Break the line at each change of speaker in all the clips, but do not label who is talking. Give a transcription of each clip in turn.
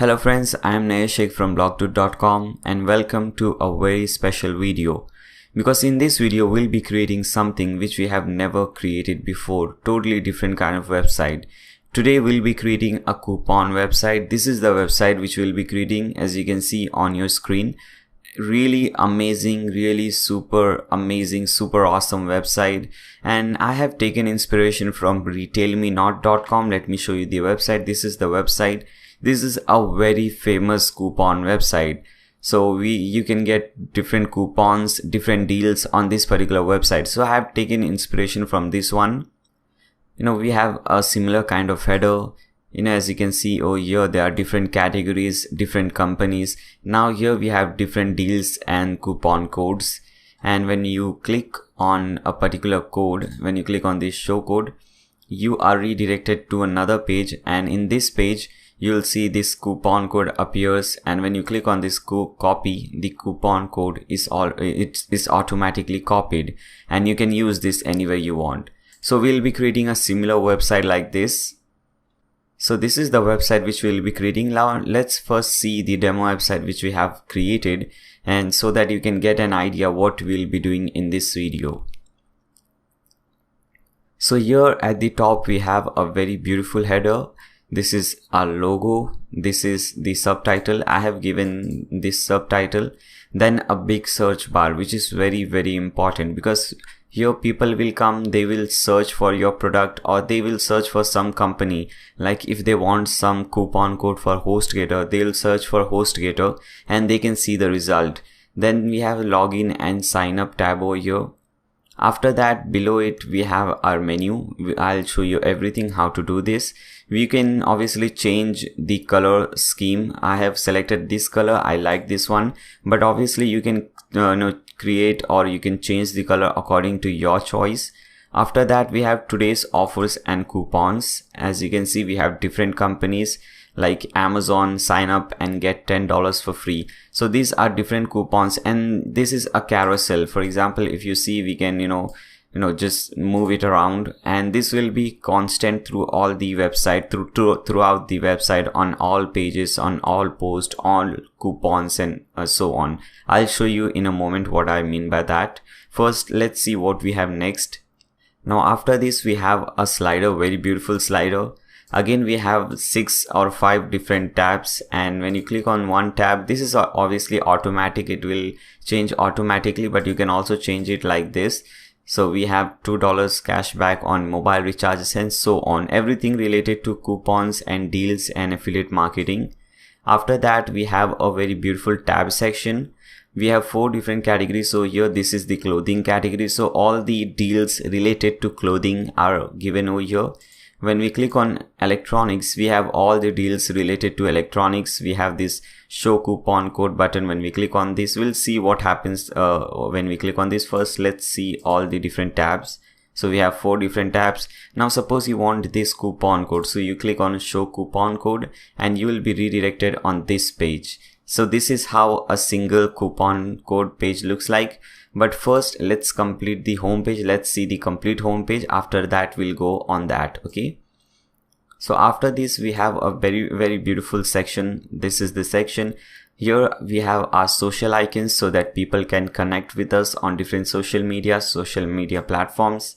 Hello friends, I am Sheikh from blogdude.com and welcome to a very special video. Because in this video we'll be creating something which we have never created before, totally different kind of website. Today we'll be creating a coupon website. This is the website which we'll be creating, as you can see on your screen. Really amazing, really super amazing, super awesome website, and I have taken inspiration from retailmenot.com. Let me show you the website. This is the website. This is a very famous coupon website. So you can get different coupons, different deals on this particular website. So I have taken inspiration from this one. We have a similar kind of header. As you can see over here, there are different categories, different companies. Now here we have different deals and coupon codes. And when you click on a particular code, when you click on this show code, you are redirected to another page. And in this page, you'll see this coupon code appears. And when you click on this copy, the coupon code is automatically copied. And you can use this anywhere you want. So we'll be creating a similar website like this. So this is the website which we'll be creating. Now let's first see the demo website which we have created, and so that you can get an idea what we'll be doing in this video. So here at the top we have a very beautiful header. This is our logo. This is the subtitle. I have given this subtitle. Then a big search bar, which is very, very important, because here people will come, they will search for your product, or they will search for some company. Like if they want some coupon code for HostGator, they'll search for HostGator and they can see the result. Then we have login and sign up tab over here. After that, below it we have our menu. I'll show you everything how to do this. We can obviously change the color scheme. I have selected this color. I like this one, but obviously you can create, or you can change the color according to your choice. After that, we have today's offers and coupons. As you can see, we have different companies like Amazon, sign up and get $10 for free. So these are different coupons, and this is a carousel. For example, if you see, we can just move it around, and this will be constant through all the website, throughout the website, on all pages, on all posts, all coupons, and so on. I'll show you in a moment what I mean by that. First, let's see what we have next. Now after this, we have a slider, very beautiful slider. Again, we have 6 or 5 different tabs, and when you click on one tab, this is obviously automatic. It will change automatically, but you can also change it like this. So we have $2 cashback on mobile recharges and so on. Everything related to coupons and deals and affiliate marketing. After that, we have a very beautiful tab section. We have 4 different categories. So here, this is the clothing category. So all the deals related to clothing are given over here. When we click on electronics, we have all the deals related to electronics. We have this show coupon code button. When we click on this, we'll see what happens when we click on this. First, let's see all the different tabs. So we have 4 different tabs. Now suppose you want this coupon code. So you click on show coupon code and you will be redirected on this page. So this is how a single coupon code page looks like. But first, let's complete the home page. Let's see the complete home page. After that, we'll go on that. Okay. So after this, we have a very, very beautiful section. This is the section. Here we have our social icons so that people can connect with us on different social media platforms.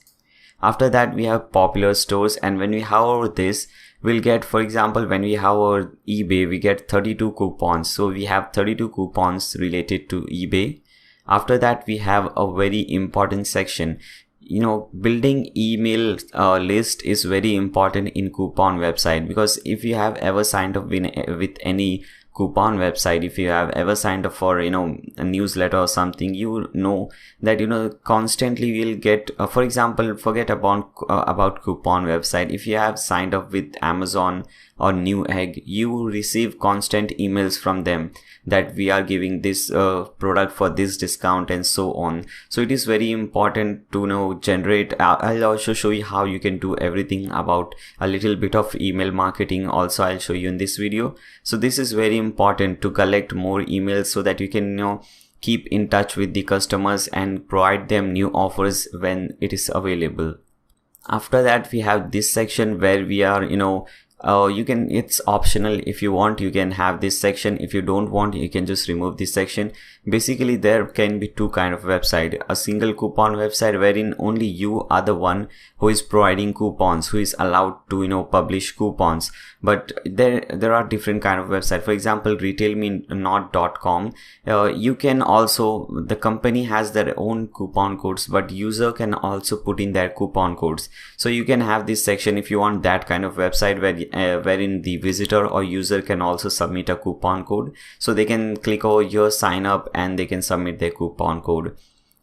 After that, we have popular stores. And when we hover this, we'll get, for example, when we hover eBay, we get 32 coupons. So we have 32 coupons related to eBay. After that, we have a very important section. Building email list is very important in coupon website, because if you have ever signed up with any coupon website, if you have ever signed up for a newsletter or something, you know that constantly we'll get for example, forget about coupon website. If you have signed up with Amazon or Newegg, you receive constant emails from them that we are giving this product for this discount and so on. So it is very important to generate. I'll also show you how you can do everything about a little bit of email marketing. Also, I'll show you in this video. So this is very important to collect more emails so that you can keep in touch with the customers and provide them new offers when it is available. After that, we have this section where we are it's optional. If you want, you can have this section. If you don't want, you can just remove this section. Basically, there can be two kind of website: a single coupon website wherein only you are the one who is providing coupons, who is allowed to publish coupons. But there are different kind of website. For example, retailmenot.com, you can also, the company has their own coupon codes, but user can also put in their coupon codes. So you can have this section if you want that kind of website wherein the visitor or user can also submit a coupon code. So they can click over here, sign up, and they can submit their coupon code.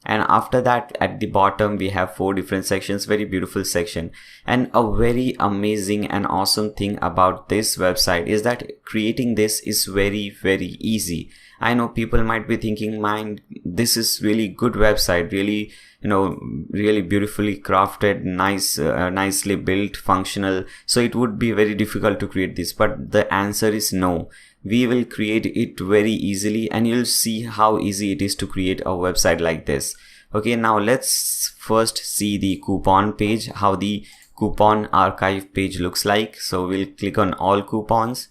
And after that, at the bottom, we have 4 different sections, very beautiful section. And a very amazing and awesome thing about this website is that creating this is very, very easy. I know people might be thinking, man, this is really good website, really, really beautifully crafted, nicely built, functional. So it would be very difficult to create this. But the answer is no. We will create it very easily, and you'll see how easy it is to create a website like this. Okay, now let's first see the coupon page, how the coupon archive page looks like. So we'll click on all coupons.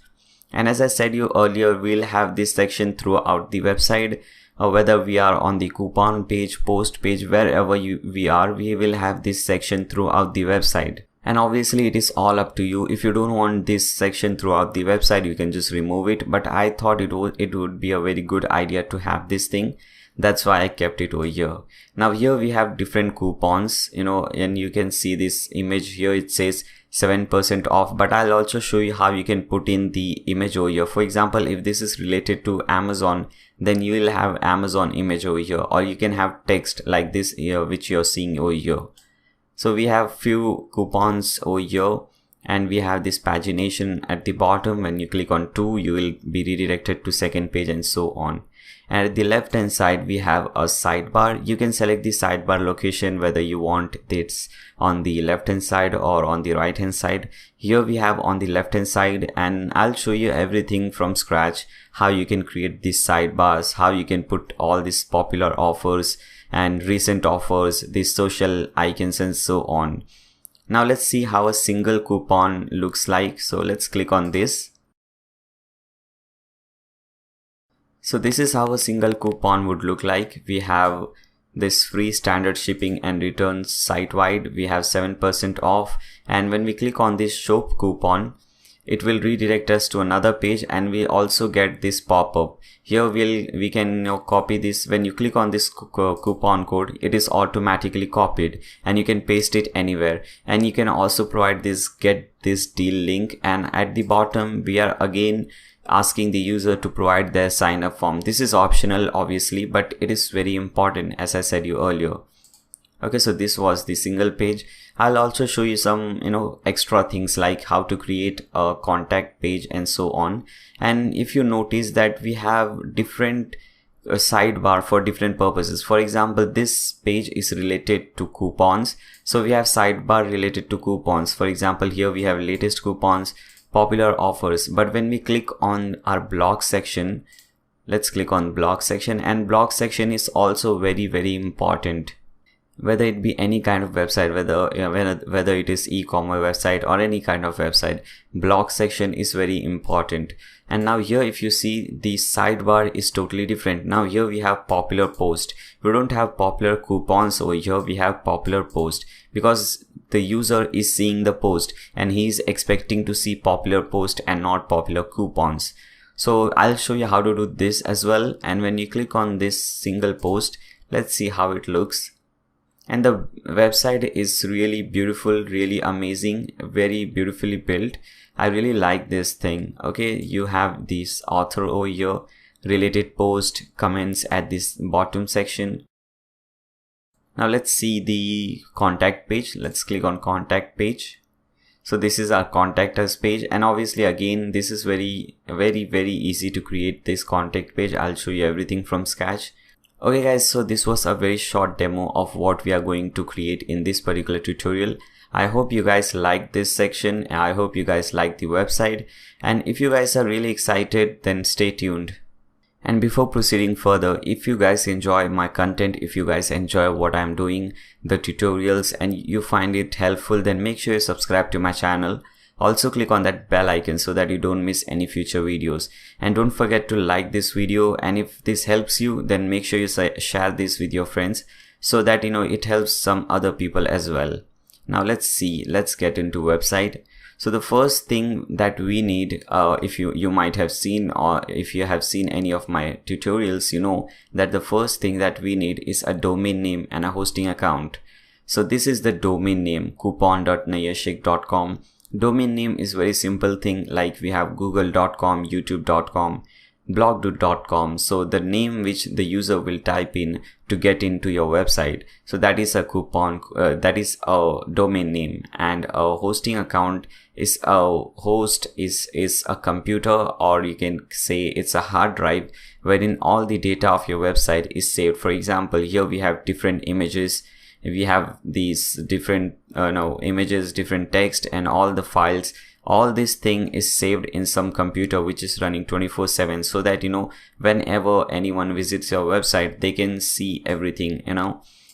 And as I said you earlier, we'll have this section throughout the website. Whether we are on the coupon page, post page, wherever we are, we will have this section throughout the website. And obviously it is all up to you. If you don't want this section throughout the website, you can just remove it. But I thought it would be a very good idea to have this thing. That's why I kept it over here. Now here we have different coupons, and you can see this image here. It says 7% off, but I'll also show you how you can put in the image over here. For example, if this is related to Amazon, then you will have Amazon image over here, or you can have text like this here, which you're seeing over here. So we have few coupons over here, and we have this pagination at the bottom. When you click on 2, you will be redirected to second page and so on. And at the left hand side, we have a sidebar. You can select the sidebar location, whether you want this on the left hand side or on the right hand side. Here we have on the left hand side, and I'll show you everything from scratch, how you can create these sidebars, how you can put all these popular offers and recent offers, these social icons and so on. Now let's see how a single coupon looks like. So let's click on this. So this is how a single coupon would look like. We have this free standard shipping and returns site-wide. We have 7% off. And when we click on this shop coupon, it will redirect us to another page, and we also get this pop-up. Here we can copy this. When you click on this coupon code, it is automatically copied, and you can paste it anywhere. And you can also provide this get this deal link, and at the bottom we are again asking the user to provide their sign up form. This is optional obviously, but it is very important, as I said you earlier. Okay, so this was the single page. I'll also show you some extra things like how to create a contact page and so on. And if you notice that we have different sidebar for different purposes. For example, this page is related to coupons, so we have sidebar related to coupons. For example, here we have latest coupons, popular offers. But when we click on our blog section, let's click on blog section, and blog section is also very, very important. Whether it be any kind of website, whether it is e-commerce website or any kind of website, blog section is very important. And now here, if you see, the sidebar is totally different. Now here we have popular post. We don't have popular coupons over here. We have popular post because the user is seeing the post and he is expecting to see popular post and not popular coupons. So I'll show you how to do this as well. And when you click on this single post, let's see how it looks. And the website is really beautiful, really amazing, very beautifully built. I really like this thing. Okay, you have this author over here, related post, comments at this bottom section. Now let's see the contact page. Let's click on contact page. So this is our contact us page, and obviously again this is very easy to create this contact page. I'll show you everything from scratch. Okay guys, so this was a very short demo of what we are going to create in this particular tutorial. I hope you guys like this section. I hope you guys like the website, and if you guys are really excited, then stay tuned. And before proceeding further, if you guys enjoy my content, if you guys enjoy what I'm doing, the tutorials, and you find it helpful, then make sure you subscribe to my channel. Also click on that bell icon so that you don't miss any future videos. And don't forget to like this video, and if this helps you, then make sure you share this with your friends so that it helps some other people as well. Now let's get into website. So the first thing that we need, if you might have seen, or if you have seen any of my tutorials, you know that the first thing that we need is a domain name and a hosting account. So this is the domain name, coupon.nayashik.com. Domain name is very simple thing, like we have google.com, youtube.com, blog.com. So the name which the user will type in to get into your website, so that is a coupon, that is a domain name. And a hosting account is a host is a computer, or you can say it's a hard drive wherein all the data of your website is saved. For example, here we have different images, we have these different images, different text, and all the files. All this thing is saved in some computer which is running 24/7, so that whenever anyone visits your website, they can see everything.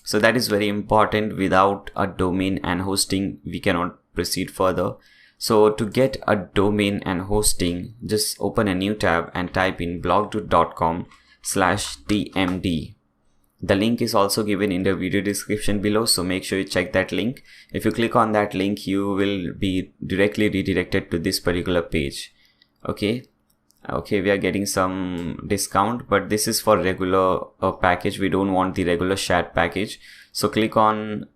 So that is very important. Without a domain and hosting, we cannot proceed further. So to get a domain and hosting, just open a new tab and type in blog.com/tmd. The link is also given in the video description below, so make sure you check that link. If you click on that link, you will be directly redirected to this particular page. Okay, we are getting some discount, but this is for regular package. We don't want the regular shared package. So click on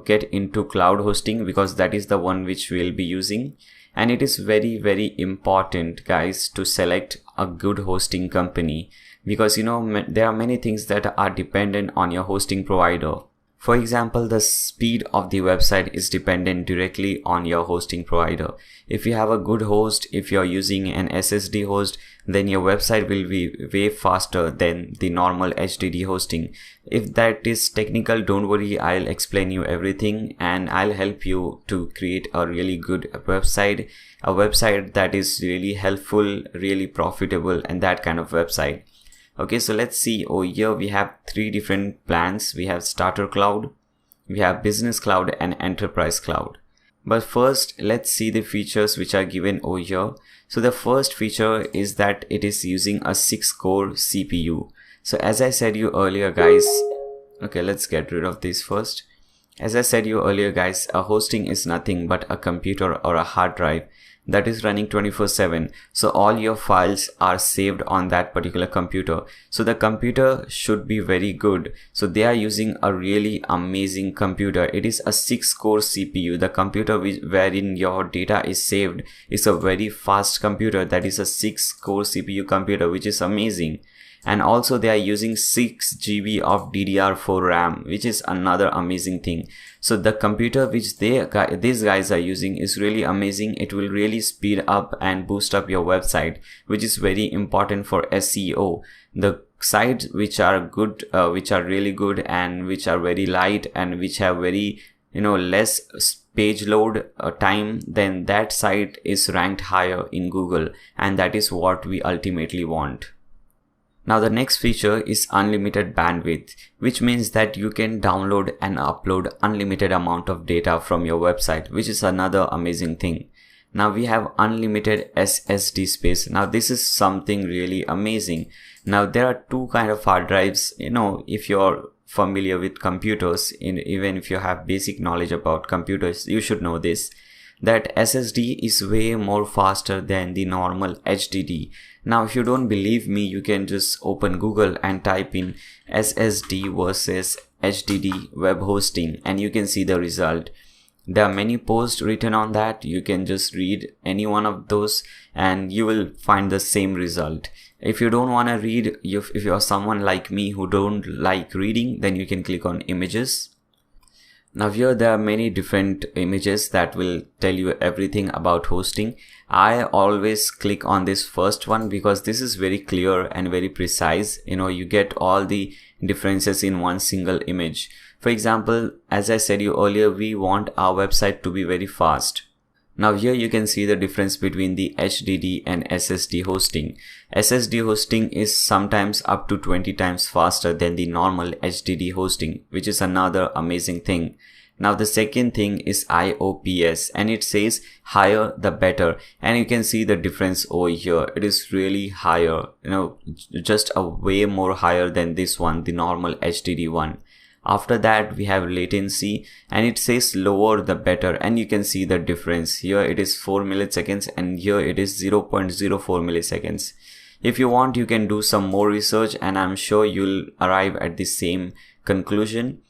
get into cloud hosting, because that is the one which we'll be using. And it is very, very important, guys, to select a good hosting company, because there are many things that are dependent on your hosting provider. For example, the speed of the website is dependent directly on your hosting provider. If you have a good host, if you're using an SSD host, then your website will be way faster than the normal HDD hosting. If that is technical, don't worry, I'll explain you everything, and I'll help you to create a really good website, a website that is really helpful, really profitable, and that kind of website. Okay, so let's see. Here we have three different plans. We have starter cloud, we have business cloud, and enterprise cloud. But first, let's see the features which are given over here. So the first feature is that it is using a 6-core CPU. So as I said you earlier, guys, okay, let's get rid of this first. As I said you earlier, guys, a hosting is nothing but a computer or a hard drive that is running 24/7. So all your files are saved on that particular computer. So the computer should be very good. So they are using a really amazing computer. It is a 6-core CPU. The computer wherein your data is saved is a very fast computer. That is a 6-core CPU computer, which is amazing. And also they are using 6 GB of DDR4 RAM, which is another amazing thing. So the computer which these guys are using is really amazing. It will really speed up and boost up your website, which is very important for SEO. The sites which are good, which are really good, and which are very light, and which have very less page load time, then that site is ranked higher in Google, and that is what we ultimately want. Now the next feature is unlimited bandwidth, which means that you can download and upload unlimited amount of data from your website, which is another amazing thing. Now we have unlimited SSD space. Now this is something really amazing. Now there are two kind of hard drives. If you're familiar with computers, even if you have basic knowledge about computers, you should know this, that SSD is way more faster than the normal HDD. Now if you don't believe me, you can just open Google and type in SSD versus HDD web hosting, and you can see the result. There are many posts written on that. You can just read any one of those and you will find the same result. If you don't want to read, if you're someone like me who don't like reading, then you can click on images. Now here there are many different images that will tell you everything about hosting. I always click on this first one because this is very clear and very precise. You get all the differences in one single image. For example, as I said you earlier, we want our website to be very fast. Now here you can see the difference between the HDD and SSD hosting. SSD hosting is sometimes up to 20 times faster than the normal HDD hosting, which is another amazing thing. Now the second thing is IOPS, and it says higher the better, and you can see the difference over here. It is really higher, just a way more higher than this one, the normal HTTP one. After that we have latency, and it says lower the better, and you can see the difference. Here it is 4 milliseconds and here it is 0.04 milliseconds. If you want, you can do some more research and I'm sure you'll arrive at the same conclusion.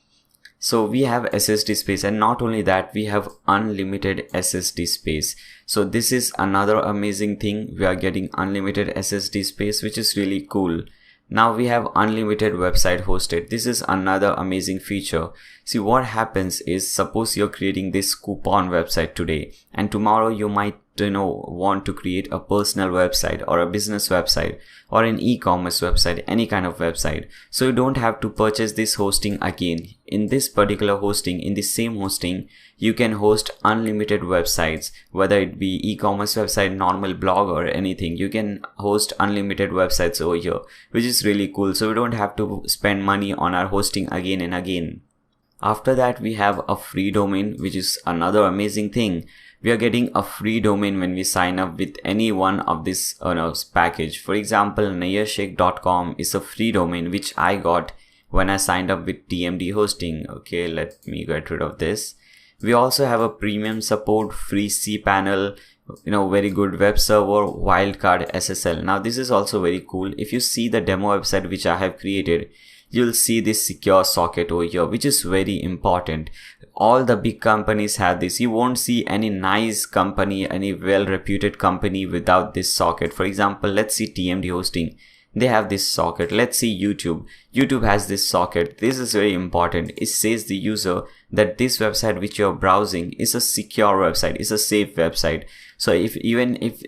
So we have SSD space, and not only that, we have unlimited SSD space. So this is another amazing thing. We are getting unlimited SSD space, which is really cool. Now we have unlimited website hosted. This is another amazing feature. See, what happens is, suppose you're creating this coupon website today, and tomorrow you might want to create a personal website or a business website or an e-commerce website, any kind of website. So you don't have to purchase this hosting again. In this particular hosting, in the same hosting, you can host unlimited websites, whether it be e-commerce website, normal blog or anything. You can host unlimited websites over here, which is really cool. So we don't have to spend money on our hosting again and again. After that, we have a free domain, which is another amazing thing. We are getting a free domain when we sign up with any one of this package. For example, nayershake.com is a free domain which I got when I signed up with TMD hosting. Okay, let me get rid of this. We also have a premium support, free cPanel, very good web server, wildcard SSL. Now this is also very cool. If you see the demo website which I have created, you'll see this secure socket over here, which is very important. All the big companies have this. You won't see any nice company, any well-reputed company without this socket. For example, let's see TMD hosting. They have this socket. Let's see YouTube. YouTube has this socket. This is very important. It says the user that this website which you're browsing is a secure website, is a safe website. So even if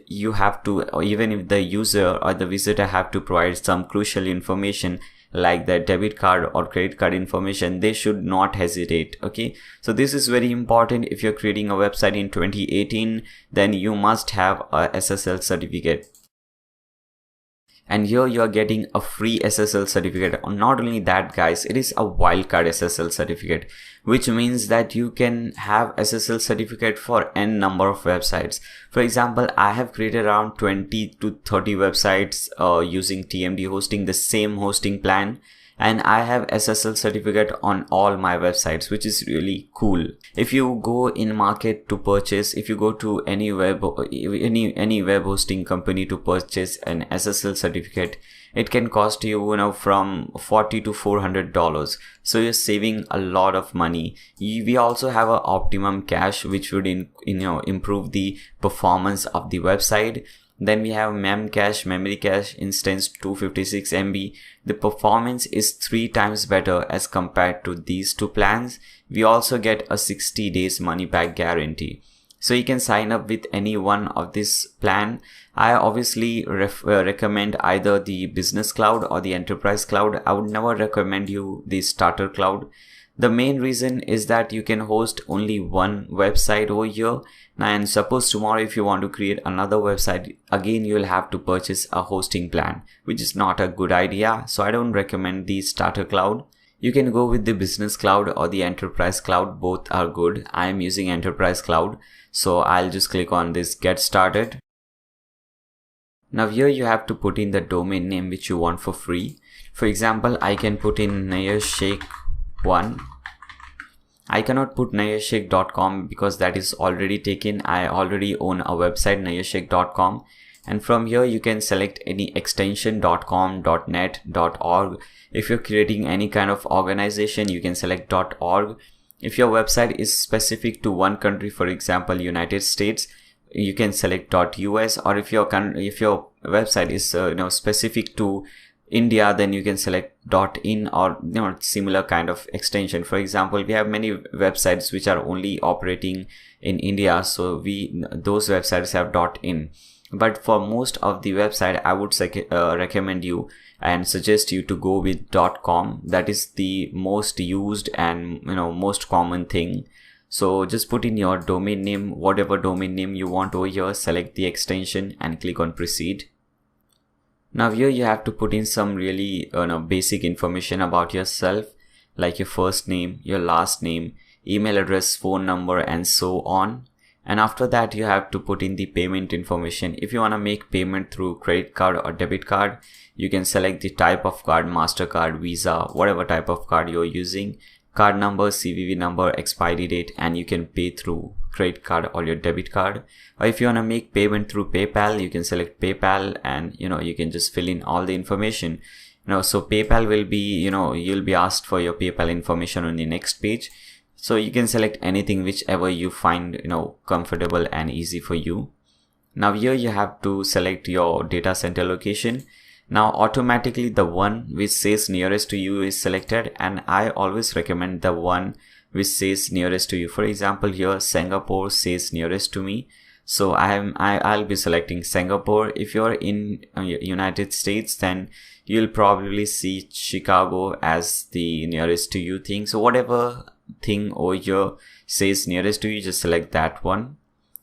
the user or the visitor have to provide some crucial information like the debit card or credit card information, they should not hesitate. Okay, so this is very important. If you're creating a website in 2018, then you must have a SSL certificate. And here you are getting a free SSL certificate. Not only that, guys, it is a wildcard SSL certificate, which means that you can have SSL certificate for n number of websites. For example, I have created around 20 to 30 websites using TMD hosting, the same hosting plan. And I have SSL certificate on all my websites, which is really cool. If you go in market to purchase, if you go to any web hosting company to purchase an SSL certificate, it can cost you, from $40 to $400. So you're saving a lot of money. We also have an optimum cache, which would improve the performance of the website. Then we have memory cache instance 256 MB. The performance is 3 times better as compared to these two plans. We also get a 60 days money back guarantee. So you can sign up with any one of this plan. I obviously recommend either the business cloud or the enterprise cloud. I would never recommend you the starter cloud. The main reason is that you can host only one website over here. And suppose tomorrow if you want to create another website, again you will have to purchase a hosting plan, which is not a good idea. So I don't recommend the starter cloud. You can go with the business cloud or the enterprise cloud. Both are good. I am using enterprise cloud. So I'll just click on this get started. Now here you have to put in the domain name which you want for free. For example, I can put in nayershake1. I cannot put nayershake.com because that is already taken. I already own a website, nayershake.com. And from here you can select any extension .com, .net, .org. If you're creating any kind of organization, you can select .org. If your website is specific to one country, for example, United States, you can select .us. Or if your website is specific to India, then you can select .in or similar kind of extension. For example, we have many websites which are only operating in India, so those websites have .in. But for most of the website, I would recommend you and suggest you to go with .com. That is the most used and most common thing. So just put in your domain name, whatever domain name you want over here, select the extension and click on proceed. Now here you have to put in some really basic information about yourself, like your first name, your last name, email address, phone number, and so on. And after that, you have to put in the payment information. If you want to make payment through credit card or debit card, you can select the type of card, MasterCard, Visa, whatever type of card you're using, card number, CVV number, expiry date, and you can pay through credit card or your debit card. Or if you want to make payment through PayPal, you can select PayPal, and you can just fill in all the information. So PayPal will be, you'll be asked for your PayPal information on the next page. So you can select anything whichever you find comfortable and easy for you. Now here you have to select your data center location. Now automatically the one which says nearest to you is selected, and I always recommend the one which says nearest to you. For example, here Singapore says nearest to me, so I'll be selecting Singapore. If you're in United States, then you'll probably see Chicago as the nearest to you thing. So whatever thing over here says nearest to you, just select that one.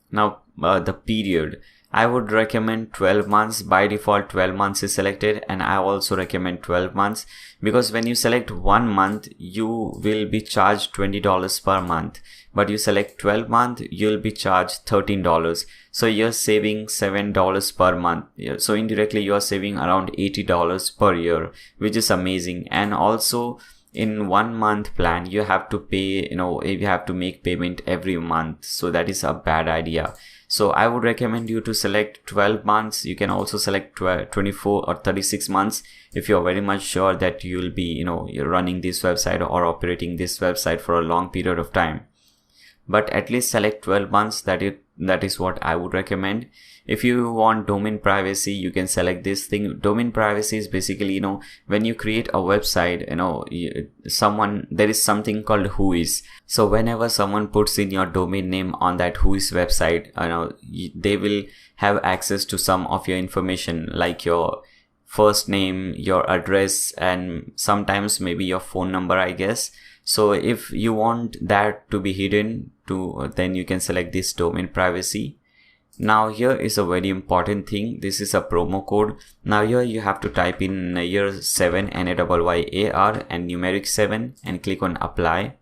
Now the period, I would recommend 12 months. By default 12 months is selected, and I also recommend 12 months because when you select 1 month, you will be charged $20 per month, but you select 12 month, you'll be charged $13. So you're saving $7 per month. So indirectly you are saving around $80 per year, which is amazing. And also in 1 month plan, you have to pay, you have to make payment every month, so that is a bad idea. So I would recommend you to select 12 months. You can also select 24 or 36 months if you're very much sure that you'll be, you're running this website or operating this website for a long period of time. But at least select 12 months. That is what I would recommend. If you want domain privacy, you can select this thing. Domain privacy is basically, when you create a website, there is something called whois. So whenever someone puts in your domain name on that whois website, they will have access to some of your information, like your first name, your address, and sometimes maybe your phone number, I guess. So if you want that to be hidden then you can select this domain privacy. Now here is a very important thing. This is a promo code. Now here you have to type in year 7, NAYYAR, and numeric 7, and click on apply.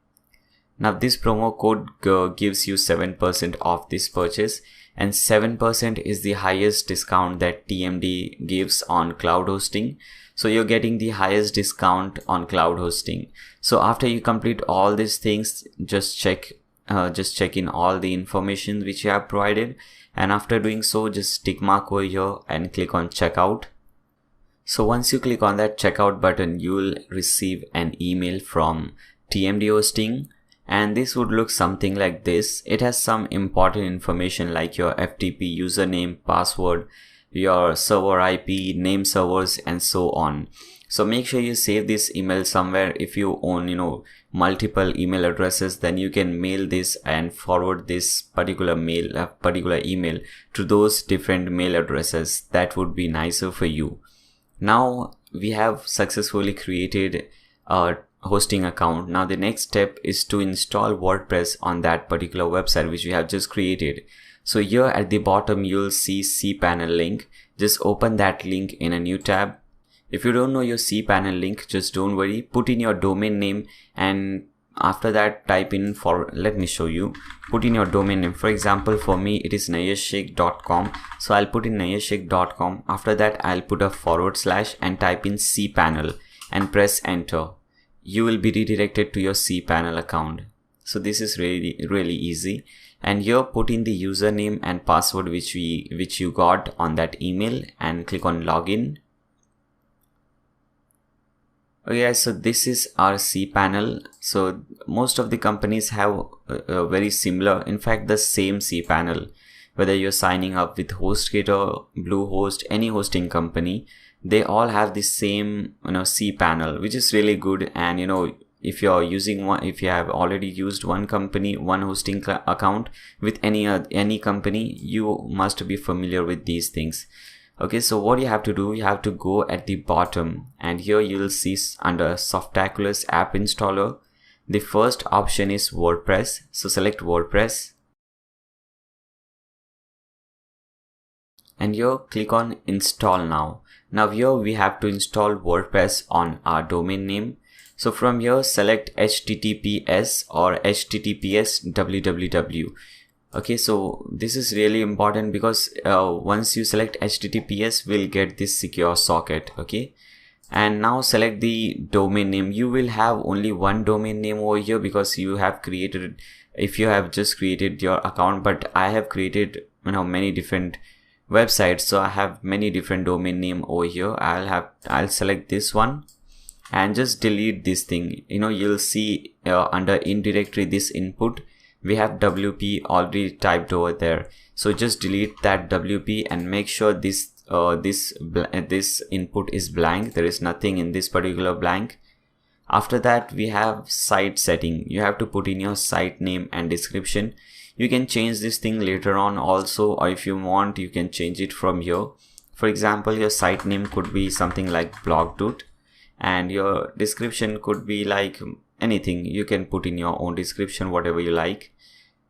Now this promo code gives you 7% off this purchase, and 7% is the highest discount that TMD gives on cloud hosting. So you're getting the highest discount on cloud hosting. So after you complete all these things, just check in all the information which you have provided, and after doing so, just tick mark over here and click on checkout. So once you click on that checkout button, you will receive an email from TMD Hosting, and this would look something like this. It has some important information like your FTP, username, password, your server IP, name servers, and so on. So make sure you save this email somewhere. If you own multiple email addresses, then you can mail this and forward this particular email to those different mail addresses. That would be nicer for you. Now we have successfully created a hosting account. Now the next step is to install WordPress on that particular website which we have just created. So here at the bottom you'll see cPanel link. Just open that link in a new tab. If you don't know your cPanel link, just don't worry. Put in your domain name, and after that type in let me show you. Put in your domain name. For example, for me it is nayashsheikh.com. So I'll put in nayashsheikh.com. After that I'll put a / and type in cPanel and press enter. You will be redirected to your cPanel account. So this is really easy. And here put in the username and password which you got on that email, and click on login. Okay, so this is our cPanel. So most of the companies have a very similar, in fact the same cPanel. Whether you're signing up with HostGator, Bluehost, any hosting company, they all have the same cPanel, which is really good. And if you're using one, if you have already used one hosting account with any company, you must be familiar with these things. Okay, so what you have to do, you have to go at the bottom, and here you will see under Softaculous app installer, the first option is WordPress. So select WordPress, and here click on install now. Now here we have to install WordPress on our domain name. So from here, select HTTPS or HTTPS www. Okay, so this is really important because once you select HTTPS, we'll get this secure socket. Okay, and now select the domain name. You will have only one domain name over here because you have created, if you have just created your account, but I have created many different websites, so I have many different domain name over here. I'll select this one and just delete this thing. You'll see under in directory this input, we have WP already typed over there. So just delete that WP and make sure this input is blank. There is nothing in this particular blank. After that, we have site setting. You have to put in your site name and description. You can change this thing later on also, or if you want, you can change it from here. For example, your site name could be something like blog dude, and your description could be like anything. You can put in your own description, whatever you like.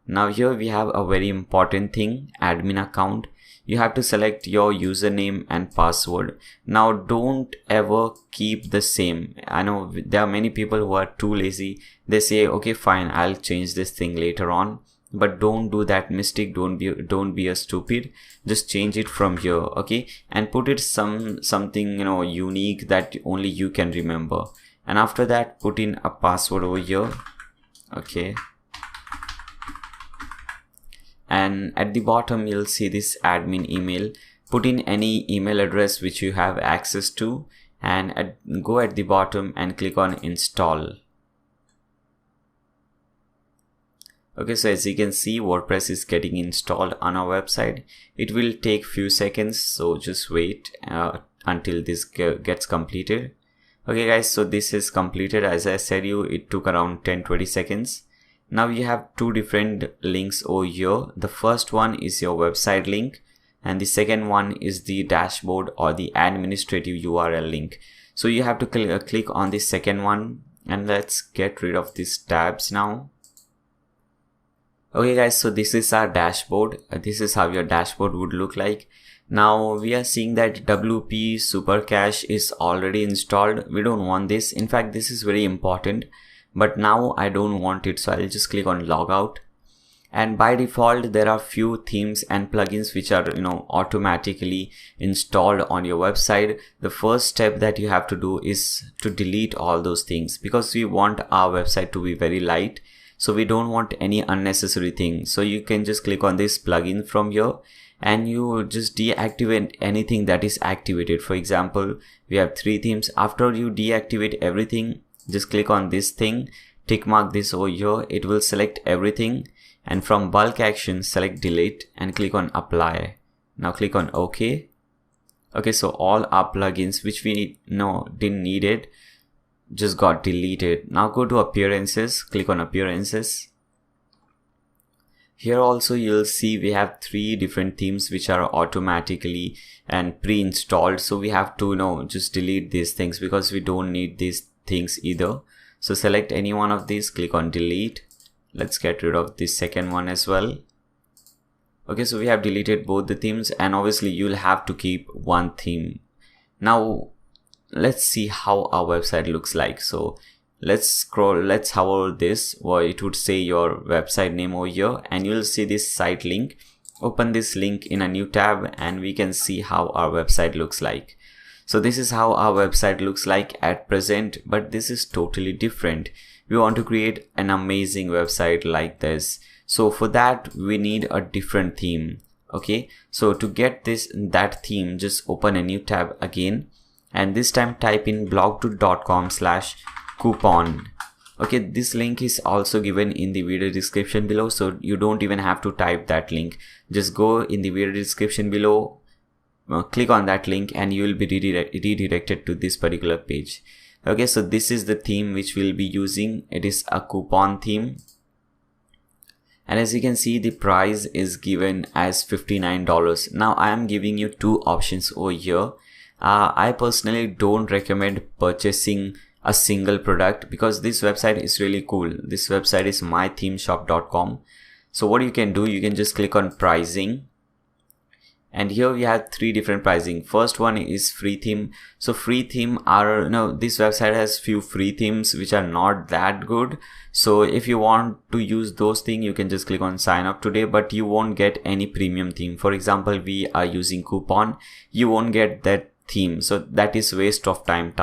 Now here we have a very important thing, admin account. You have to select your username and password. Now don't ever keep the same. I know there are many people who are too lazy. They say, okay, fine, I'll change this thing later on. But don't do that mistake. Don't be a stupid. Just change it from here, okay? And put it something unique that only you can remember. And after that, put in a password over here, okay? And at the bottom, you'll see this admin email. Put in any email address which you have access to, and go at the bottom and click on install. Okay, so as you can see, WordPress is getting installed on our website. It will take few seconds, so just wait until this gets completed. Okay guys, so this is completed. As I said it took around 10-20 seconds. Now you have two different links over here. The first one is your website link, and the second one is the dashboard or the administrative URL link. So you have to click on the second one, and let's get rid of these tabs now. Okay guys, so this is our dashboard. This is how your dashboard would look like. Now we are seeing that WP Super Cache is already installed. We don't want this. In fact, this is very important, but now I don't want it, so I'll just click on logout. And by default, there are few themes and plugins which are automatically installed on your website. The first step that you have to do is to delete all those things, because we want our website to be very light. So we don't want any unnecessary thing. So you can just click on this plugin from here, and you just deactivate anything that is activated. For example, we have 3 themes. After you deactivate everything, just click on this thing, tick mark this over here. It will select everything, and from bulk action, select delete and click on apply. Now click on OK. Okay, so all our plugins which we didn't need it just got deleted. Now go to appearances, click on appearances. Here also you'll see we have 3 different themes which are automatically and pre-installed. So we have to just delete these things because we don't need these things either. So select any one of these, click on delete. Let's get rid of this second one as well. Okay, so we have deleted both the themes, and obviously you'll have to keep one theme. Now let's see how our website looks like. So let's hover this, or it would say your website name over here, and you'll see this site link. Open this link in a new tab, and we can see how our website looks like. So this is how our website looks like at present, but this is totally different. We want to create an amazing website like this. So for that, we need a different theme. Okay, so to get that theme, just open a new tab again, and this time type in blogdude.com/coupon. Okay, this link is also given in the video description below, so you don't even have to type that link. Just go in the video description below, click on that link, and you will be redirected to this particular page. Okay, so this is the theme which we'll be using. It is a coupon theme, and as you can see, the price is given as $59. Now I am giving you 2 options over here. I personally don't recommend purchasing a single product because this website is really cool. This website is mythemeshop.com. So what you can do, you can just click on pricing, And here we have three different pricing. First one is free theme. So free theme are, this website has few free themes which are not that good. So if you want to use those things, you can just click on sign up today, but you won't get any premium theme. For example, we are using coupon, you won't get that theme. So that is waste of time,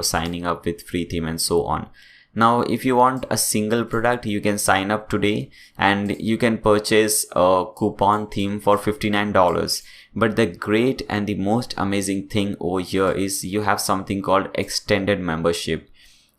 signing up with free theme and so on. Now, if you want a single product, you can sign up today and you can purchase a coupon theme for $59. But the great and the most amazing thing over here is you have something called extended membership.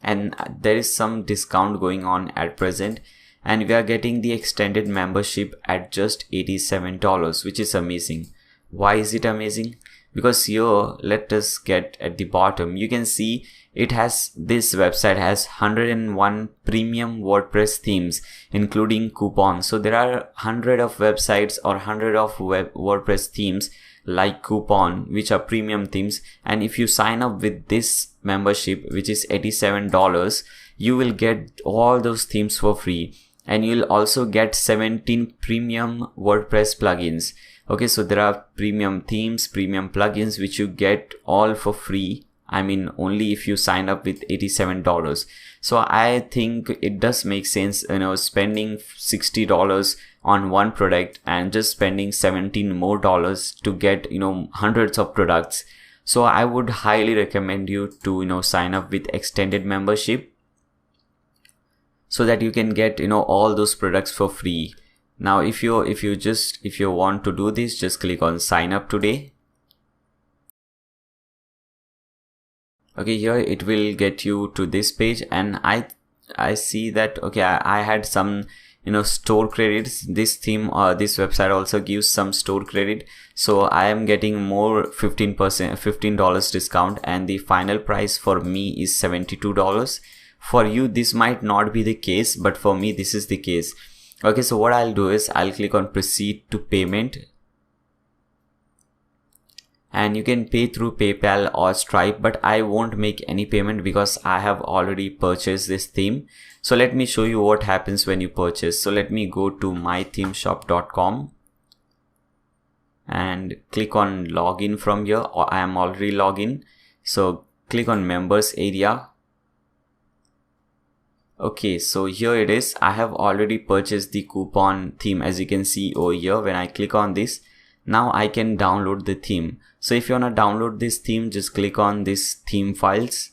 And there is some discount going on at present. And we are getting the extended membership at just $87, which is amazing. Why is it amazing? Because here, let us get at the bottom. You can see this website has 101 premium WordPress themes, including coupons. So there are 100 of websites or 100 of WordPress themes like coupon, which are premium themes. And if you sign up with this membership, which is $87, you will get all those themes for free. And you'll also get 17 premium WordPress plugins. Okay, so there are premium themes, premium plugins, which you get all for free. I mean, only if you sign up with $87. So I think it does make sense, spending $60 on one product and just spending $17 more to get, hundreds of products. So I would highly recommend you to, sign up with extended membership so that you can get, all those products for free. Now, if you want to do this, just click on sign up today. Okay, here it will get you to this page, and I see that, okay, I had some, store credits. This theme or this website also gives some store credit. So I am getting more $15 discount, and the final price for me is $72. For you, this might not be the case, but for me, this is the case. Okay, so what I'll do is I'll click on proceed to payment. And you can pay through PayPal or Stripe, but I won't make any payment because I have already purchased this theme. So let me show you what happens when you purchase. So let me go to mythemeshop.com and click on login from here, or I am already logged in. So click on members area. Okay, so here it is. I have already purchased the coupon theme, as you can see over here. When I click on this, now I can download the theme. So if you want to download this theme, just click on this theme files.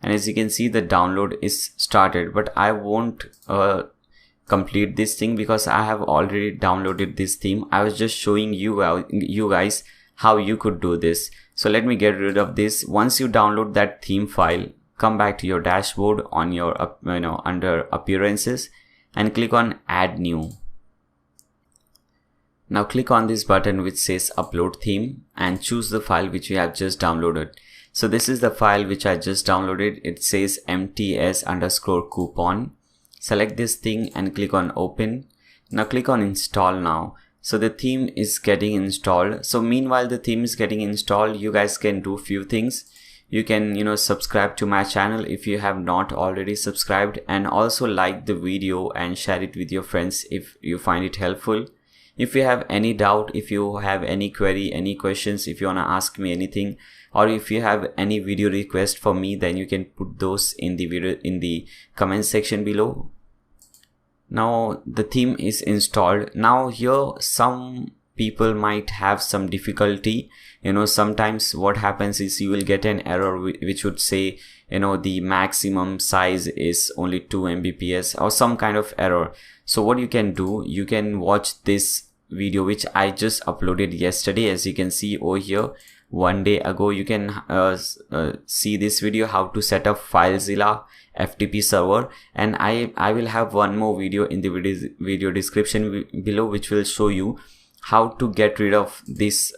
And as you can see, the download is started, but I won't complete this thing because I have already downloaded this theme. I was just showing you guys how you could do this. So let me get rid of this. Once you download that theme file, come back to your dashboard on your, under appearances and click on add new. Now click on this button which says upload theme and choose the file which you have just downloaded. So this is the file which I just downloaded. It says mts_coupon. Select this thing and click on open. Now click on install now. So the theme is getting installed. So meanwhile the theme is getting installed, you guys can do few things. You can, subscribe to my channel if you have not already subscribed, and also like the video and share it with your friends if you find it helpful. If you have any doubt, if you have any query, any questions, if you want to ask me anything, or if you have any video request for me, then you can put those in the video in the comment section below. Now the theme is installed. Now here some people might have some difficulty. Sometimes what happens is you will get an error which would say, the maximum size is only 2 Mbps or some kind of error. So what you can do, you can watch this video which I just uploaded yesterday. As you can see over here, 1 day ago, you can see this video, how to set up FileZilla FTP server. And I will have one more video in the video description below which will show you how to get rid of this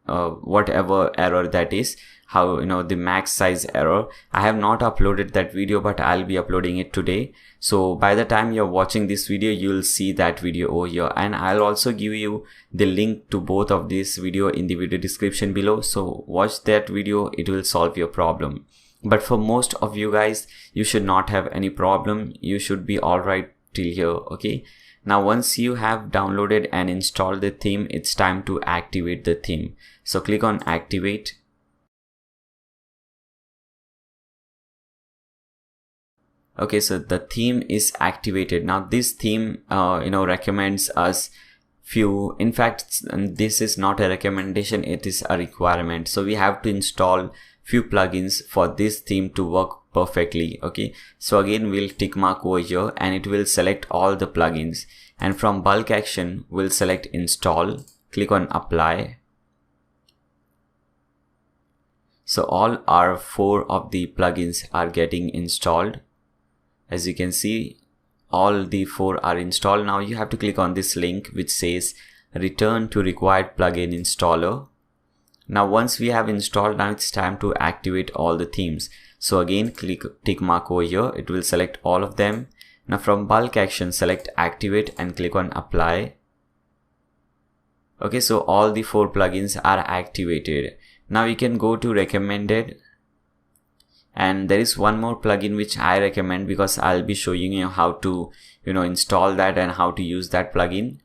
whatever error that is, how the max size error. I have not uploaded that video, but I'll be uploading it today. So by the time you're watching this video, you'll see that video over here, and I'll also give you the link to both of this video in the video description below. So watch that video, it will solve your problem. But for most of you guys, you should not have any problem. You should be alright till here. Okay, Now once you have downloaded and installed the theme, it's time to activate the theme. So click on activate. Okay, so the theme is activated. Now this theme recommends us few, in fact this is not a recommendation, it is a requirement. So we have to install few plugins for this theme to work perfectly. Okay, so again we'll tick mark over here and it will select all the plugins, and from bulk action we'll select install, click on apply. So all our 4 of the plugins are getting installed. As you can see, all the 4 are installed. Now you have to click on this link which says return to required plugin installer. Now once we have installed, now it's time to activate all the themes. So again click tick mark over here, it will select all of them. Now from bulk action select activate and click on apply. Okay, so all the 4 plugins are activated. Now you can go to recommended, and there is one more plugin which I recommend because I'll be showing you how to install that and how to use that plugin.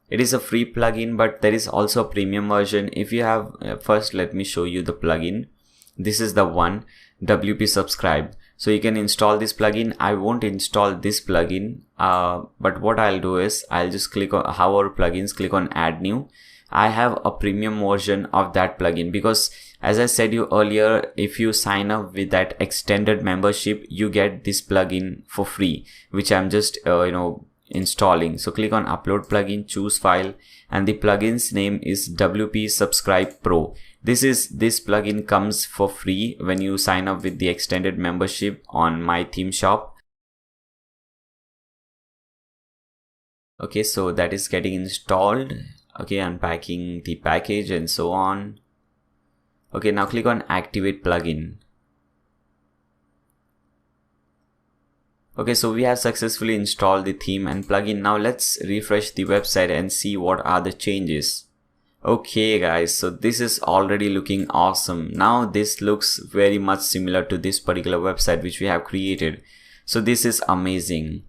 It is a free plugin, but there is also a premium version. If you have first let me show you the plugin. This is the one, WP subscribe. So you can install this plugin. I won't install this plugin, but what I'll do is I'll just click on our plugins, click on add new. I have a premium version of that plugin because as I said you earlier, if you sign up with that extended membership, you get this plugin for free, which I'm just installing. So click on upload plugin, choose file, and the plugin's name is WP Subscribe Pro. This plugin comes for free when you sign up with the extended membership on my theme shop. Okay, so that is getting installed. Okay, unpacking the package and so on. Okay, now click on activate plugin. Okay, so we have successfully installed the theme and plugin. Now let's refresh the website and see what are the changes. Okay guys, so this is already looking awesome. Now this looks very much similar to this particular website which we have created. So this is amazing.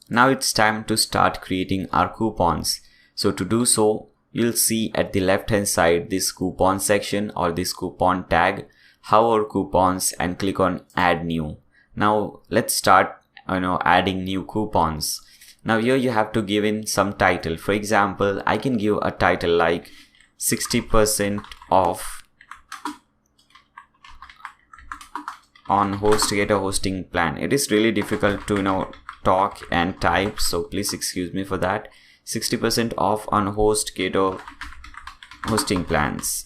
Now it's time to start creating our coupons. So to do so, you'll see at the left hand side this coupon section or this coupon tag, hover coupons, and click on add new. Now let's start adding new coupons. Now here you have to give in some title. For example, I can give a title like 60% off on HostGator hosting plan. It is really difficult to talk and type, so please excuse me for that. 60% off on HostGator hosting plans.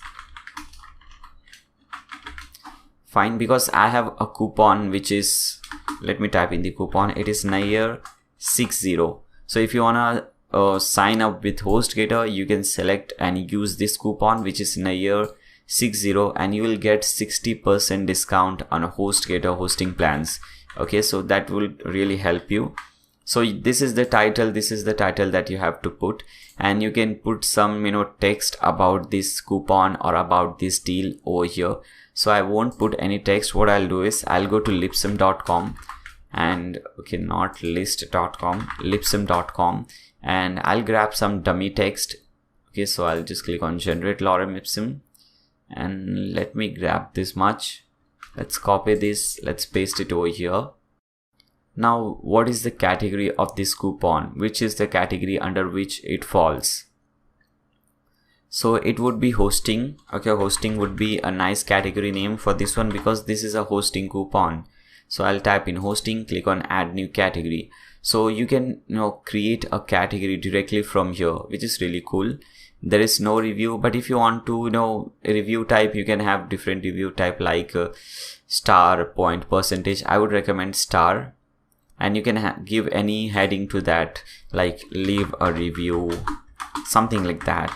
Fine, because I have a coupon which is, let me type in the coupon, it is Nair 60. So if you wanna sign up with HostGator, you can select and use this coupon which is Nair 60 and you will get 60% discount on HostGator hosting plans. Okay, so that will really help you. So this is the title that you have to put, and you can put some text about this coupon or about this deal over here. So I won't put any text. What I'll do is I'll go to lipsum.com and okay, not list.com, lipsum.com, and I'll grab some dummy text. Okay, so I'll just click on generate lorem ipsum and let me grab this much. Let's copy this, let's paste it over here. Now what is the category of this coupon? Which is the category under which it falls? So it would be hosting. Okay, hosting would be a nice category name for this one because this is a hosting coupon. So I'll type in hosting, click on add new category. So you can create a category directly from here, which is really cool. There is no review, but if you want to review type, you can have different review type like star, point, percentage. I would recommend star, and you can give any heading to that, like leave a review, something like that.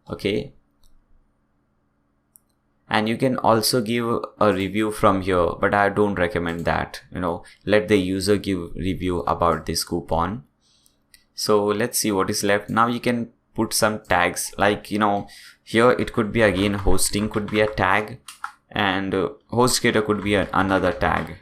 Okay, and you can also give a review from here, but I don't recommend that. Let the user give review about this coupon. So let's see what is left. Now you can put some tags, like here it could be again hosting could be a tag, and HostGator could be another tag.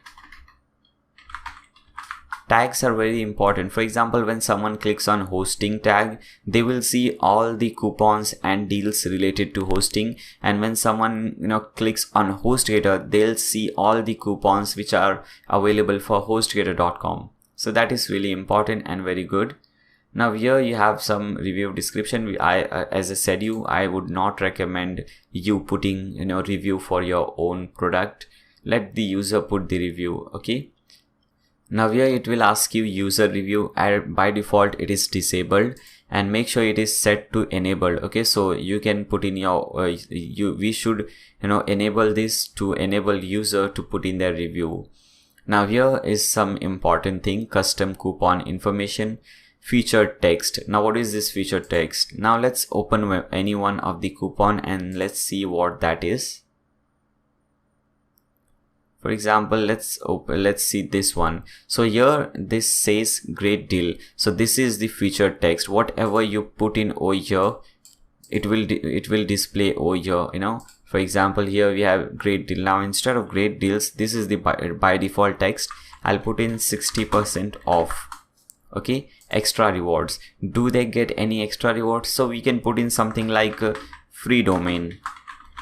tags are very important. For example, when someone clicks on hosting tag, they will see all the coupons and deals related to hosting. And when someone clicks on HostGator, they'll see all the coupons which are available for hostgator.com. So that is really important and very good. Now here you have some review description. As I said I would not recommend you putting review for your own product. Let the user put the review. Okay. Now here it will ask you user review. By default it is disabled, and make sure it is set to enabled. Okay, so you can put in your we should enable this to enable user to put in their review. Now here is some important thing: custom coupon information, featured text. Now what is this featured text? Now let's open any one of the coupon and let's see what that is. For example, let's see this one. So here this says great deal. So this is the featured text. Whatever you put in over here, it will display over here. For example, here we have great deal. Now instead of great deals, this is the by default text. I'll put in 60% off. Okay, extra rewards. Do they get any extra rewards? So we can put in something like free domain.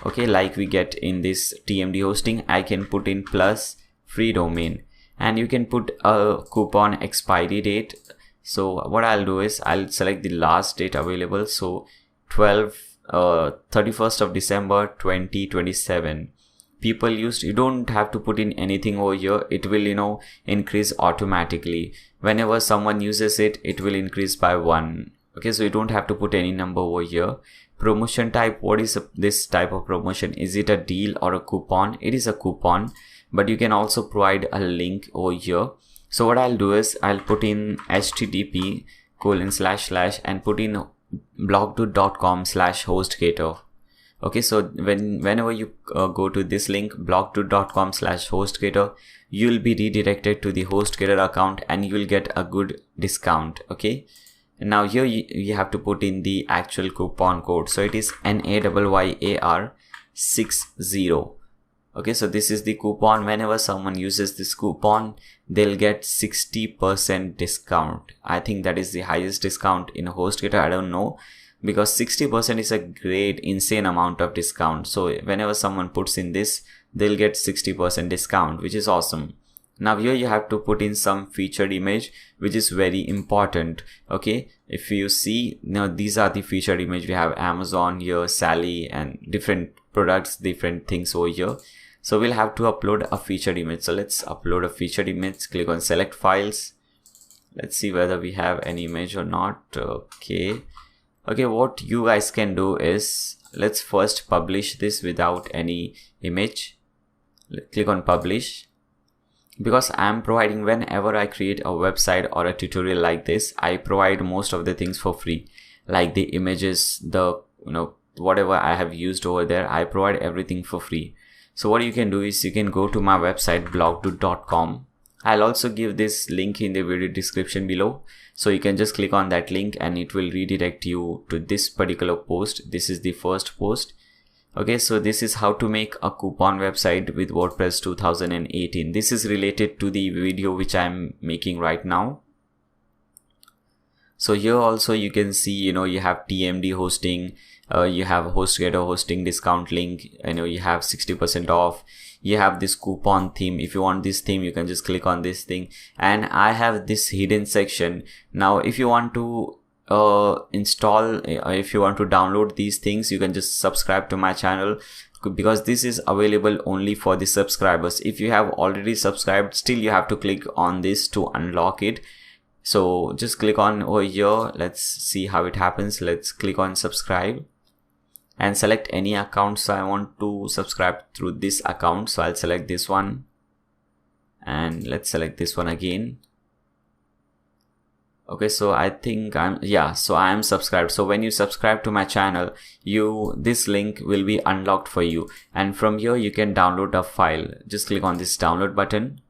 Okay, like we get in this TMD hosting. I can put in plus free domain, and you can put a coupon expiry date. So what I'll do is I'll select the last date available. So 31st of December 2027. People used, you don't have to put in anything over here. It will increase automatically. Whenever someone uses it, it will increase by 1. Okay, so you don't have to put any number over here. Promotion type, what is this type of promotion? Is it a deal or a coupon? It is a coupon, but you can also provide a link over here. So what I'll do is I'll put in http:// and put in blogdude.com/hostgator. Okay, so whenever you go to this link, blogdude.com/hostgator, you'll be redirected to the HostGator account and you will get a good discount. Okay. And now here you have to put in the actual coupon code. So it is NAYYAR60. Okay, so this is the coupon. Whenever someone uses this coupon, they'll get 60% discount. I think that is the highest discount in HostGator. I don't know, because 60% is a great, insane amount of discount. So whenever someone puts in this, they'll get 60% discount, which is awesome. Now here you have to put in some featured image, which is very important. Okay, if you see now, these are the featured image. We have Amazon here, Sally, and different products, different things over here. So we'll have to upload a featured image. So let's upload a featured image. Click on select files. Let's see whether we have any image or not. Okay, what you guys can do is, let's first publish this without any image. Click on publish. Because I'm providing, whenever I create a website or a tutorial like this, I provide most of the things for free, like the images, the whatever I have used over there, I provide everything for free. So what you can do is you can go to my website blogdude.com. I'll also give this link in the video description below, so you can just click on that link and it will redirect you to this particular post. This is the first post. Okay, so this is how to make a coupon website with WordPress 2018. This is related to the video which I'm making right now. So here also you can see, you have TMD hosting, you have HostGator hosting discount link, you have 60% off. You have this coupon theme. If you want this theme, you can just click on this thing. And I have this hidden section. Now, if you want to if you want to download these things, you can just subscribe to my channel, because this is available only for the subscribers. If you have already subscribed, still you have to click on this to unlock it. So just click on over here. Let's see how it happens. Let's click on subscribe and select any account. So I want to subscribe through this account, so I'll select this one, and let's select this one again. Okay, so I think I am subscribed. So when you subscribe to my channel, this link will be unlocked for you, and from here you can download a file. Just click on this download button.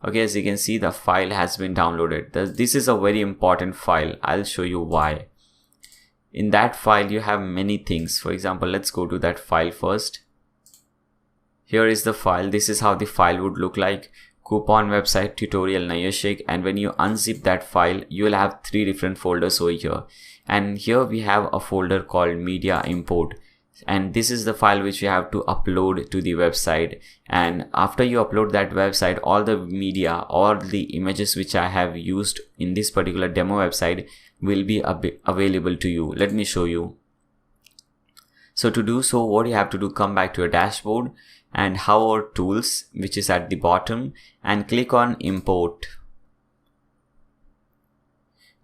Okay, as you can see, the file has been downloaded. This is a very important file. I'll show you why. In that file you have many things. For example, let's go to that file first. Here is the file. This is how the file would look like. coupon website tutorial Nayashik, and when you unzip that file, you will have 3 different folders over here. And here we have a folder called media import, and this is the file which you have to upload to the website. And after you upload that website, all the media or the images which I have used in this particular demo website will be available to you. Let me show you. So to do so, what you have to do, come back to your dashboard and hover tools, which is at the bottom, and click on import.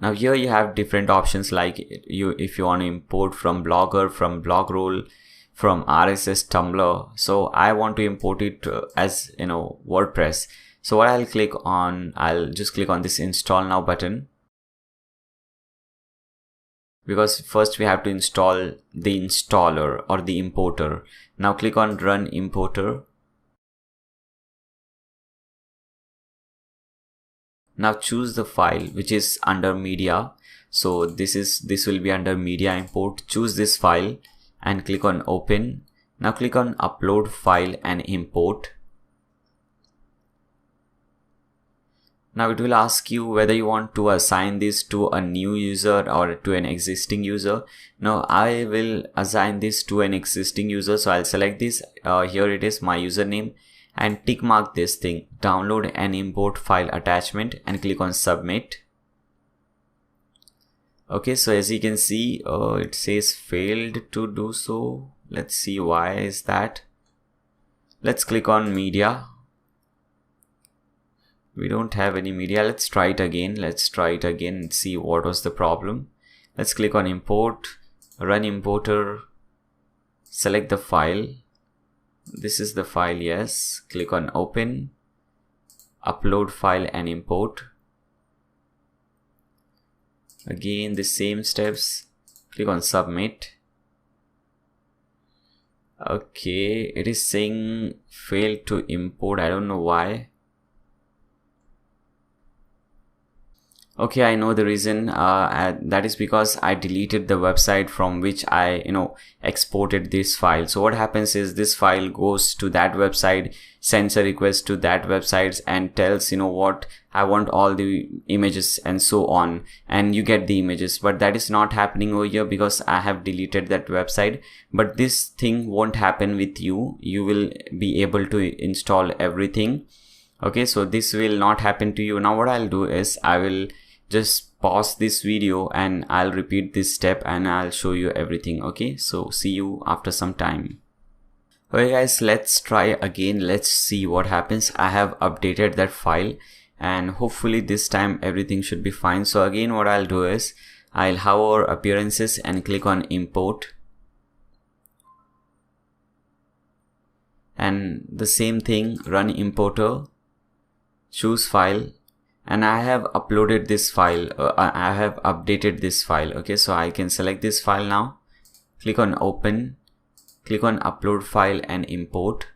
Now here you have different options, like if you want to import from Blogger, from Blogroll, from RSS, Tumblr. So I want to import it as WordPress. So what I'll just click on this install now button, because first we have to install the installer or the importer. Now click on run importer. Now choose the file which is under media. So this will be under media import. Choose this file and click on open. Now click on upload file and import. Now it will ask you whether you want to assign this to a new user or to an existing user. Now I will assign this to an existing user, so I'll select this. Here it is, my username, and tick mark this thing, download and import file attachment, and click on submit. Okay, so as you can see, it says failed to do so. Let's see why is that. Let's click on media. We don't have any media. Let's try it again. And see what was the problem. Let's click on import, run importer, select the file. This is the file, yes. Click on open, upload file and import. Again the same steps, click on submit. Okay, it is saying failed to import. I don't know why. Okay, I know the reason. That is because I deleted the website from which I exported this file. So what happens is this file goes to that website, sends a request to that website and tells what I want, all the images and so on, and you get the images. But that is not happening over here because I have deleted that website. But this thing won't happen with you. You will be able to install everything. Okay, so this will not happen to you. Now what I'll do is I will just pause this video and I'll repeat this step and I'll show you everything. Okay, so see you after some time. Okay guys, let's try again. Let's see what happens. I have updated that file and hopefully this time everything should be fine. So again what I'll do is I'll hover appearances and click on import. And the same thing, run importer, choose file, and I have uploaded this file. I have updated this file. Okay, so I can select this file now, click on open, click on upload file and import.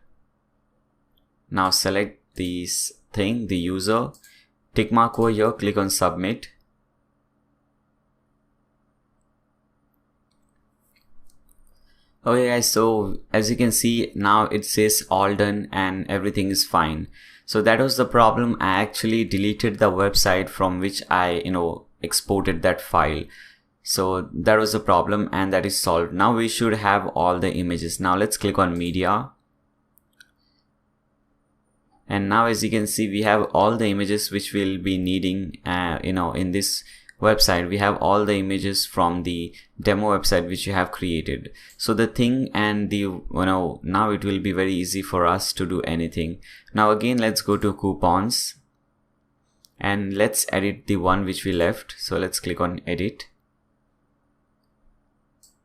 Now select this thing, the user, tick mark over here, click on submit. Okay guys, so as you can see now it says all done and everything is fine. So that was the problem. I actually deleted the website from which I exported that file. So that was the problem and that is solved. Now we should have all the images. Now let's click on media. And now as you can see we have all the images which we'll be needing in this website. We have all the images from the demo website which you have created. So the thing and the now it will be very easy for us to do anything. Now again let's go to coupons and let's edit the one which we left. So let's click on edit.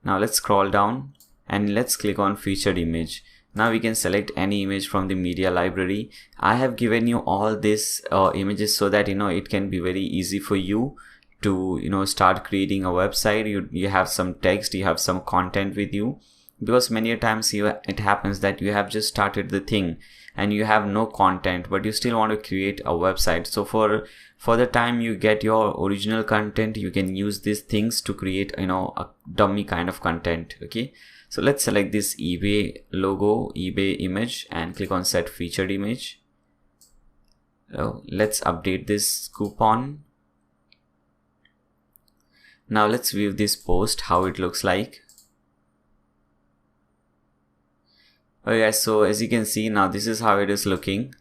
Now let's scroll down and let's click on featured image. Now we can select any image from the media library. I have given you all these images so that it can be very easy for you to start creating a website. You have some text, you have some content with you, because many a times it happens that you have just started the thing and you have no content but you still want to create a website. So for the time you get your original content, you can use these things to create a dummy kind of content. Okay, so let's select this eBay logo, eBay image, and click on set featured image. Let's update this coupon. Now let's view this post, how it looks like. Okay, so as you can see, now this is how it is looking.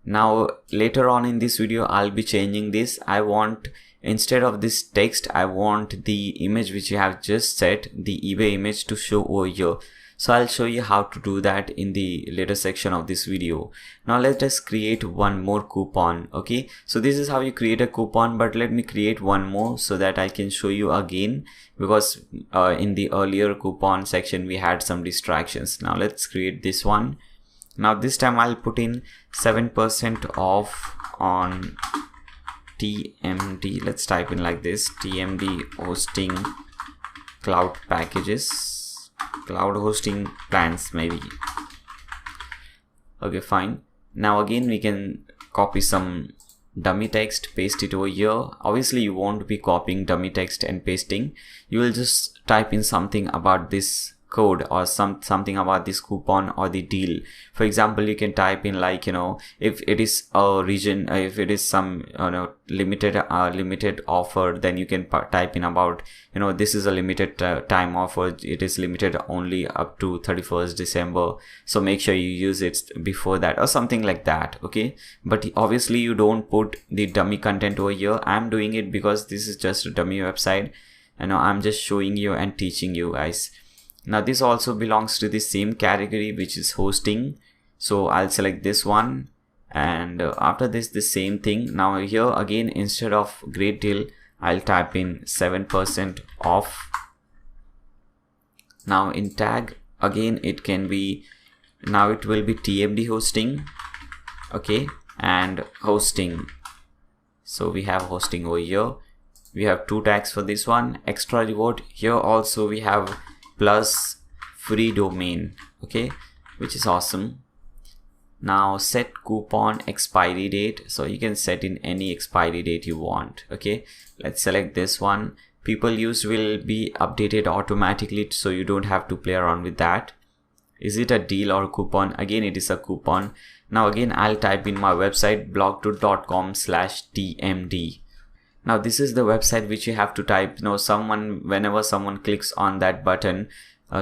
Now later on in this video, I'll be changing this. I want, instead of this text, I want the image which you have just set, the eBay image, to show over here. So I'll show you how to do that in the later section of this video. Now let us create one more coupon. Okay, so this is how you create a coupon, but let me create one more so that I can show you again, because in the earlier coupon section we had some distractions. Now let's create this one. Now this time I'll put in 7% off on TMD. Let's type in like this: TMD hosting cloud packages, cloud hosting plans maybe. Okay, fine. Now again we can copy some dummy text, paste it over here. Obviously you won't be copying dummy text and pasting. You will just type in something about this code or something about this coupon or the deal. For example, you can type in like, if it is a region, if it is some limited offer, then you can type in about, this is a limited time offer. It is limited only up to 31st December, so make sure you use it before that, or something like that. Okay, but obviously you don't put the dummy content over here. I'm doing it because this is just a dummy website. I'm just showing you and teaching you guys. Now this also belongs to the same category, which is hosting. So I'll select this one, and after this, the same thing. Now here again, instead of great deal, I'll type in 7% off. Now in tag, again it can be, now it will be TMD hosting. Okay, and hosting. So we have hosting over here. We have two tags for this one. Extra reward. Here also we have plus free domain. Okay, which is awesome. Now set coupon expiry date. So you can set in any expiry date you want. Okay, let's select this one. People used will be updated automatically, so you don't have to play around with that. Is it a deal or a coupon? Again, it is a coupon. Now again, I'll type in my website, blogtool.com/tmd. Now this is the website which you have to type. Whenever someone clicks on that button,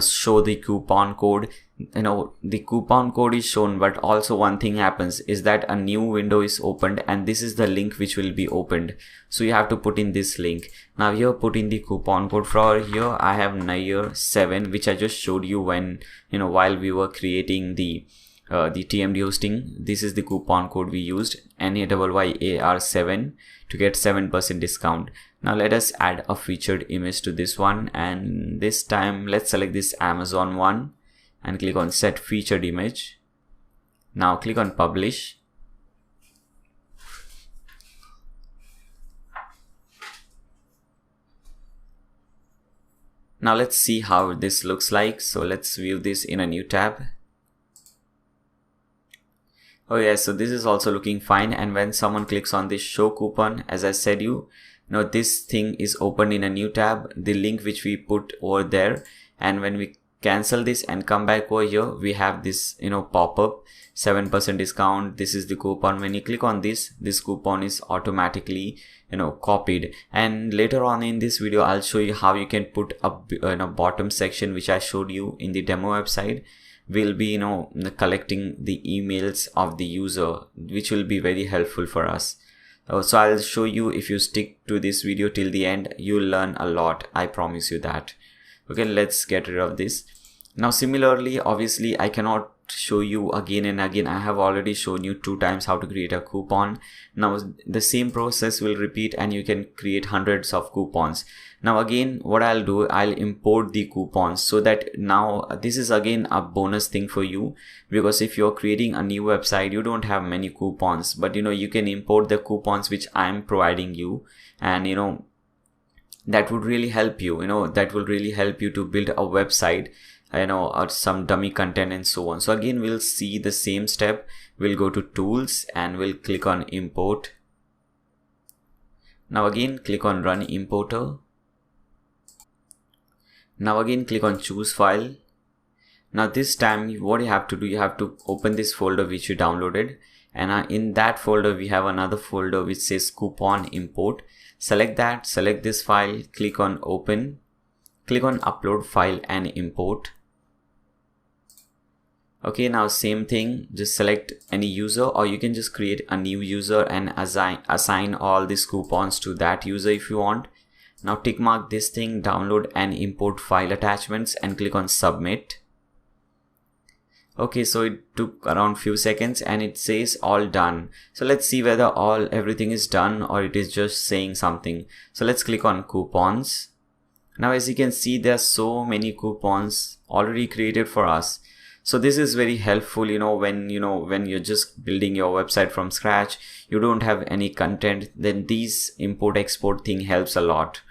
show the coupon code, the coupon code is shown, but also one thing happens is that a new window is opened, and this is the link which will be opened. So you have to put in this link. Now here, put in the coupon code. For here I have Nair7, which I just showed you when, while we were creating the TMD hosting. This is the coupon code we used, NAYYAR7, to get 7% discount. Now let us add a featured image to this one, and this time let's select this Amazon one and click on set featured image. Now click on publish. Now let's see how this looks like. So let's view this in a new tab. Oh yeah, so this is also looking fine, and when someone clicks on this show coupon, as I said this thing is opened in a new tab, the link which we put over there, and when we cancel this and come back over here, we have this pop-up 7% discount. This is the coupon. When you click on this coupon is automatically copied, and later on in this video I'll show you how you can put a bottom section, which I showed you in the demo website. Will be collecting the emails of the user, which will be very helpful for us. So I'll show you, if you stick to this video till the end, you'll learn a lot, I promise you that. Okay, let's get rid of this. Now similarly, obviously I cannot show you again and again. I have already shown you 2 times how to create a coupon. Now the same process will repeat, and you can create hundreds of coupons. Now again, what I'll do, I'll import the coupons, so that now this is again a bonus thing for you, because if you're creating a new website, you don't have many coupons, but you can import the coupons which I'm providing you, and that would really help you. That will really help you to build a website, or some dummy content and so on. So again, we'll see the same step. We'll go to tools and we'll click on import. Now again, click on run importer. Now again, click on choose file. Now this time what you have to do, you have to open this folder which you downloaded, and in that folder we have another folder which says coupon import. Select that, select this file, click on open, click on upload file and import. Okay, now same thing, just select any user, or you can just create a new user and assign all these coupons to that user if you want. Now tick mark this thing, download and import file attachments and click on submit. Okay, so it took around few seconds and it says all done. So let's see whether everything is done or it is just saying something. So let's click on coupons. Now as you can see, there are so many coupons already created for us. So this is very helpful, when you're just building your website from scratch, you don't have any content, then these import export thing helps a lot.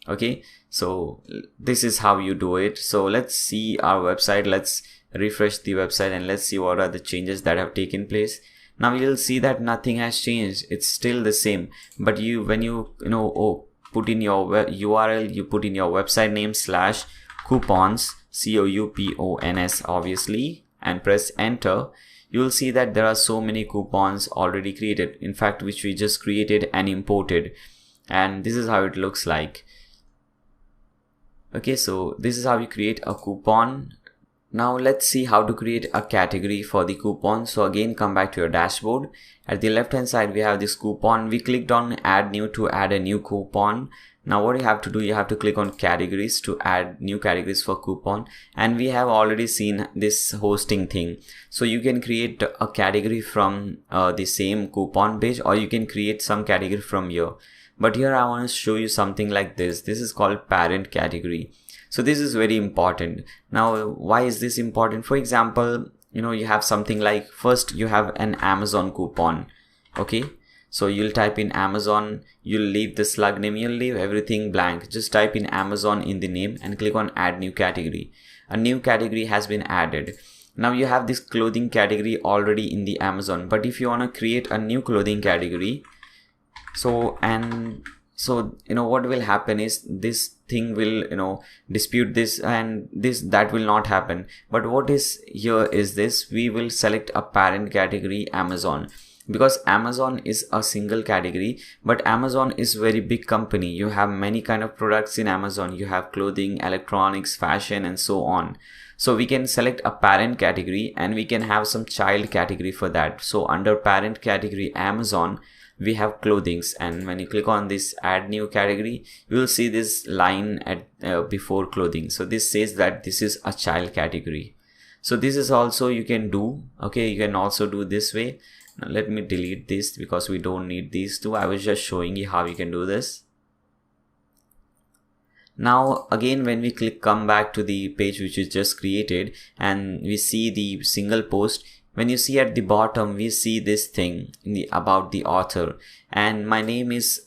Okay, so this is how you do it. So let's see our website. Let's refresh the website and let's see what are the changes that have taken place. Now you'll see that nothing has changed. It's still the same, but when you put in your URL, you put in your website name /coupons, COUPONS obviously, and press enter, you will see that there are so many coupons already created, in fact which we just created and imported, and this is how it looks like. Okay, so this is how you create a coupon. Now let's see how to create a category for the coupon. So again, come back to your dashboard. At the left hand side we have this coupon. We clicked on add new to add a new coupon. Now what you have to do, you have to click on categories to add new categories for coupon, and we have already seen this hosting thing. So you can create a category from the same coupon page, or you can create some category from here. But here I want to show you something like this. This is called parent category. So this is very important. Now why is this important? For example, you have something like, first you have an Amazon coupon. Okay, so you'll type in Amazon, you'll leave the slug name, you'll leave everything blank, just type in Amazon in the name and click on add new category. A new category has been added. Now you have this clothing category already in the Amazon, but if you want to create a new clothing category, so what will happen is this thing will dispute this, and that will not happen. But what is here is this, we will select a parent category Amazon, because Amazon is a single category, but Amazon is very big company. You have many kind of products in Amazon. You have clothing, electronics, fashion, and so on. So we can select a parent category and we can have some child category for that. So under parent category Amazon, we have clothings, and when you click on this add new category, you will see this line at before clothing. So this says that this is a child category. So this is also you can do. Okay, you can also do this way. Now let me delete this because we don't need these two. I was just showing you how you can do this. Now again, when we come back to the page which is just created, and we see the single post, when you see at the bottom, we see this thing about the author, and my name is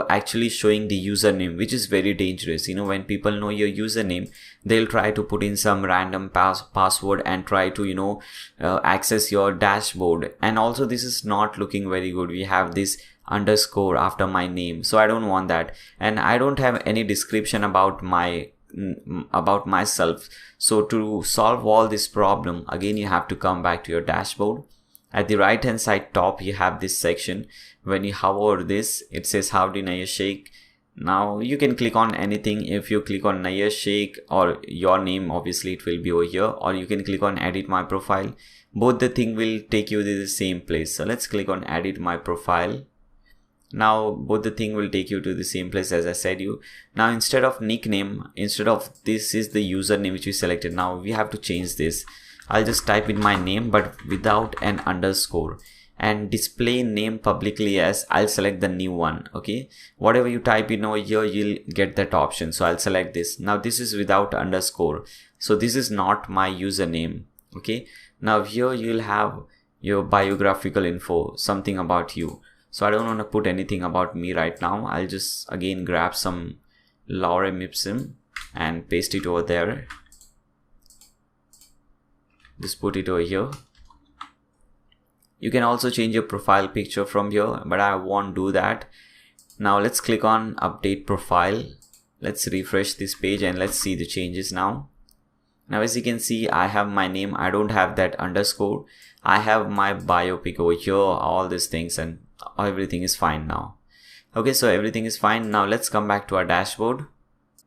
actually showing the username, which is very dangerous. When people know your username, they'll try to put in some random password and try to access your dashboard. And also this is not looking very good. We have this underscore after my name, so I don't want that, and I don't have any description about myself. So to solve all this problem, again you have to come back to your dashboard. At the right hand side top, you have this section. When you hover over this, it says Howdy Naya Sheikh. Now you can click on anything. If you click on Naya Sheikh or your name, obviously it will be over here, or you can click on edit my profile. Both the thing will take you to the same place. So let's click on edit my profile. Now both the thing will take you to the same place as I said you. Now instead of nickname, instead of this is the username which we selected. Now we have to change this. I'll just type in my name but without an underscore, and display name publicly as, I'll select the new one. Okay, whatever you type in over here, you'll get that option. So I'll select this. Now this is without underscore, so this is not my username. Okay, now here you'll have your biographical info, something about you. So I don't want to put anything about me right now. I'll just again grab some lorem ipsum and paste it over there. Just put it over here. You can also change your profile picture from here, but I won't do that. Now let's click on update profile. Let's refresh this page and let's see the changes now. Now as you can see, I have my name, I don't have that underscore. I have my bio pic over here, all these things, and everything is fine now. Okay, so everything is fine. Now let's come back to our dashboard.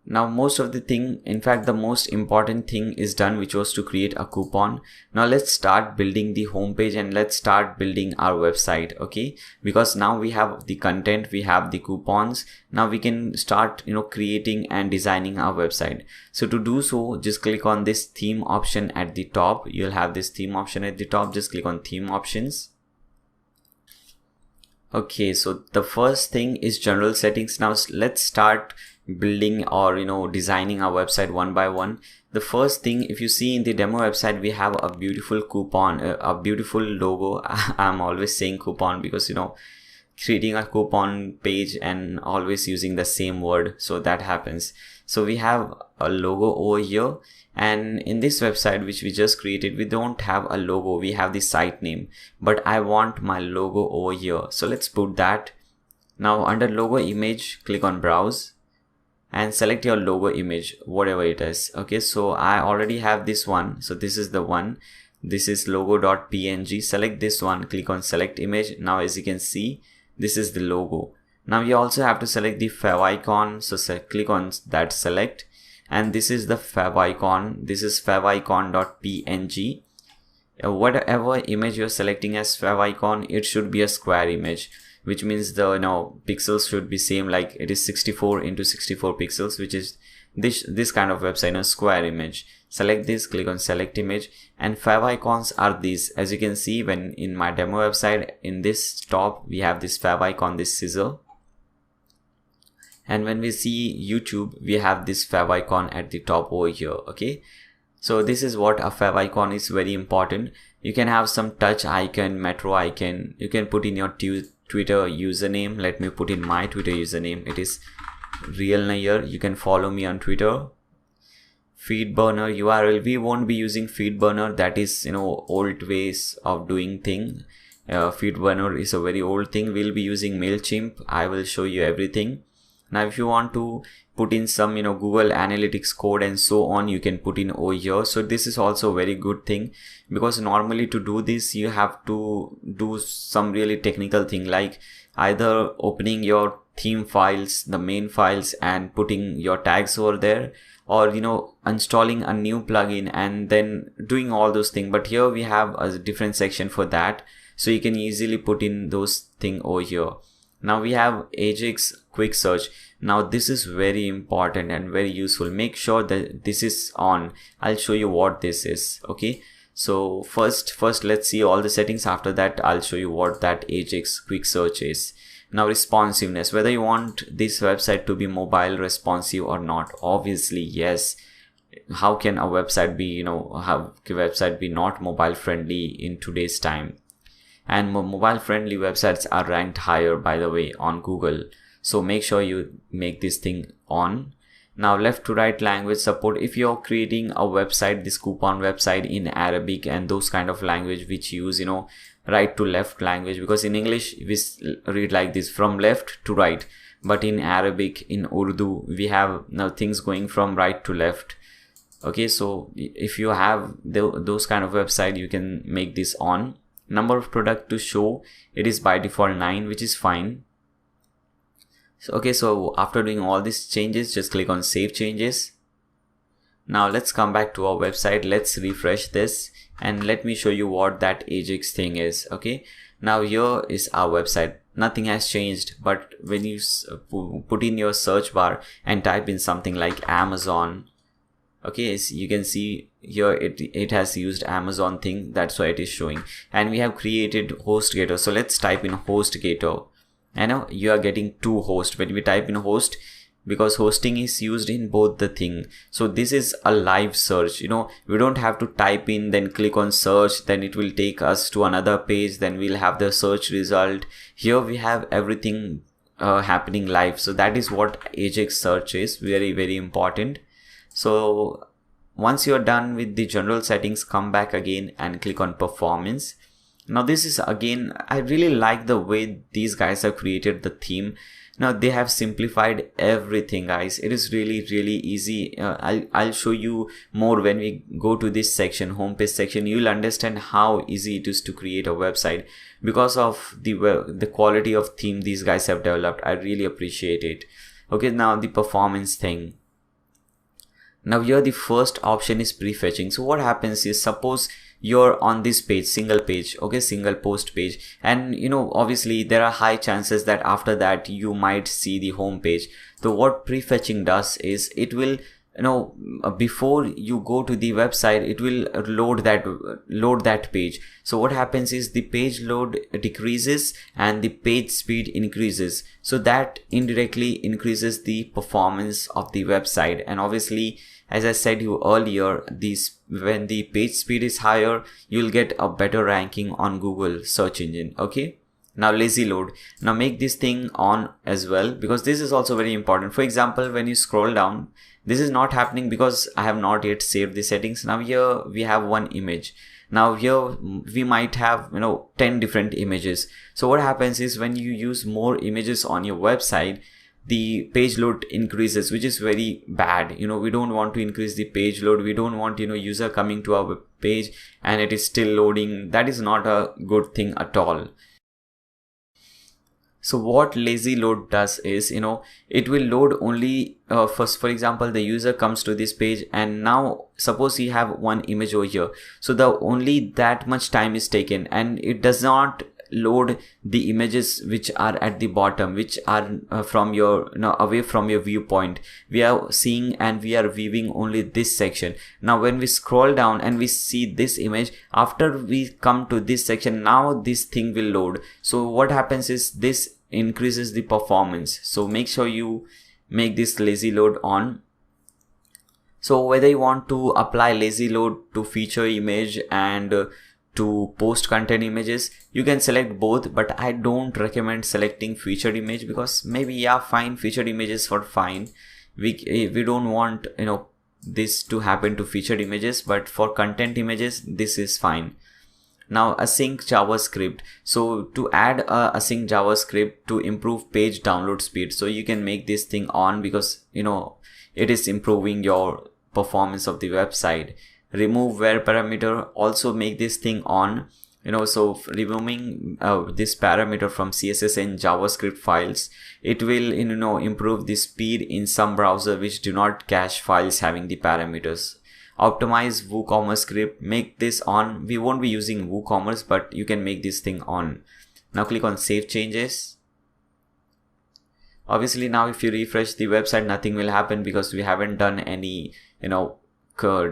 Now most of the thing, in fact the most important thing is done, which was to create a coupon. Now let's start building the homepage and let's start building our website. Okay, because now we have the content, we have the coupons. Now we can start creating and designing our website. So to do so, just click on this theme option at the top. You'll have this theme option at the top. Just click on theme options. Okay, so the first thing is general settings. Now let's start building or designing our website one by one. The first thing, if you see in the demo website, we have a beautiful coupon, a beautiful logo. I'm always saying coupon because creating a coupon page and always using the same word, so that happens. So we have a logo over here, and in this website which we just created, we don't have a logo, we have the site name, but I want my logo over here, so let's put that. Now under logo image, click on browse and select your logo image, whatever it is. Okay, so I already have this one, so this is the one. This is logo.png. Select this one, click on select image. Now as you can see, this is the logo. Now you also have to select the favicon, so click on that, select, and this is the favicon. This is favicon.png. Whatever image you're selecting as favicon, it should be a square image, which means the pixels should be same, like it is 64 into 64 pixels, which is this kind of website, a square image. Select this, click on select image, and favicons are these. As you can see, when in my demo website, in this top we have this favicon, this scissor, and when we see YouTube, we have this favicon at the top over here. Okay, so this is what a favicon is, very important. You can have some touch icon, metro icon. You can put in your Twitter username. Let me put in my Twitter username. It is Real Nair. You can follow me on Twitter. Feedburner URL. We won't be using Feedburner. That is old ways of doing thing. Feedburner is a very old thing. We'll be using MailChimp. I will show you everything. Now if you want to put in some Google Analytics code and so on, you can put in over here. So this is also a very good thing, because normally to do this you have to do some really technical thing, like either opening your theme files, the main files, and putting your tags over there, or installing a new plugin and then doing all those things. But here we have a different section for that, so you can easily put in those things over here. Now we have Ajax quick search. Now this is very important and very useful. Make sure that this is on. I'll show you what this is. Okay, so first let's see all the settings. After that I'll show you what that Ajax quick search is. Now responsiveness, whether you want this website to be mobile responsive or not. Obviously yes. How can a website be not mobile friendly in today's time? And mobile friendly websites are ranked higher, by the way, on Google. So make sure you make this thing on. Now left to right language support. If you're creating a website, this coupon website, in Arabic and those kind of language which use right to left language, because in English we read like this, from left to right, but in Arabic, in Urdu, we have now things going from right to left. Okay, so if you have those kind of website, you can make this on. Number of product to show, it is by default 9, which is fine. So, okay, so after doing all these changes, just click on save changes. Now let's come back to our website. Let's refresh this and let me show you what that Ajax thing is. Okay, now here is our website. Nothing has changed, but when you put in your search bar and type in something like Amazon, okay, so you can see here it has used Amazon thing, that's why it is showing. And we have created HostGator. So let's type in HostGator. I know you are getting 2 hosts when we type in host, because hosting is used in both the thing. So this is a live search. We don't have to type in, then click on search, then it will take us to another page, then we'll have the search result. Here we have everything happening live. So that is what Ajax search is. Very, very important. So once you're done with the general settings, come back again and click on performance. Now this is again, I really like the way these guys have created the theme. Now they have simplified everything, guys. It is really easy. I'll show you more when we go to this section, homepage section. You'll understand how easy it is to create a website because of the quality of theme these guys have developed. I really appreciate it. Okay, now the performance thing. Now here the first option is prefetching. So what happens is, suppose you're on this page, single page, okay, single post page, and obviously there are high chances that after that you might see the home page. So what prefetching does is, it will before you go to the website, it will load that page. So what happens is, the page load decreases and the page speed increases, so that indirectly increases the performance of the website. And obviously, as I said you earlier, when the page speed is higher, you'll get a better ranking on Google search engine. Okay, now lazy load. Now make this thing on as well, because this is also very important. For example, when you scroll down, this is not happening because I have not yet saved the settings. Now here we have one image. Now here we might have 10 different images. So what happens is, when you use more images on your website, the page load increases, which is very bad. We don't want to increase the page load. We don't want user coming to our page and it is still loading. That is not a good thing at all. So what lazy load does is, it will load only for example, the user comes to this page, and now suppose you have one image over here. So the only that much time is taken, and it does not load the images which are at the bottom, which are from your away from your viewpoint. We are seeing and we are viewing only this section. Now when we scroll down and we see this image, after we come to this section, now this thing will load. So what happens is, this increases the performance. So make sure you make this lazy load on. So whether you want to apply lazy load to feature image and to post content images, you can select both, but I don't recommend selecting featured image, because maybe fine, featured images for fine. We don't want this to happen to featured images, but for content images this is fine. Now async JavaScript. So to add a async JavaScript to improve page download speed, so you can make this thing on, because it is improving your performance of the website. Remove where parameter, also make this thing on. So removing this parameter from CSS and JavaScript files, it will improve the speed in some browser which do not cache files having the parameters. Optimize WooCommerce script, make this on. We won't be using WooCommerce, but you can make this thing on. Now click on save changes. Obviously now if you refresh the website, nothing will happen because we haven't done any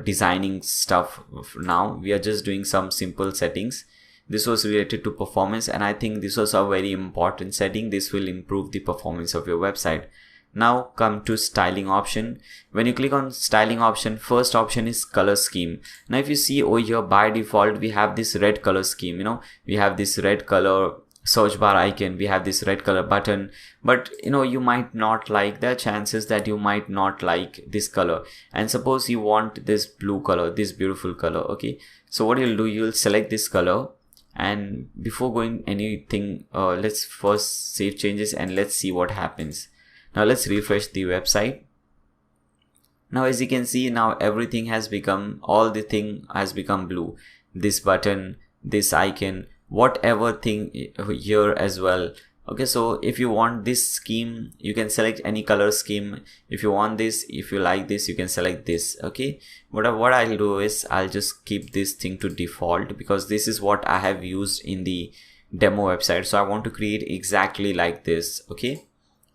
designing stuff. Now we are just doing some simple settings. This was related to performance, and I think this was a very important setting. This will improve the performance of your website. Now come to styling option. When you click on styling option, first option is color scheme. Now if you see over here, by default we have this red color scheme. We have this red color search bar icon, we have this red color button, but you might not like, the chances that you might not like this color, and suppose you want this blue color, this beautiful color. Okay, so what you'll do, you'll select this color, and before going anything, let's first save changes and let's see what happens. Now let's refresh the website. Now as you can see, now everything has become, all the thing has become blue. This button, this icon, whatever thing here as well. Okay, so if you want this scheme, you can select any color scheme. If you want this, if you like this, you can select this. Okay, what I'll do is, I'll just keep this thing to default, because this is what I have used in the demo website. So I want to create exactly like this. Okay,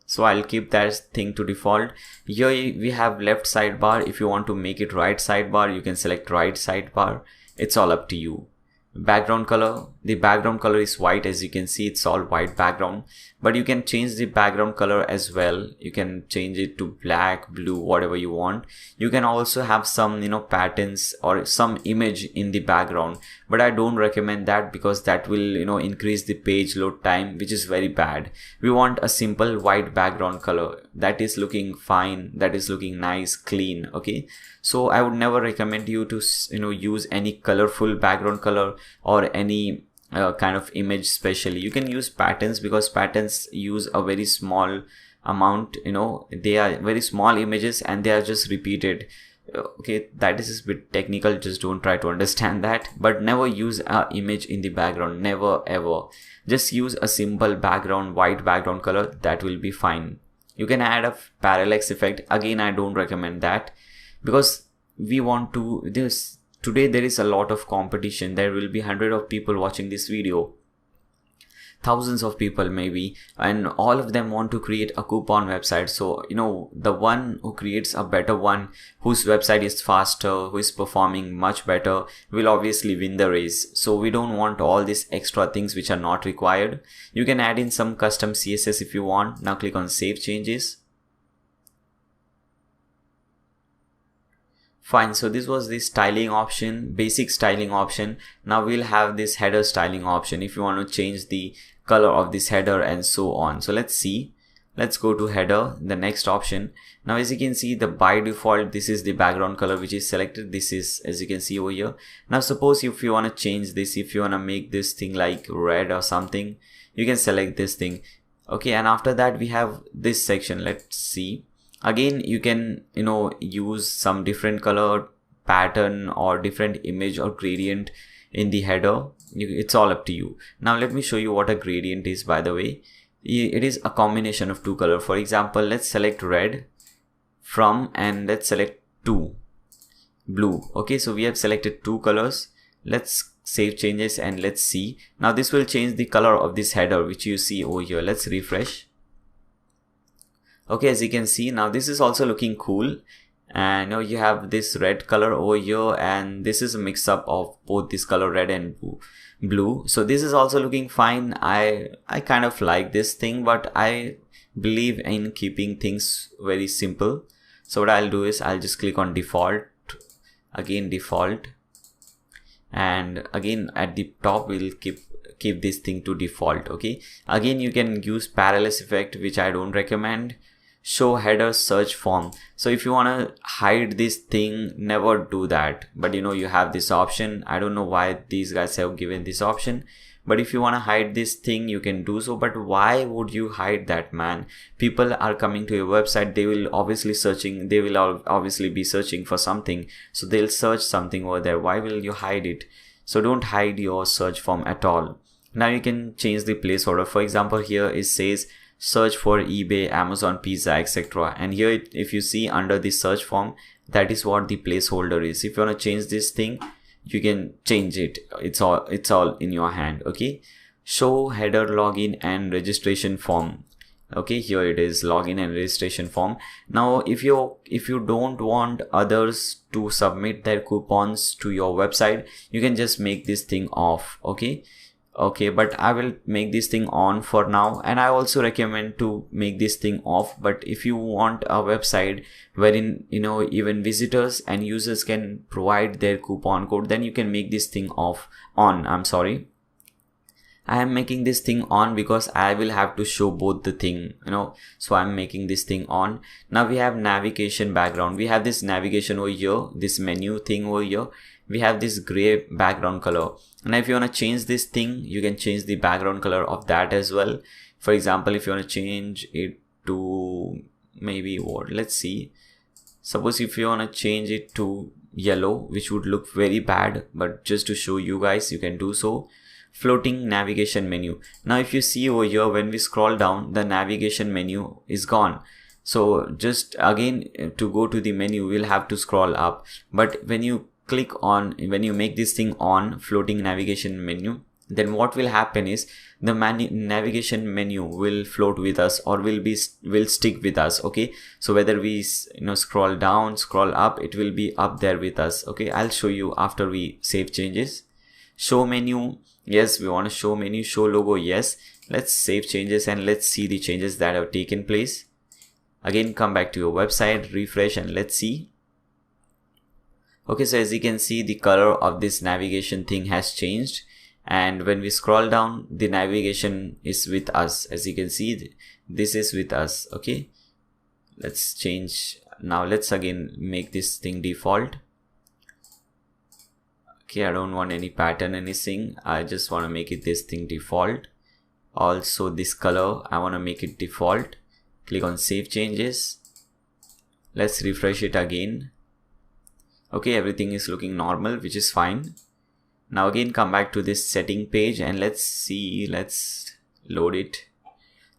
so I'll keep that thing to default. Here we have left sidebar. If you want to make it right sidebar, you can select right sidebar. It's all up to you. Background color, the background color is white. As you can see, it's all white background, but you can change the background color as well. You can change it to black, blue, whatever you want. You can also have some patterns or some image in the background, but I don't recommend that, because that will increase the page load time, which is very bad. We want a simple white background color that is looking fine, that is looking nice, clean. Okay, so I would never recommend you to use any colorful background color or any kind of image. Especially you can use patterns, because patterns use a very small amount, you know, they are very small images and they are just repeated. Okay, that is a bit technical, just don't try to understand that. But never use an image in the background, never ever. Just use a simple background, white background color, that will be fine. You can add a parallax effect. Again, I don't recommend that, because we want to this today there is a lot of competition. There will be hundreds of people watching this video, thousands of people maybe, and all of them want to create a coupon website. So, you know, the one who creates a better one, whose website is faster, who is performing much better, will obviously win the race. So we don't want all these extra things which are not required. You can add in some custom CSS if you want. Now click on save changes. Fine, so this was the styling option, basic styling option. Now we'll have this header styling option if you want to change the color of this header and so on. So let's see. Let's go to header, the next option. Now as you can see, the by default, this is the background color which is selected. This is, as you can see over here. Now suppose if you want to change this, if you want to make this thing like red or something, you can select this thing. Okay, and after that we have this section. Let's see. Again, you can, you know, use some different color pattern or different image or gradient in the header. It's all up to you. Now let me show you what a gradient is, by the way. It is a combination of two colors. For example, let's select red from, and let's select 2 blue. Okay, so we have selected 2 colors. Let's save changes and let's see. Now this will change the color of this header which you see over here. Let's refresh. Okay, as you can see, now this is also looking cool, and now you have this red color over here, and this is a mix up of both this color, red and blue. So this is also looking fine. I kind of like this thing, but I believe in keeping things very simple. So what I'll do is I'll just click on default, again default, and again at the top we'll keep this thing to default. Okay, again you can use parallax effect, which I don't recommend. Show header search form. So if you want to hide this thing, never do that, but you know, you have this option. I don't know why these guys have given this option, but if you want to hide this thing, you can do so. But why would you hide that, man? People are coming to your website, they will obviously be searching for something, so they'll search something over there. Why will you hide it? So don't hide your search form at all. Now you can change the placeholder. For example, here it says search for eBay, Amazon, pizza, etc. And here, if you see under the search form, that is what the placeholder is. If you want to change this thing, you can change it. It's all in your hand. Okay, show header login and registration form. Okay, here it is, login and registration form. Now if you don't want others to submit their coupons to your website, you can just make this thing off. Okay, but I will make this thing on for now, and I also recommend to make this thing off. But if you want a website wherein, you know, even visitors and users can provide their coupon code, then you can make this thing on. I'm sorry, I am making this thing on because I will have to show both the thing, you know, so I'm making this thing on. Now we have navigation background. We have this navigation over here, this menu thing over here. We have this gray background color, and if you want to change this thing, you can change the background color of that as well. For example, if you want to change it to maybe what, let's see, suppose if you want to change it to yellow, which would look very bad, but just to show you guys, you can do so. Floating navigation menu. Now if you see over here, when we scroll down, the navigation menu is gone. So just again, to go to the menu, we'll have to scroll up. But when you make this thing on, floating navigation menu, then what will happen is the navigation menu will float with us, or will stick with us. Okay, so whether we scroll down, scroll up, it will be up there with us. Okay, I'll show you after we save changes. Show menu, yes, we want to show menu. Show logo, yes. Let's save changes and let's see the changes that have taken place. Again, come back to your website, refresh, and let's see. Okay, so as you can see, the color of this navigation thing has changed, and when we scroll down, the navigation is with us. As you can see, this is with us. Okay, let's change. Now let's again make this thing default. Okay, I don't want any pattern, anything. I just want to make it this thing default. Also this color, I want to make it default. click on save changes. Let's refresh it again. Okay, everything is looking normal, which is fine. Now again come back to this setting page and let's load it.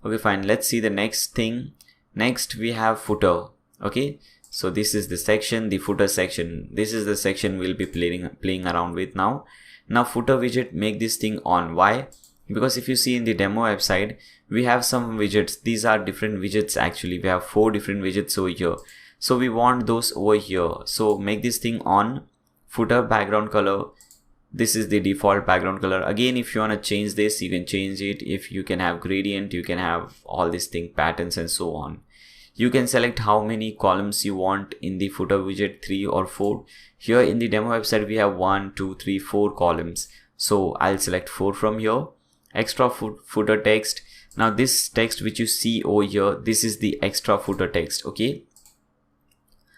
Okay, fine. Let's see the next thing. Next we have footer. Okay, so this is the section, the footer section. This is the section we'll be playing around with now. Now footer widget, make this thing on. Why? Because if you see in the demo website, we have some widgets. These are different widgets actually. We have 4 different widgets over here. So we want those over here. So make this thing on. Footer background color. This is the default background color. Again, if you want to change this, you can change it. If you can have gradient, you can have all these thing, patterns and so on. You can select how many columns you want in the footer widget, 3 or 4. Here in the demo website, we have 1, 2, 3, 4 columns. So I'll select 4 from here. Extra footer text. Now this text which you see over here, this is the extra footer text. Okay.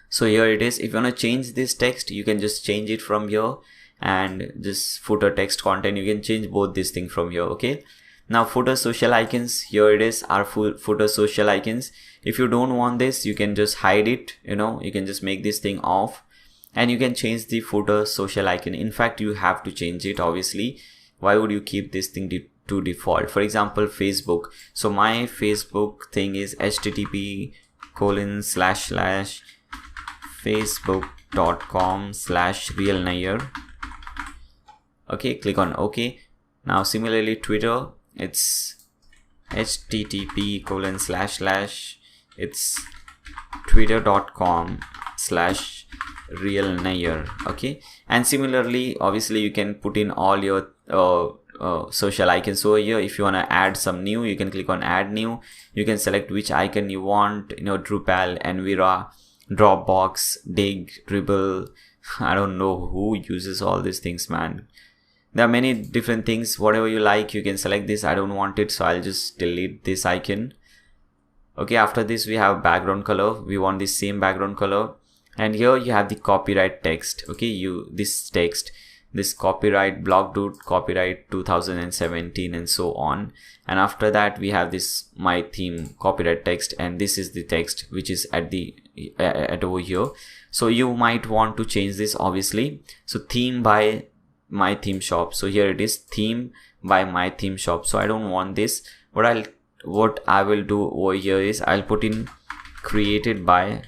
So here it is. If you want to change this text, you can just change it from here. And this footer text content, you can change both this thing from here. Okay. Now footer social icons, here it is, our footer social icons. If you don't want this, you can just hide it. You can just make this thing off and you can change the footer social icon. In fact, you have to change it, obviously. Why would you keep this thing to default? For example, Facebook. So my Facebook thing is http://facebook.com/realnair. Okay, click on OK. Now similarly Twitter, it's http:// it's twitter.com/realnair. Okay, and similarly obviously you can put in all your social icons over here. If you want to add some new, you can click on add new. You can select which icon you want, Drupal, Envira, Dropbox, Dig, Dribble. I don't know who uses all these things, man. There are many different things. Whatever you like, you can select this. I don't want it, so I'll just delete this icon. Okay, after this we have background color. We want the same background color. And here you have the copyright text. Okay, this text, this copyright blog dude, copyright 2017 and so on. And after that we have this my theme copyright text, and this is the text which is at over here. So you might want to change this, obviously. So theme by my theme shop. So here it is, theme by my theme shop. So I don't want this. What I will do over here is I'll put in created by,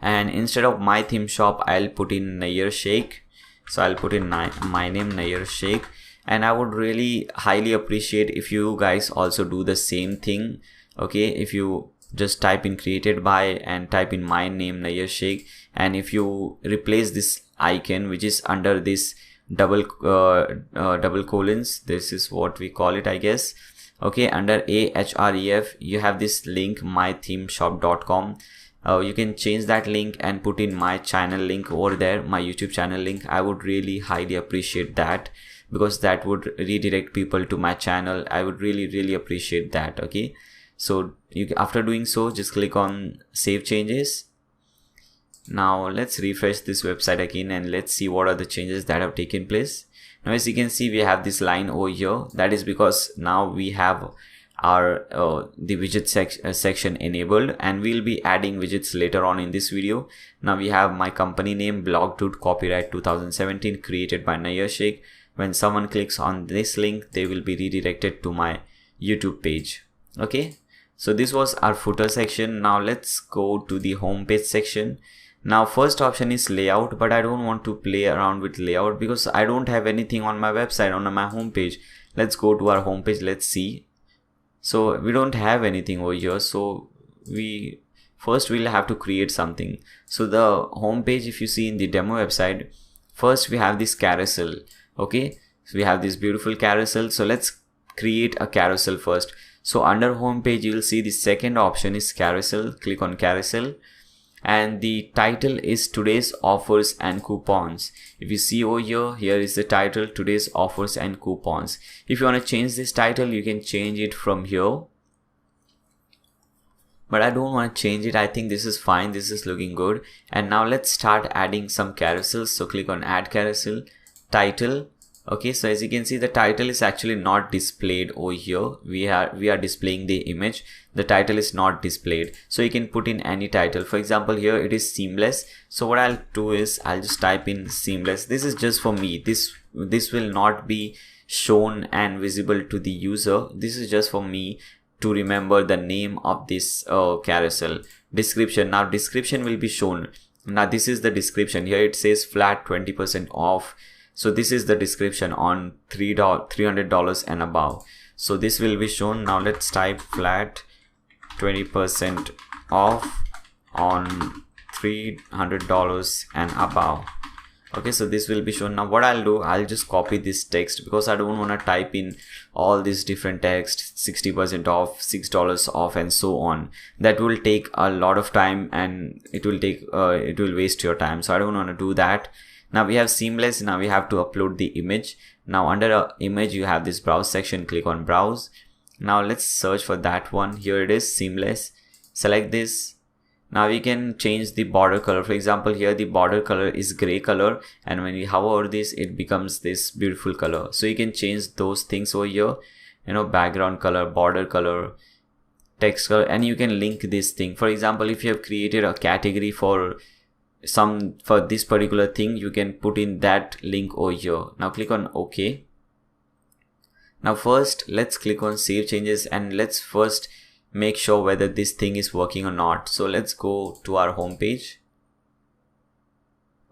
and instead of my theme shop I'll put in Nair Sheikh. So I'll put in my name, Nair Sheikh. And I would really highly appreciate if you guys also do the same thing. Okay, if you just type in created by and type in my name, Nair Sheikh, and if you replace this icon which is under this double colons, this is what we call it, I guess. Okay, under ahref you have this link mythemeshop.com. You can change that link and put in my channel link over there, my YouTube channel link. I would really highly appreciate that, because that would redirect people to my channel. I would really appreciate that. Okay, so after doing so, just click on save changes. Now let's refresh this website again and let's see what are the changes that have taken place. Now as you can see, we have this line over here. That is because now we have our the widget section enabled, and we'll be adding widgets later on in this video. Now we have my company name, blog dude, copyright 2017, created by Nair Sheikh. When someone clicks on this link, they will be redirected to my YouTube page. Okay, so this was our footer section. Now let's go to the home page section. Now first option is layout, but I don't want to play around with layout because I don't have anything on my website, on my home page. Let's go to our home page. Let's see. So we don't have anything over here, so we'll have to create something. So the home page, if you see in the demo website, first we have this carousel. Okay, so we have this beautiful carousel. So let's create a carousel first. So under home page, you will see the second option is carousel. Click on carousel, and the title is today's offers and coupons. If you see over here, here is the title, today's offers and coupons. If you want to change this title, you can change it from here, but I don't want to change it. I think this is fine. This is looking good. And now let's start adding some carousels. So click on add carousel, title, Okay, so as you can see, the title is actually not displayed over here. We are displaying the image. The title is not displayed, so you can put in any title. For example, here it is seamless. So what I'll do is I'll just type in seamless. This is just for me. This will not be shown and visible to the user. This is just for me to remember the name of this carousel. Description. Now description will be shown. Now this is the description. Here it says flat 20% off. So this is the description on $300 and above. So this will be shown. Now let's type flat 20% off on $300 and above. Okay, so this will be shown. Now what I'll do, I'll just copy this text because I don't want to type in all these different text, 60% off, $6 off, and so on. That will take a lot of time and it will waste your time. So I don't want to do that. Now we have seamless. Now we have to upload the image. Now under image you have this browse section. Click on browse. Now let's search for that one. Here it is, seamless. Select this. Now we can change the border color. For example, here the border color is gray color, and when we hover over this, it becomes this beautiful color. So you can change those things over here, you know, background color, border color, text color, and you can link this thing. For example, if you have created a category for this particular thing, you can put in that link over here. Now click on OK. Now first let's click on save changes, and let's first make sure whether this thing is working or not. So let's go to our home page.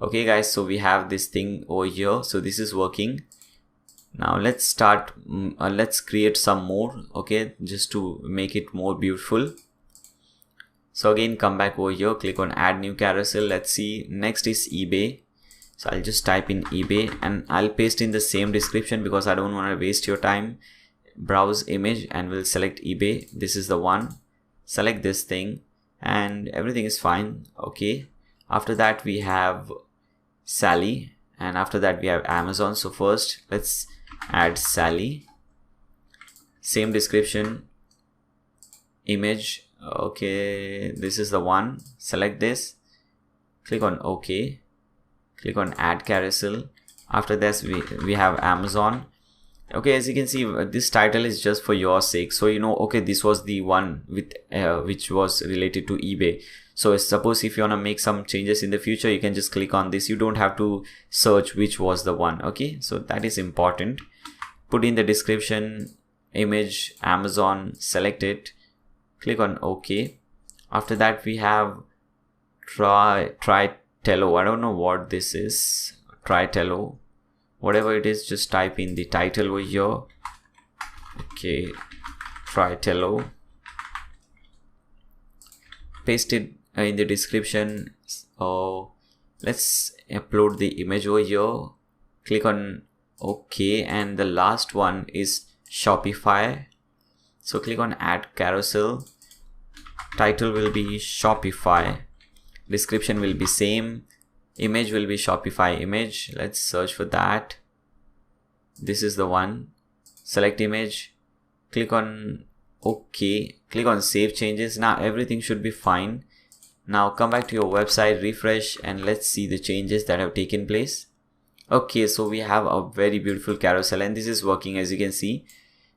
Okay guys, so we have this thing over here. So this is working. Now let's start, let's create some more, okay, just to make it more beautiful. So again, come back over here, click on add new carousel. Let's see, next is eBay. So I'll just type in eBay and I'll paste in the same description because I don't want to waste your time. Browse image and we'll select eBay. This is the one. Select this thing and everything is fine. Okay. After that we have Sally, and after that we have Amazon. So first let's add Sally. Same description, image. Okay, this is the one. Select this, click on OK, click on add carousel. After this we have Amazon. Okay, as you can see, this title is just for your sake, so you know, okay, this was the one with which was related to eBay. So suppose if you want to make some changes in the future, you can just click on this. You don't have to search which was the one. Okay, so that is important. Put in the description, image, Amazon, select it, click on OK. After that we have Tritello. I don't know what this is. Tritello, whatever it is, just type in the title over here. Okay, Tritello. Paste it in the description. So let's upload the image over here. Click on OK, and the last one is Shopify. So click on add carousel. Title will be Shopify. Description will be same. Image will be Shopify image. Let's search for that. This is the one. Select image. Click on OK. Click on save changes. Now everything should be fine. Now come back to your website, refresh, and let's see the changes that have taken place. Okay, so we have a very beautiful carousel and this is working. As you can see,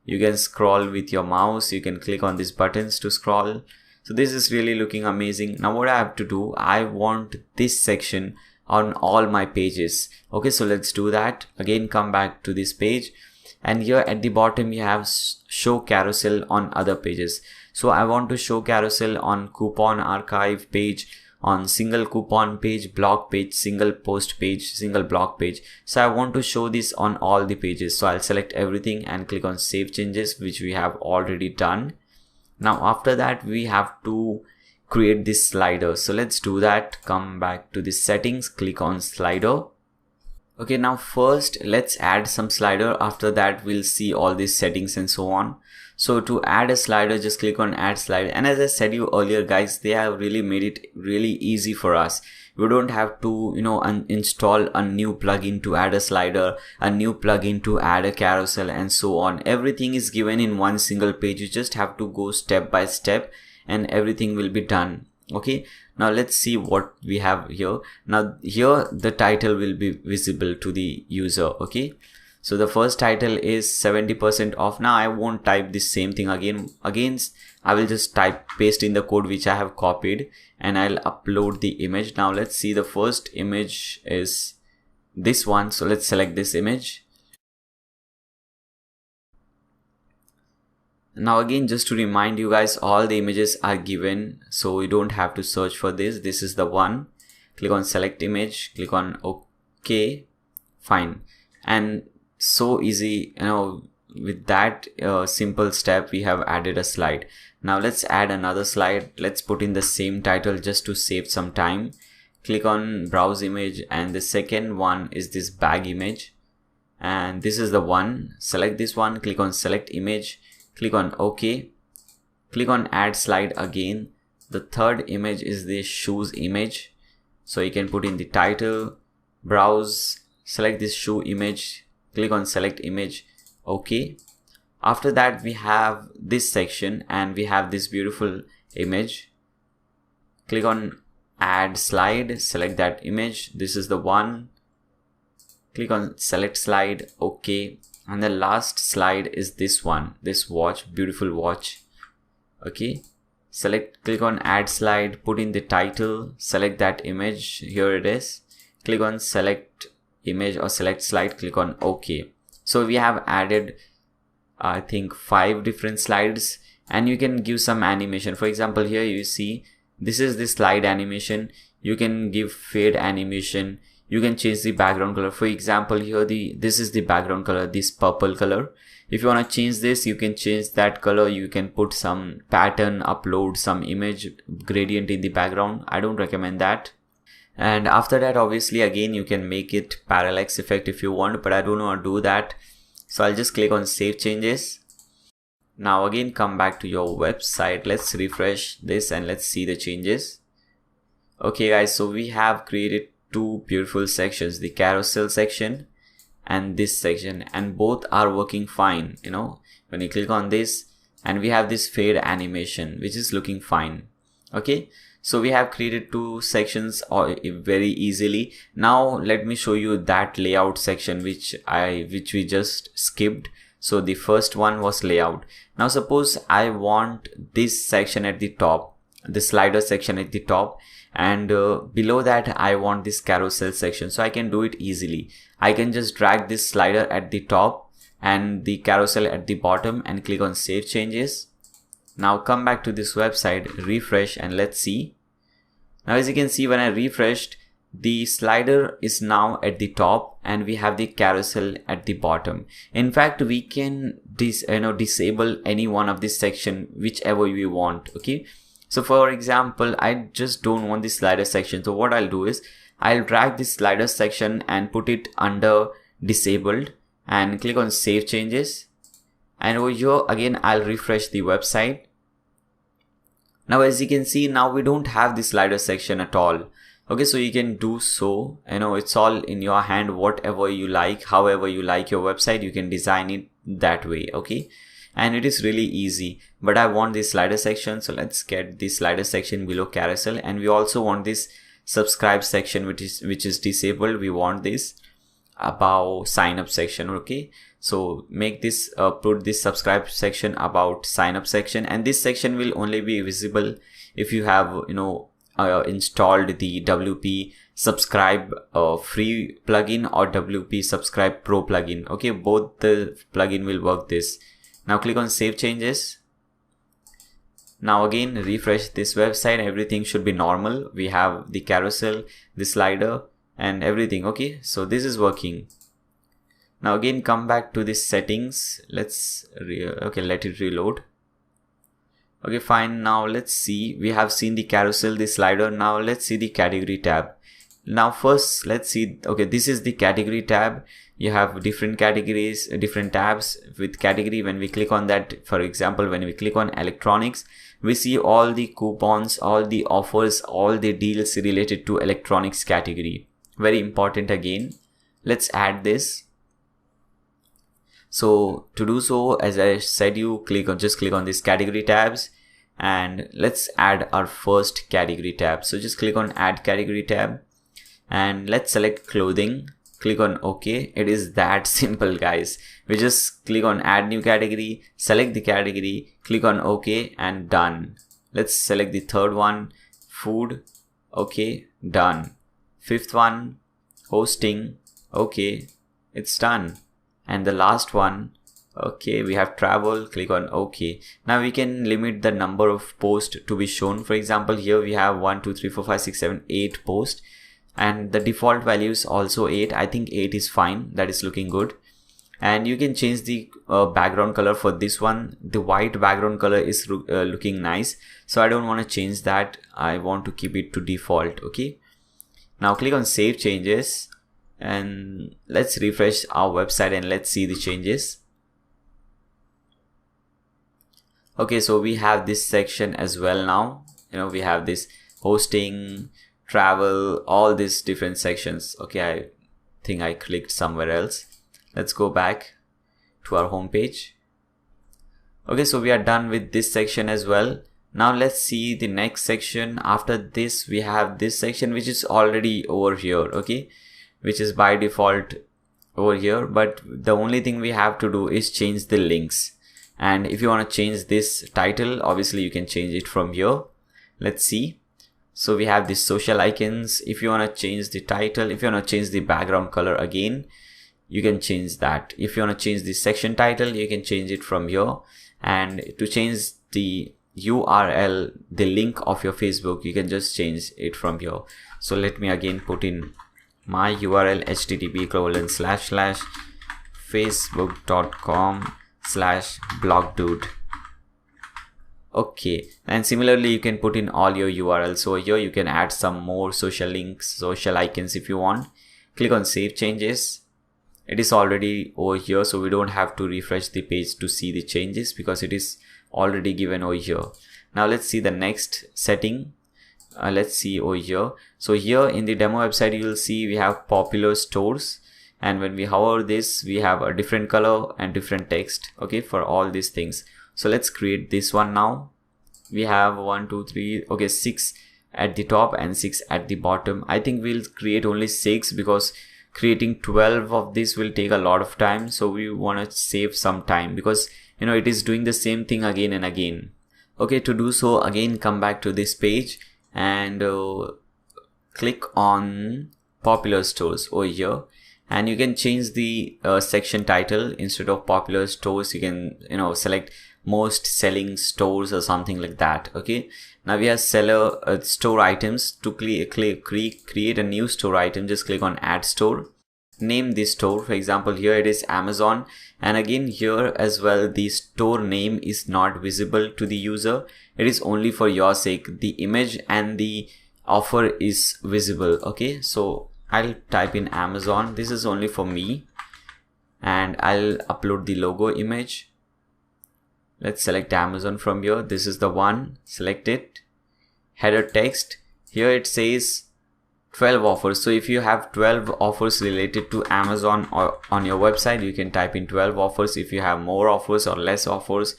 you can scroll with your mouse. You can click on these buttons to scroll. So this is really looking amazing. Now what I have to do, I want this section on all my pages. Okay, so let's do that. Again, come back to this page, and here at the bottom you have show carousel on other pages. So I want to show carousel on coupon archive page, on single coupon page, blog page, single post page, single blog page. So I want to show this on all the pages. So I'll select everything and click on save changes, which we have already done. Now after that we have to create this slider. So let's do that. Come back to the settings, click on slider. Okay, now first let's add some slider. After that we'll see all these settings and so on. So to add a slider, just click on add slider. And as I said you earlier guys, they have really made it really easy for us. We don't have to, you know, install a new plugin to add a slider, a new plugin to add a carousel, and so on. Everything is given in one single page. You just have to go step by step and everything will be done. Okay, now let's see what we have here. Now here the title will be visible to the user. Okay, So the first title is 70% off. Now I won't type the same thing again. I will just paste in the code which I have copied, and I'll upload the image. Now let's see, the first image is this one. So let's select this image. Now again, just to remind you guys, all the images are given, so you don't have to search for this. This is the one. Click on select image, click on OK, fine. And so easy, with that simple step we have added a slide. Now let's add another slide. Let's put in the same title just to save some time. Click on browse image, and the second one is this bag image, and this is the one. Select this one, click on select image, click on OK, click on add slide again. The third image is this shoes image, so you can put in the title, browse, select this shoe image, click on select image, OK. After that we have this section and we have this beautiful image. Click on add slide, select that image, this is the one. Click on select slide, OK. And the last slide is this one, this watch, beautiful watch. Okay, click on add slide, put in the title, select that image, here it is. Click on select image or select slide, click on OK. So we have added I think 5 different slides, and you can give some animation. For example, here you see this is the slide animation. You can give fade animation. You can change the background color. For example, here this is the background color, this purple color. If you want to change this, you can change that color. You can put some pattern, upload some image gradient in the background. I don't recommend that. And after that, obviously again you can make it parallax effect if you want, but I don't want to do that. So I'll just click on save changes. Now again, come back to your website. Let's refresh this and let's see the changes. Okay guys, so we have created 2 beautiful sections, the carousel section and this section, and both are working fine. When you click on this, and we have this fade animation which is looking fine. Okay, so we have created 2 sections very easily. Now let me show you that layout section which we just skipped. So the first one was layout. Now suppose I want this section at the top, the slider section at the top, and below that I want this carousel section. So I can do it easily. I can just drag this slider at the top and the carousel at the bottom and click on save changes. Now come back to this website, refresh, and let's see. Now as you can see, when I refreshed, the slider is now at the top and we have the carousel at the bottom. In fact, we can disable any one of this section, whichever we want. Okay, so for example, I just don't want this slider section. So what I'll do is I'll drag this slider section and put it under disabled and click on save changes. And over here again, I'll refresh the website. Now as you can see, now we don't have the slider section at all. Okay, so you can do so, it's all in your hand, whatever you like, however you like your website, you can design it that way. Okay, and it is really easy, but I want this slider section, so let's get this slider section below carousel. And we also want this subscribe section which is disabled. We want this above sign up section. Okay, so make this put this subscribe section about sign up section, and this section will only be visible if you have installed the WP subscribe free plugin or WP subscribe pro plugin. Okay, both the plugin will work this. Now click on save changes. Now again, refresh this website. Everything should be normal. We have the carousel, the slider, and everything. Okay, so this is working. Now again, come back to the settings. Let's let it reload. Okay, fine. Now let's see, we have seen the carousel, the slider. Now let's see the category tab. Now first let's see, okay, this is the category tab. You have different categories, different tabs with category. When we click on that, for example, when we click on electronics, we see all the coupons, all the offers, all the deals related to electronics category. Very important again. Let's add this. So to do so, as I said, just click on this category tabs, and let's add our first category tab. So just click on add category tab, and let's select clothing. click on OK. It is that simple, guys. We just click on add new category, select the category, click on OK, and done. Let's select the third one, food. Okay, done. Fifth one, hosting. Okay, it's done. And the last one, okay, we have travel, click on OK. Now we can limit the number of posts to be shown. For example, here we have 1 2 3 4 5 6 7 8 posts, and the default value is also 8. I think 8 is fine. That is looking good. And you can change the background color for this one. The white background color is looking nice, so I don't want to change that. I want to keep it to default. Okay, now click on save changes, and let's refresh our website and let's see the changes. Okay, so we have this section as well now. We have this hosting, travel, all these different sections. Okay, I think I clicked somewhere else. Let's go back to our home page. Okay, so we are done with this section as well. Now let's see the next section. After this, we have this section which is already over here, okay, which is by default over here. But the only thing we have to do is change the links. And if you want to change this title, obviously you can change it from here. Let's see. So we have these social icons. If you want to change the title, if you want to change the background color again, you can change that. If you want to change the section title, you can change it from here. And to change the URL, the link of your Facebook, you can just change it from here. So let me again put in my URL, http://facebook.com/blogdude. Okay, and similarly you can put in all your URLs. So here you can add some more social links, social icons if you want. Click on save changes. It is already over here, so we don't have to refresh the page to see the changes because it is already given over here. Now let's see the next setting. Let's see over here. So here in the demo website, you will see we have popular stores, and when we hover this, we have a different color and different text, okay, for all these things. So let's create this one now. We have 1 2 3, okay, 6 at the top and 6 at the bottom. I think we'll create only 6 because creating 12 of this will take a lot of time. So we want to save some time because it is doing the same thing again and again. Okay, to do so, again come back to this page and click on popular stores over here, and you can change the section title. Instead of popular stores, you can select most selling stores or something like that. Okay, now we have seller store items. To create a new store item, just click on add store. Name this store. For example, here it is Amazon, and again here as well the store name is not visible to the user. It is only for your sake. The image and the offer is visible. Okay, so I'll type in Amazon. This is only for me, and I'll upload the logo image. Let's select Amazon from here. This is the one. Select it. Header text. Here it says 12 offers. So if you have 12 offers related to Amazon or on your website, you can type in 12 offers. If you have more offers or less offers,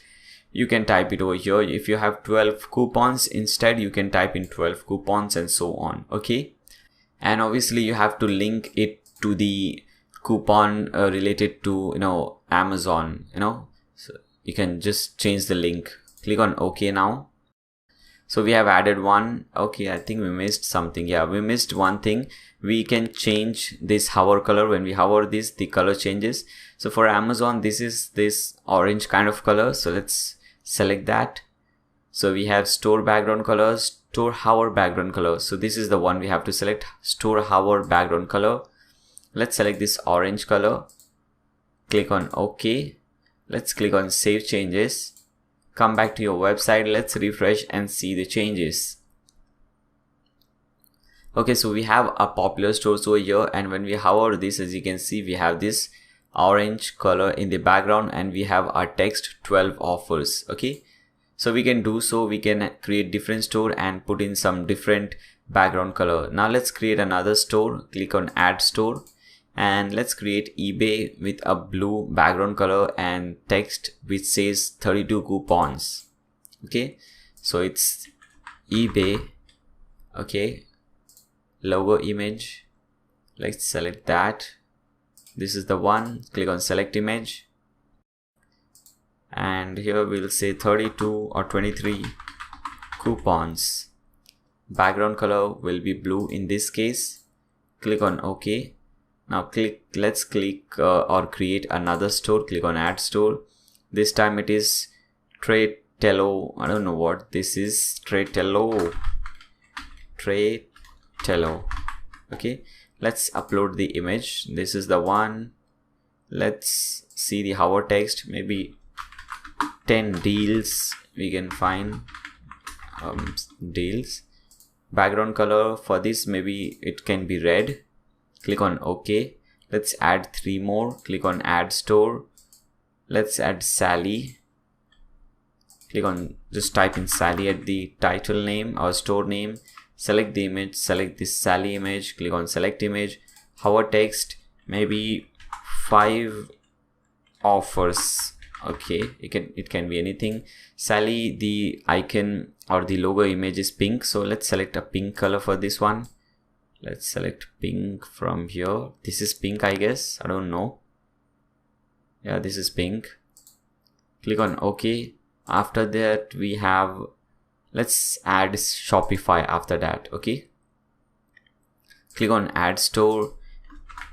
you can type it over here. If you have 12 coupons instead, you can type in 12 coupons and so on. Okay, and obviously you have to link it to the coupon related to Amazon. So you can just change the link. Click on OK now. So we have added one. Okay, I think we missed something. Yeah, we missed one thing. We can change this hover color. When we hover this, the color changes. So for Amazon, this is this orange kind of color. So let's select that. So we have store background color, store hover background color. So this is the one we have to select, store hover background color. Let's select this orange color. Click on OK. Let's click on save changes. Come back to your website. Let's refresh and see the changes. Okay, so we have a popular store over here, and when we hover this, as you can see, we have this orange color in the background, and we have our text 12 offers. Okay, so we can do so. We can create different store and put in some different background color. Now let's create another store. Click on add store, and let's create eBay with a blue background color and text which says 32 coupons. Okay, so it's eBay. Okay, logo image, let's select that. This is the one. Click on select image, and here we'll say 32 or 23 coupons. Background color will be blue in this case. Click on OK. Now let's click or create another store. Click on add store. This time it is Tratello. I don't know what this is. Tratello. Okay, let's upload the image. This is the one. Let's see the hover text. Maybe 10 deals we can find. Deals. Background color for this, maybe it can be red. Click on OK. Let's add 3 more. Click on add store. Let's add Sally. Click on, just type in Sally at the title name or store name. Select the image, select this Sally image. Click on select image. Hover text, maybe 5 offers. Okay, it can be anything. Sally, the icon or the logo image is pink, so let's select a pink color for this one. Let's select pink from here. This is pink, I guess. I don't know. Yeah, this is pink. Click on OK. After that we have, let's add Shopify after that. Okay, click on add store.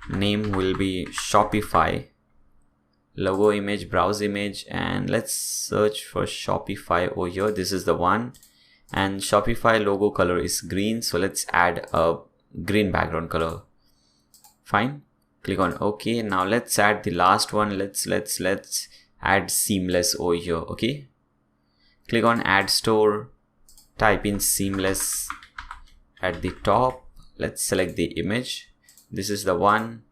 Name will be Shopify. Logo image, browse image, and let's search for Shopify over here. This is the one, and Shopify logo color is green, so let's add a green background color. Fine. Click on OK. Now let's add the last one. Let's add seamless over here. Okay, click on add store. Type in seamless at the top. Let's select the image. This is the one.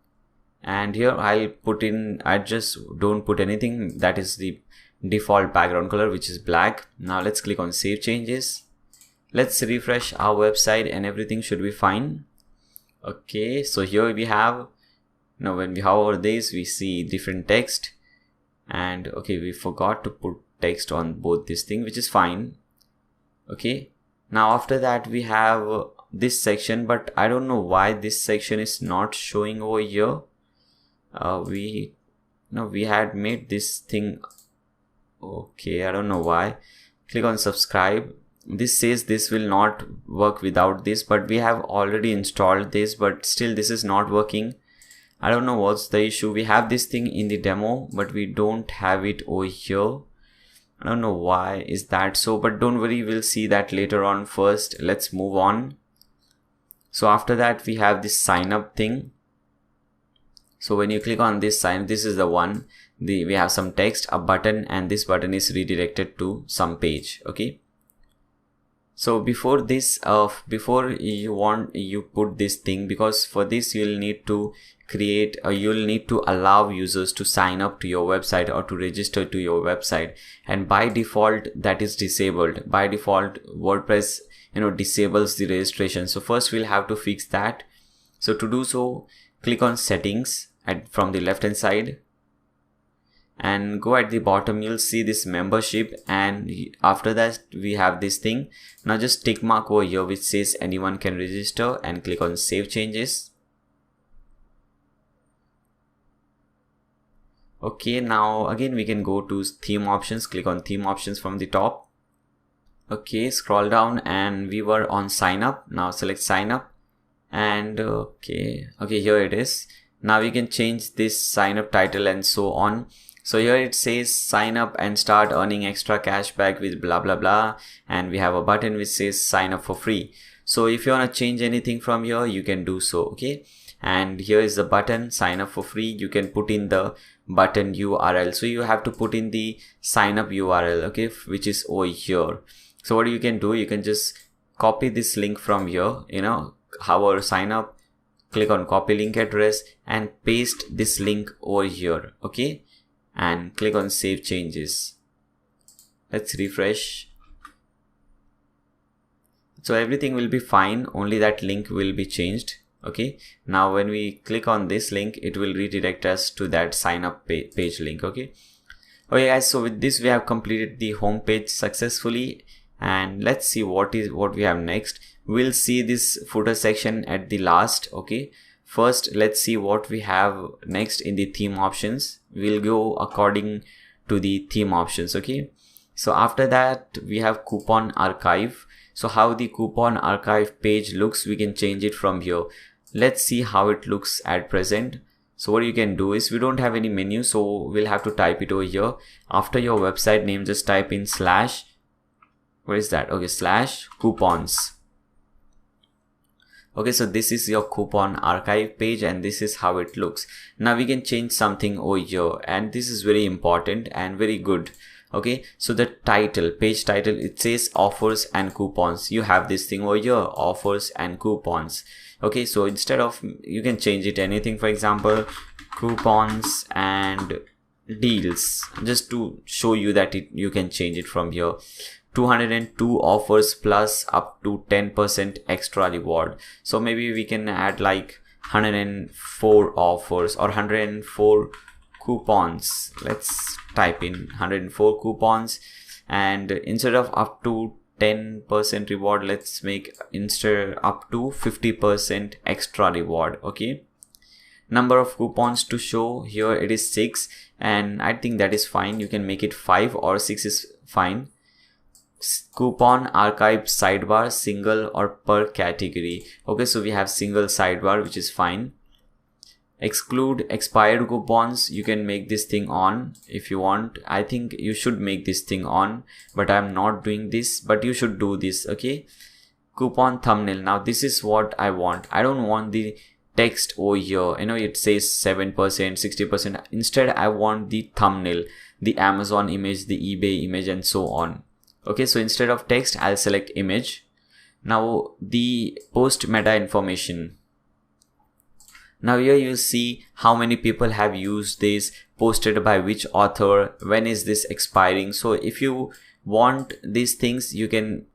And here I'll put in, I just don't put anything. That is the default background color, which is black. Now let's click on save changes. Let's refresh our website and everything should be fine. Okay, so here we have, now when we hover this, we see different text. And okay, we forgot to put text on both this thing, which is fine. Okay, now after that we have this section, but I don't know why this section is not showing over here. We had made this thing. Okay, I don't know why. Click on subscribe. This says this will not work without this, but we have already installed this, but still this is not working. I don't know what's the issue. We have this thing in the demo, but we don't have it over here. I don't know why is that so, but don't worry, we'll see that later on. First, let's move on. So after that we have this sign up thing. So when you click on this sign, this is the one. We have some text, a button, and this button is redirected to some page. Okay. So before this, before you put this thing, because for this you'll need to create, you'll need to allow users to sign up to your website or to register to your website, and by default that is disabled. By default WordPress disables the registration. So first we'll have to fix that. So to do so, click on settings from the left hand side and go at the bottom. You'll see this membership, and after that we have this thing. Now just tick mark over here which says anyone can register, and click on save changes. Okay, now again we can go to theme options. Click on theme options from the top. Okay, scroll down and we were on sign up. Now select sign up, and okay, here it is. Now we can change this sign up title and so on. So here it says sign up and start earning extra cash back with blah blah blah, and we have a button which says sign up for free. So if you want to change anything from here, you can do so. Okay, and here is the button sign up for free. You can put in the button URL. So you have to put in the sign up URL, okay, which is over here. So what you can do, you can just copy this link from here, hover sign up, click on copy link address and paste this link over here. Okay, and click on save changes. Let's refresh. So everything will be fine, only that link will be changed. Okay, now when we click on this link, it will redirect us to that sign up page link. Okay guys, so with this we have completed the home page successfully, and let's see what we have next. We'll see this footer section at the last. Okay, first let's see what we have next in the theme options. We'll go according to the theme options. Okay, so after that we have coupon archive. So how the coupon archive page looks, we can change it from here. Let's see how it looks at present. So what you can do is, we don't have any menu, so we'll have to type it over here. After your website name, just type in slash, where is that? Okay, slash coupons. Okay, so this is your coupon archive page and this is how it looks. Now we can change something over here, and this is very important and very good. Okay, so the title, page title, it says offers and coupons. You have this thing over here, offers and coupons. Okay, so instead of, you can change it anything, for example coupons and deals, just to show you that you can change it from here. 202 offers plus up to 10% extra reward. So maybe we can add like 104 offers or 104 coupons. Let's type in 104 coupons, and instead of up to 10% reward, let's make instead up to 50% extra reward. Okay, number of coupons to show here, it is 6, and I think that is fine. You can make it 5 or 6 is fine. Coupon archive sidebar, single or per category. Okay, so we have single sidebar, which is fine. Exclude expired coupons, you can make this thing on if you want. I think you should make this thing on, but I'm not doing this, but you should do this. Okay, coupon thumbnail, now this is what I want. I don't want the text over here, you know, it says 7%, 60%. Instead I want the thumbnail, the Amazon image, the eBay image, and so on. Okay, so instead of text, I'll select image. Now the post meta information. Now here you'll see how many people have used this, posted by which author, when is this expiring. So if you want these things, you can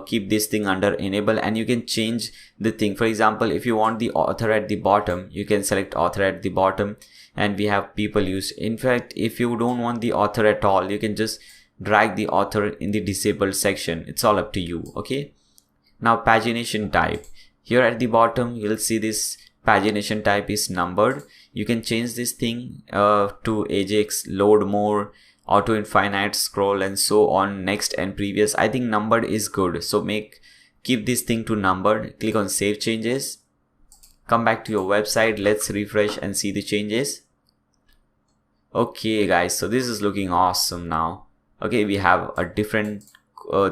keep this thing under enable, and you can change the thing. For example, if you want the author at the bottom, you can select author at the bottom, and we have people used. In fact, if you don't want the author at all, you can just drag the author in the disabled section. It's all up to you. Okay, now pagination type, here at the bottom you'll see this pagination type is numbered. You can change this thing to Ajax, load more, auto infinite, scroll, and so on, next and previous. I think numbered is good, so keep this thing to numbered. Click on save changes, come back to your website, let's refresh and see the changes. Okay guys, so this is looking awesome now. Okay, we have a different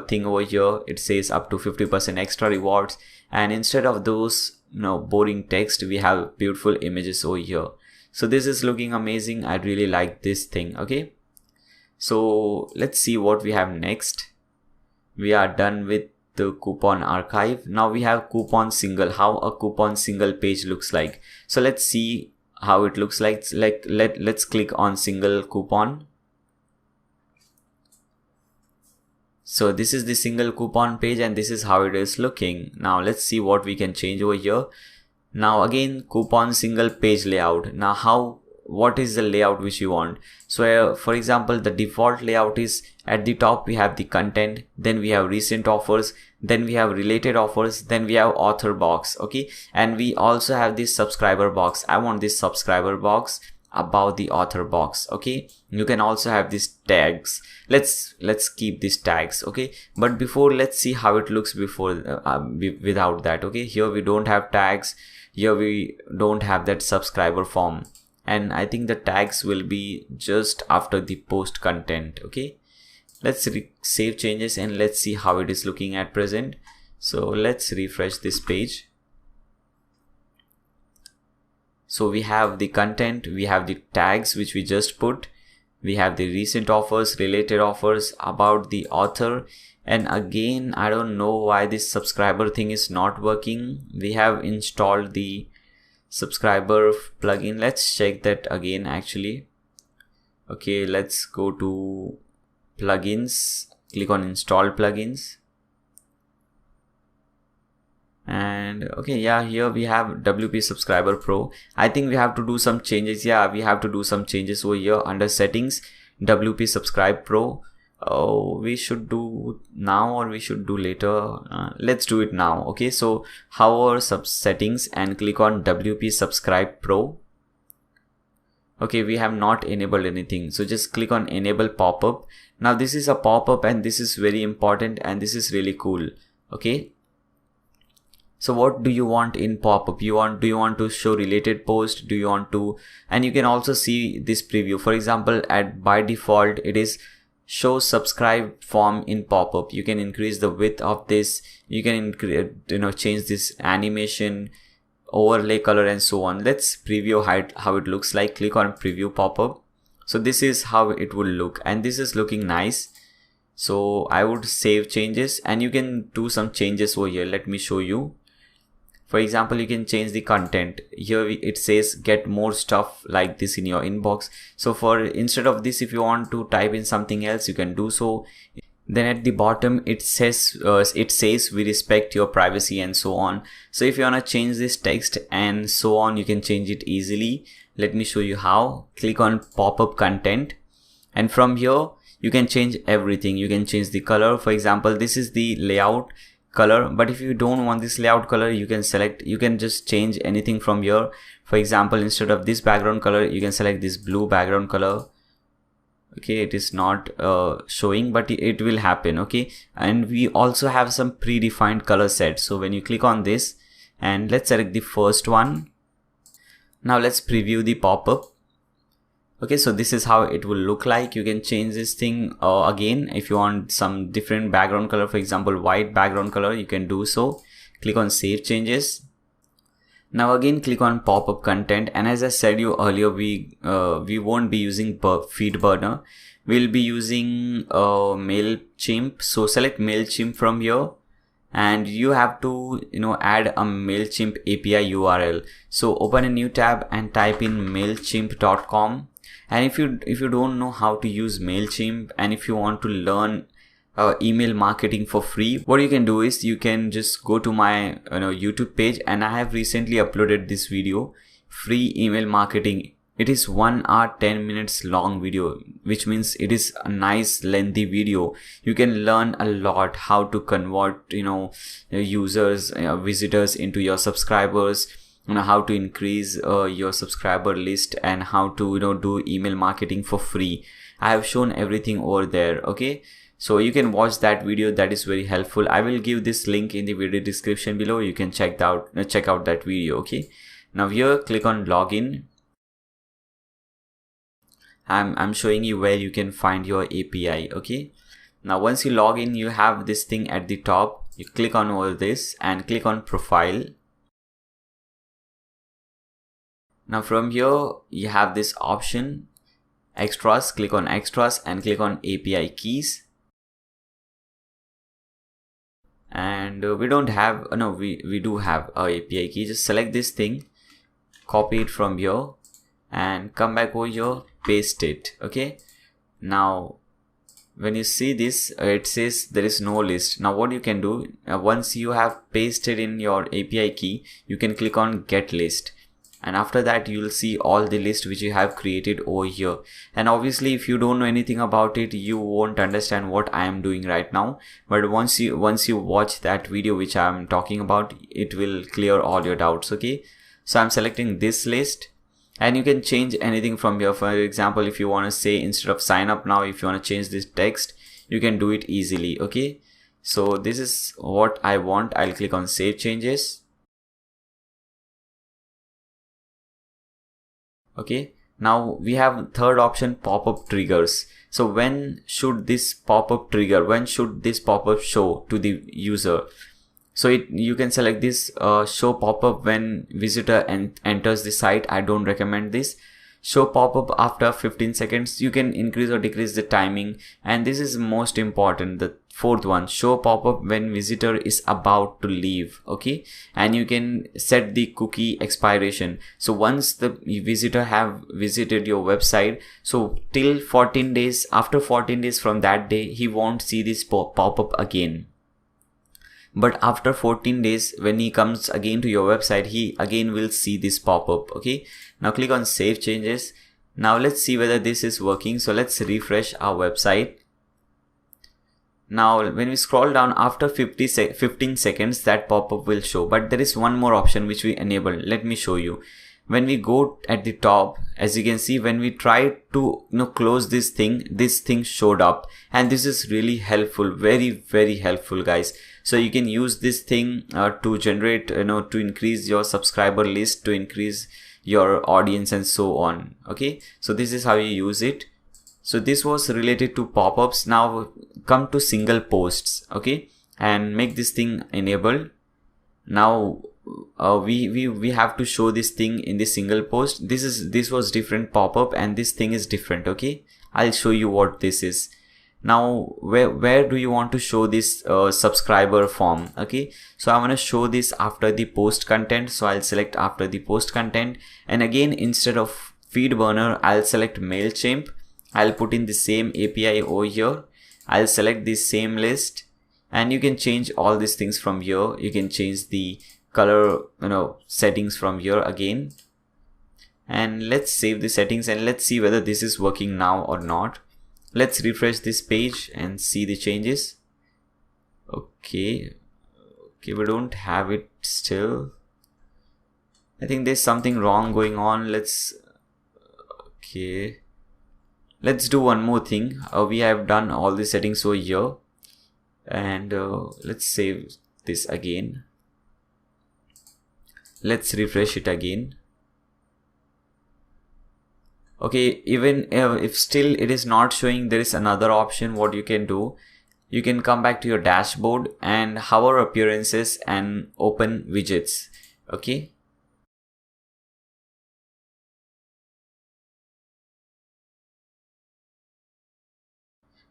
thing over here. It says up to 50% extra rewards, and instead of those boring text, we have beautiful images over here. So this is looking amazing. I really like this thing. Okay, so let's see what we have next. We are done with the coupon archive. Now we have coupon single, how a coupon single page looks like. So let's see how it looks like. Let's click on single coupon. So this is the single coupon page, and this is how it is looking. Now let's see what we can change over here. Now again, coupon single page layout. Now what is the layout which you want? So for example, the default layout is at the top we have the content, then we have recent offers, then we have related offers, then we have author box. Okay, and we also have this subscriber box. I want this subscriber box above the author box. Okay, you can also have these tags. Let's keep these tags. Okay, but before, let's see how it looks before without that. Okay, here we don't have tags, here we don't have that subscriber form, and I think the tags will be just after the post content. Okay, let's save changes and let's see how it is looking at present. So let's refresh this page. So we have the content, we have the tags which we just put, we have the recent offers, related offers, about the author, and again I don't know why this subscriber thing is not working. We have installed the subscriber plugin. Let's check that again actually. Okay, let's go to plugins, click on install plugins. And okay, yeah, here we have WP Subscriber Pro. I think we have to do some changes. Yeah, we have to do some changes over here under settings, WP Subscribe Pro. Oh, we should do now or we should do later. Let's do it now. Okay, so hover sub settings and click on WP subscribe pro. Okay, we have not enabled anything, so just click on enable pop-up. Now this is a pop-up and this is very important and this is really cool. Okay, so what do you want in pop-up? Do you want to show related post? Do you want to, and you can also see this preview. For example, by default it is show subscribe form in pop-up. You can increase the width of this, you can change this animation, overlay color and so on. Let's preview how it looks like. Click on preview pop-up. So this is how it will look and this is looking nice. So I would save changes and you can do some changes over here. Let me show you. For example, you can change the content. Here it says get more stuff like this in your inbox. So instead of this, if you want to type in something else, you can do so. Then at the bottom it says we respect your privacy and so on. So if you want to change this text and so on, you can change it easily. Let me show you how. Click on pop-up content and from here you can change everything. You can change the color. For example, this is the layout color, but if you don't want this layout color, you can just change anything from here. For example, instead of this background color, you can select this blue background color. Okay, it is not showing, but it will happen. Okay, and we also have some predefined color sets. So when you click on this and let's select the first one. Now let's preview the pop-up. Okay, so this is how it will look like. You can change this thing again if you want some different background color, for example white background color, you can do so. Click on save changes. Now again click on pop-up content, and as I said you earlier, we won't be using feed burner, we'll be using MailChimp. So select MailChimp from here and you have to add a MailChimp API URL. So open a new tab and type in mailchimp.com. And if you don't know how to use MailChimp and if you want to learn email marketing for free, what you can do is you can just go to my YouTube page, and I have recently uploaded this video, free email marketing. It is 1 hour 10 minutes long video, which means it is a nice lengthy video. You can learn a lot how to convert users, visitors into your subscribers, how to increase your subscriber list, and how to do email marketing for free. I have shown everything over there. Okay, so you can watch that video, that is very helpful. I will give this link in the video description below. You can check out that video. Okay, now here click on login. I'm showing you where you can find your API. Okay, now once you log in, you have this thing at the top. You click on all this and click on profile. Now from here you have this option extras. Click on extras and click on API keys. And we don't have we do have a API key. Just select this thing, copy it from here and come back over here, paste it. Okay, now when you see this, it says there is no list. Now what you can do, once you have pasted in your API key, you can click on get list, and after that you will see all the list which you have created over here. And obviously if you don't know anything about it, you won't understand what I am doing right now, but once you watch that video which I am talking about, it will clear all your doubts. Okay, so I'm selecting this list, and you can change anything from here. For example, if you want to say instead of sign up now, if you want to change this text, you can do it easily. Okay, so this is what I want. I'll click on save changes. Okay, now we have third option, pop-up triggers. So when should this pop-up trigger, when should this pop-up show to the user? So you can select this show pop-up when visitor enters the site. I don't recommend this. Show pop-up after 15 seconds. You can increase or decrease the timing, and this is most important, the fourth one, show pop-up when visitor is about to leave. Okay, and you can set the cookie expiration. So once the visitor have visited your website, so till 14 days, after 14 days from that day, he won't see this pop-up again. But after 14 days, when he comes again to your website, he again will see this pop-up. Okay, now click on save changes. Now let's see whether this is working. So let's refresh our website. Now when we scroll down, after 15 seconds that pop-up will show, but there is one more option which we enabled. Let me show you. When we go at the top, as you can see, when we try to close this thing showed up, and this is really helpful, very helpful, guys. So you can use this thing to generate, to increase your subscriber list, to increase your audience and so on. Okay, so this is how you use it. So this was related to pop-ups. Now come to single posts, okay, and make this thing enabled. Now we have to show this thing in the single post. This was different pop-up, and this thing is different. Okay, I'll show you what this is. Now where do you want to show this subscriber form? Okay, so I want to show this after the post content, so I'll select after the post content, and again instead of feed burner I'll select MailChimp. I'll put in the same API over here. I'll select this same list, and you can change all these things from here. You can change the color settings from here again, and let's save the settings and let's see whether this is working now or not. Let's refresh this page and see the changes. Okay, we don't have it still. I think there's something wrong going on. Let's do one more thing. We have done all the settings over here, and let's save this again. Let's refresh it again. Okay, even if still it is not showing, there is another option. What you can do, you can come back to your dashboard and hover appearances and open widgets. Okay,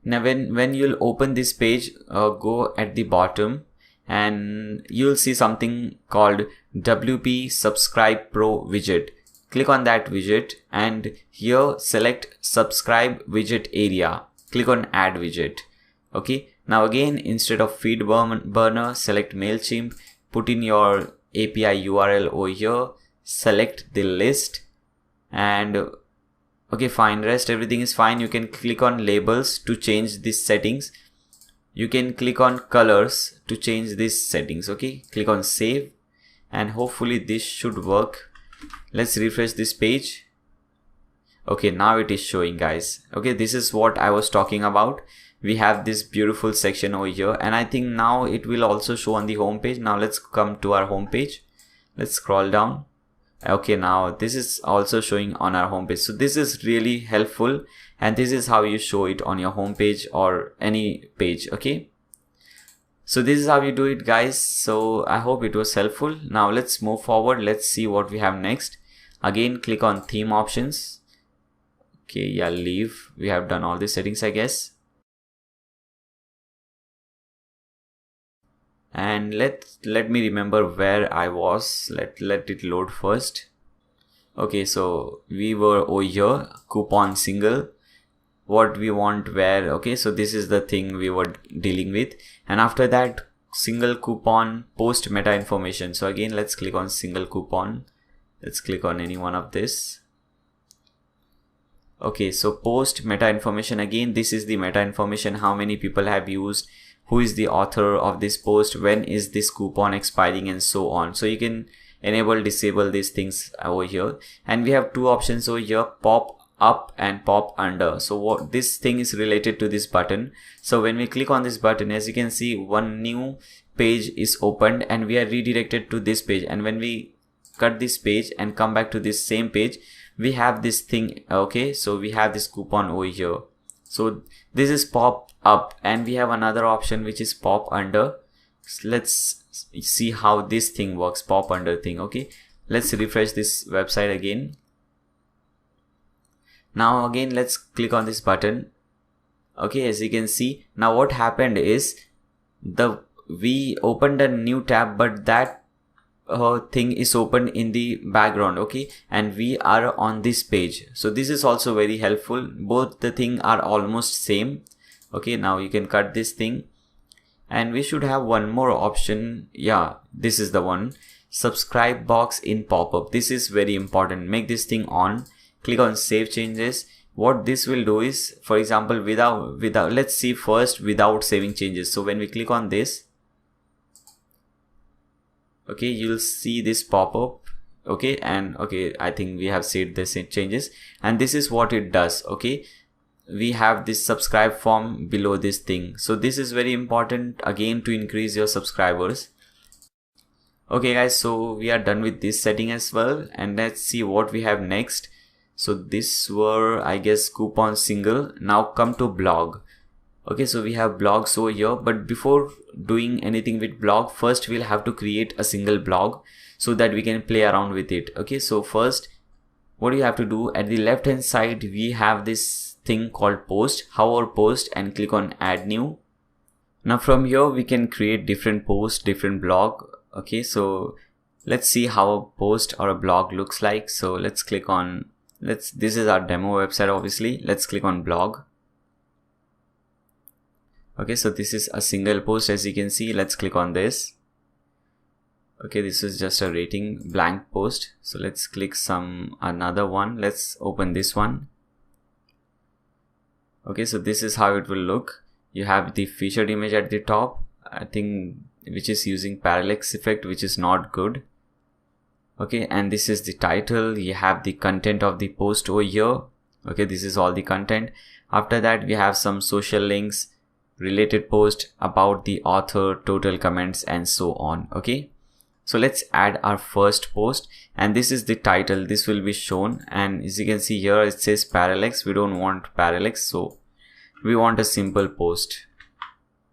now when you'll open this page, go at the bottom and you'll see something called WP Subscribe Pro widget. Click on that widget, and here select subscribe widget area. Click on add widget. Okay, now again instead of feed burner, select MailChimp, put in your API URL over here, select the list, and okay, fine, rest everything is fine. You can click on labels to change these settings. You can click on colors to change these settings. Okay, click on save, and hopefully this should work. Let's refresh this page. Okay, now it is showing, guys. Okay, this is what I was talking about. We have this beautiful section over here, and I think now it will also show on the home page. Now let's come to our home page. Let's scroll down. Okay, now this is also showing on our home page. So this is really helpful, and this is how you show it on your home page or any page. Okay, so this is how you do it, guys. So I hope it was helpful. Now let's move forward. Let's see what we have next. Again, click on theme options. Okay, yeah, leave. We have done all the settings, I guess. And let me remember where I was. Let it load first. Okay, so we were over here, coupon single. What we want where. Okay, so this is the thing we were dealing with, and after that single coupon post meta information. So again, let's click on single coupon. Let's click on any one of this. Okay, so post meta information. Again, this is the meta information, how many people have used, who is the author of this post, when is this coupon expiring, and so on. So you can enable, disable these things over here, and we have two options over here, pop up and pop under. So what this thing is related to this button. So when we click on this button, as you can see, one new page is opened and we are redirected to this page, and when we cut this page and come back to this same page, we have this thing. Okay, so we have this coupon over here. So this is pop up, and we have another option which is pop under. So let's see how this thing works, pop under thing. Okay, let's refresh this website again. Now again, let's click on this button. Okay, as you can see, now what happened is we opened a new tab, but that thing is open in the background. Okay, and we are on this page. So this is also very helpful. Both the thing are almost same. Okay, now you can cut this thing, and we should have one more option. Yeah, this is the one, subscribe box in pop-up. This is very important. Make this thing on. Click on save changes. what this will do is, for example, without let's see first without saving changes. So when we click on this, okay, you'll see this pop up. Okay, and okay, I think we have saved this changes, and this is what it does. Okay, we have this subscribe form below this thing. So this is very important again to increase your subscribers. Okay guys, so we are done with this setting as well, and let's see what we have next. So this were, I guess, coupon single. Now come to blog. Okay, so we have blogs over here, but before doing anything with blog, first we'll have to create a single blog so that we can play around with it. Okay, so first what you have to do, at the left hand side we have this thing called post. Hover post and click on add new. Now from here we can create different posts, different blog. Okay, so let's see how a post or a blog looks like. So let's click on, this is our demo website obviously. Let's click on blog. Okay, so this is a single post, as you can see. Let's click on this. Okay, this is just a rating blank post. So let's click another one. Let's open this one. Okay, so this is how it will look. You have the featured image at the top, I think, which is using parallax effect, which is not good. Okay, and this is the title. You have the content of the post over here. Okay, this is all the content. After that we have some social links, related post, about the author, total comments, and so on. Okay, so let's add our first post, and this is the title. This will be shown, and as you can see here it says parallax. We don't want parallax, so we want a simple post.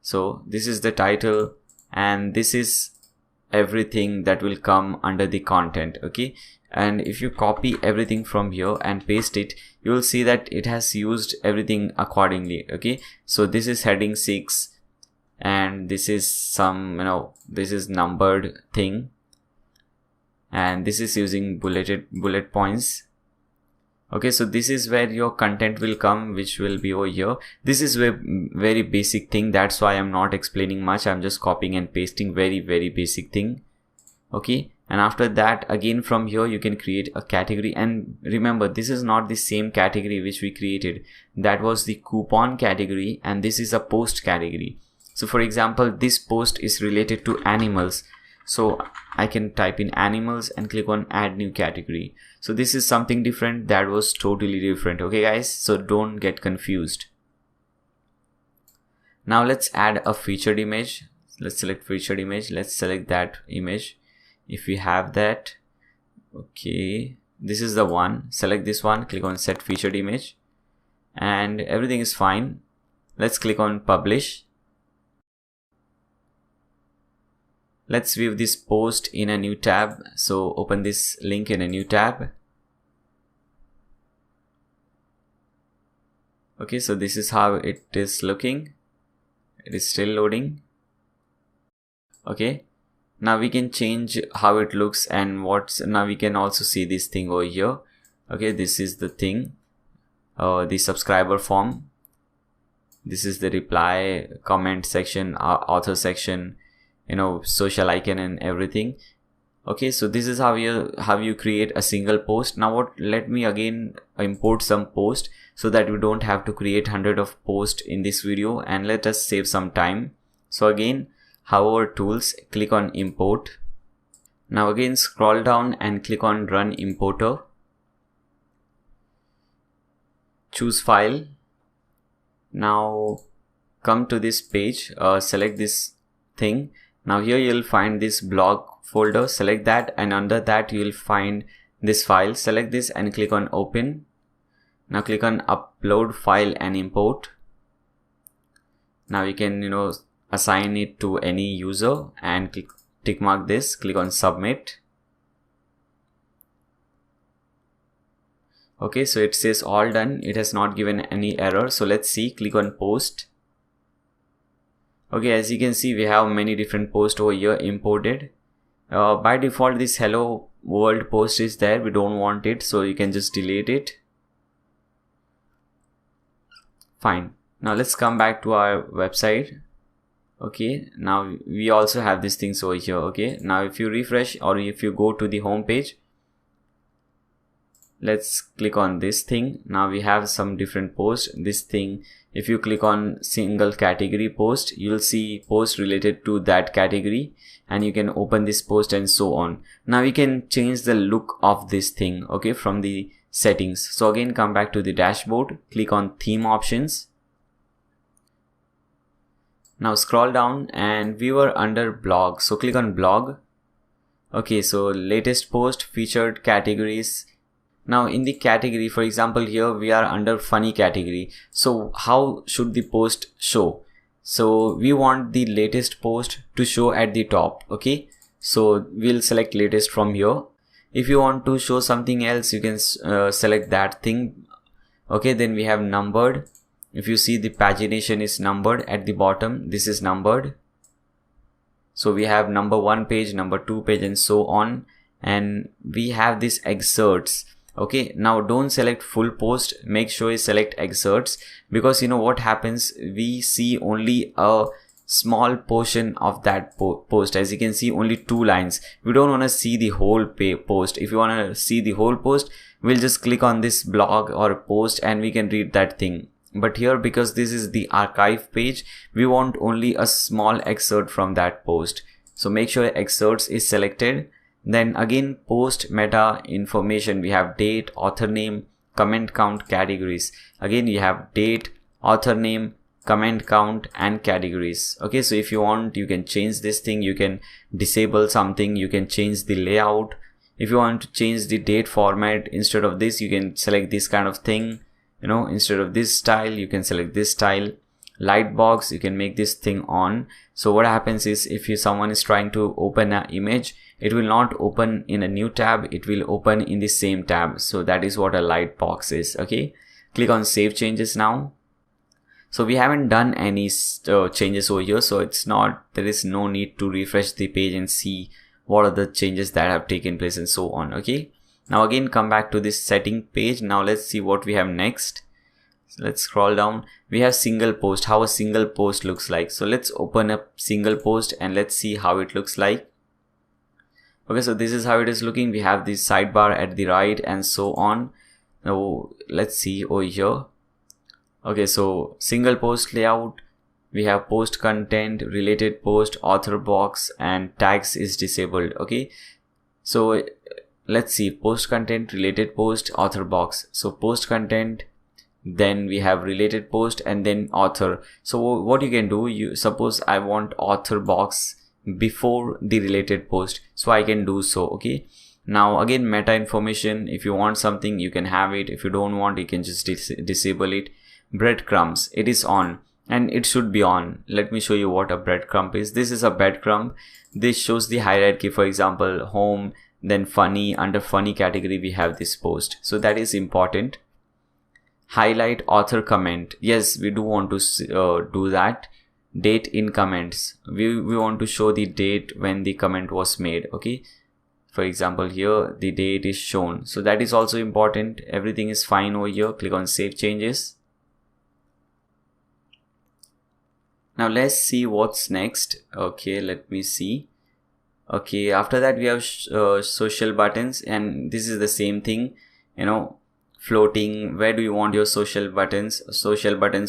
So this is the title, and this is everything that will come under the content. Okay, and if you copy everything from here and paste it, you will see that it has used everything accordingly. Okay, so this is heading 6, and this is some, this is numbered thing, and this is using bullet points. Okay, so this is where your content will come, which will be over here. This is a very basic thing, that's why I'm not explaining much. I'm just copying and pasting, very basic thing. Okay, and after that again from here you can create a category, and remember this is not the same category which we created. That was the coupon category, and this is a post category. So for example, this post is related to animals, so I can type in animals and click on add new category. So this is something different, that was totally different. Okay guys, so don't get confused. Now let's add a featured image. Let's select featured image. Let's select that image if we have that. Okay, this is the one. Select this one, click on set featured image, and everything is fine. Let's click on publish. Let's view this post in a new tab. So open this link in a new tab. Okay, so this is how it is looking. It is still loading. Okay, now we can change how it looks, and now we can also see this thing over here. Okay, this is the thing, the subscriber form. This is the reply, comment section, author section, social icon and everything. Okay, so this is how you create a single post. Now let me again import some post so that we don't have to create 100 of posts in this video, and let us save some time. So again, hover tools, click on import. Now again scroll down and click on run importer. Choose file. Now come to this page, select this thing. Now here you'll find this blog folder, select that, and under that you'll find this file. Select this and click on open. Now click on upload file and import. Now you can assign it to any user and tick mark this, click on submit. Okay, so it says all done. It has not given any error. So let's see, click on post. Okay, as you can see, we have many different posts over here imported. By default, this hello world post is there. We don't want it, so you can just delete it. Fine. Now let's come back to our website. Okay, now we also have these things over here. Okay, now if you refresh or if you go to the home page, let's click on this thing. Now we have some different posts. This thing, if you click on single category post, you'll see post related to that category, and you can open this post and so on. Now we can change the look of this thing, okay, from the settings. So again, come back to the dashboard, click on theme options. Now scroll down and we were under blog, so click on blog. Okay, so latest post, featured categories. Now in the category, for example, here we are under funny category. So how should the post show? So we want the latest post to show at the top. Okay, so we'll select latest from here. If you want to show something else, you can select that thing. Okay, then we have numbered. If you see, the pagination is numbered at the bottom, this is numbered. So we have number 1 page, number 2 page, and so on. And we have this excerpts. Okay, now don't select full post, make sure you select excerpts, because you know what happens, we see only a small portion of that post. As you can see, only 2 lines. We don't want to see the whole post. If you want to see the whole post, we'll just click on this blog or post and we can read that thing. But here, because this is the archive page, we want only a small excerpt from that post. So make sure excerpts is selected. Then again, post meta information, we have date, author name, comment count, categories. Again, you have date, author name, comment count, and categories. Okay, so if you want, you can change this thing, you can disable something, you can change the layout. If you want to change the date format, instead of this, you can select this kind of thing. You know, instead of this style, you can select this style. Lightbox, you can make this thing on. So what happens is, if someone is trying to open an image, it will not open in a new tab, it will open in the same tab. So that is what a lightbox is. Okay, click on save changes now. So we haven't done any changes over here, so there is no need to refresh the page and see what are the changes that have taken place and so on. Okay, now again, come back to this setting page. Now let's see what we have next. So let's scroll down. We have single post, how a single post looks like. So let's open a single post and let's see how it looks like. Okay, so this is how it is looking. We have the sidebar at the right and so on. Now let's see over here. Okay, so single post layout, we have post content, related post, author box, and tags is disabled. Okay, so let's see, post content, related post, author box. So post content, then we have related post, and then author. So what you can do, you suppose I want author box before the related post, so I can do so. Okay, now again, meta information, if you want something, you can have it. If you don't want, you can just disable it. Breadcrumbs, it is on, and it should be on. Let me show you what a breadcrumb is. This is a breadcrumb. This shows the hierarchy. For example, home, then funny. Under funny category, we have this post, so that is important. Highlight author comment, yes, we do want to do that. Date in comments, we want to show the date when the comment was made. Okay, for example, here the date is shown, so that is also important. Everything is fine over here. Click on save changes. Now let's see what's next. Okay, let me see. Okay, after that we have social buttons, and this is the same thing, you know, floating. Where do you want your social buttons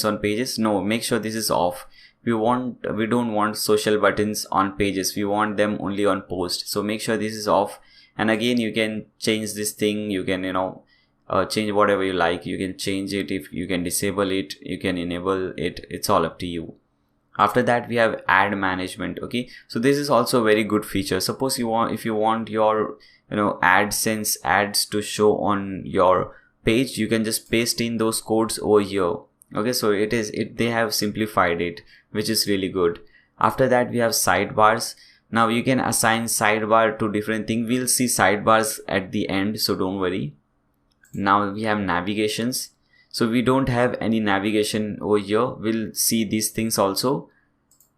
on pages? No, make sure this is off. We don't want social buttons on pages, we want them only on post. So make sure this is off. And again, you can change this thing, you can, you know, change whatever you like. You can change it, if you can disable it, you can enable it, it's all up to you. After that, we have ad management. Okay, so this is also a very good feature. Suppose if you want your, you know, AdSense ads to show on your page, you can just paste in those codes over here. Okay, so they have simplified it, which is really good. After that, we have sidebars. Now you can assign sidebar to different things. We'll see sidebars at the end, so don't worry. Now we have navigations. So we don't have any navigation over here. We'll see these things also.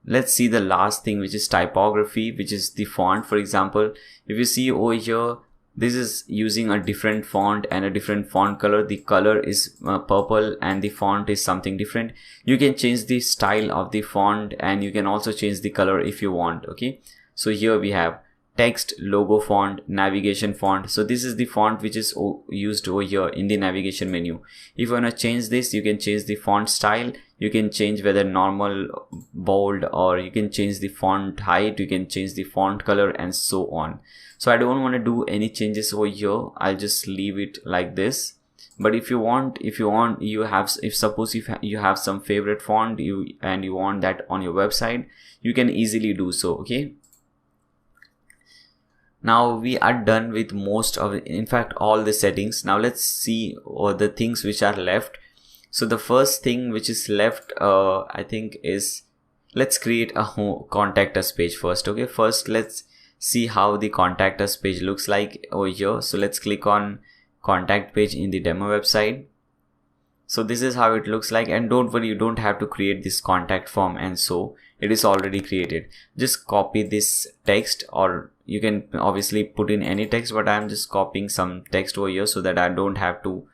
Let's see the last thing, which is typography, which is the font. For example, if you see over here, this is using a different font and a different font color. The color is purple and the font is something different. You can change the style of the font and you can also change the color if you want. Okay, so here we have text, logo font, navigation font. So this is the font which is used over here in the navigation menu. If you want to change this, you can change the font style, you can change whether normal, bold, or you can change the font height, you can change the font color, and so on. So I don't want to do any changes over here, I'll just leave it like this. But if you want, suppose you have some favorite font and you want that on your website, you can easily do so. Okay, now we are done with most of in fact all the settings. Now let's see all the things which are left. So the first thing which is left I think is, let's create a contact us page first. Okay, first let's see how the contact us page looks like over here. So let's click on contact page in the demo website. So this is how it looks like, and don't worry, you don't have to create this contact form, and so it is already created. Just copy this text, or you can obviously put in any text, but I'm just copying some text over here so that I don't have to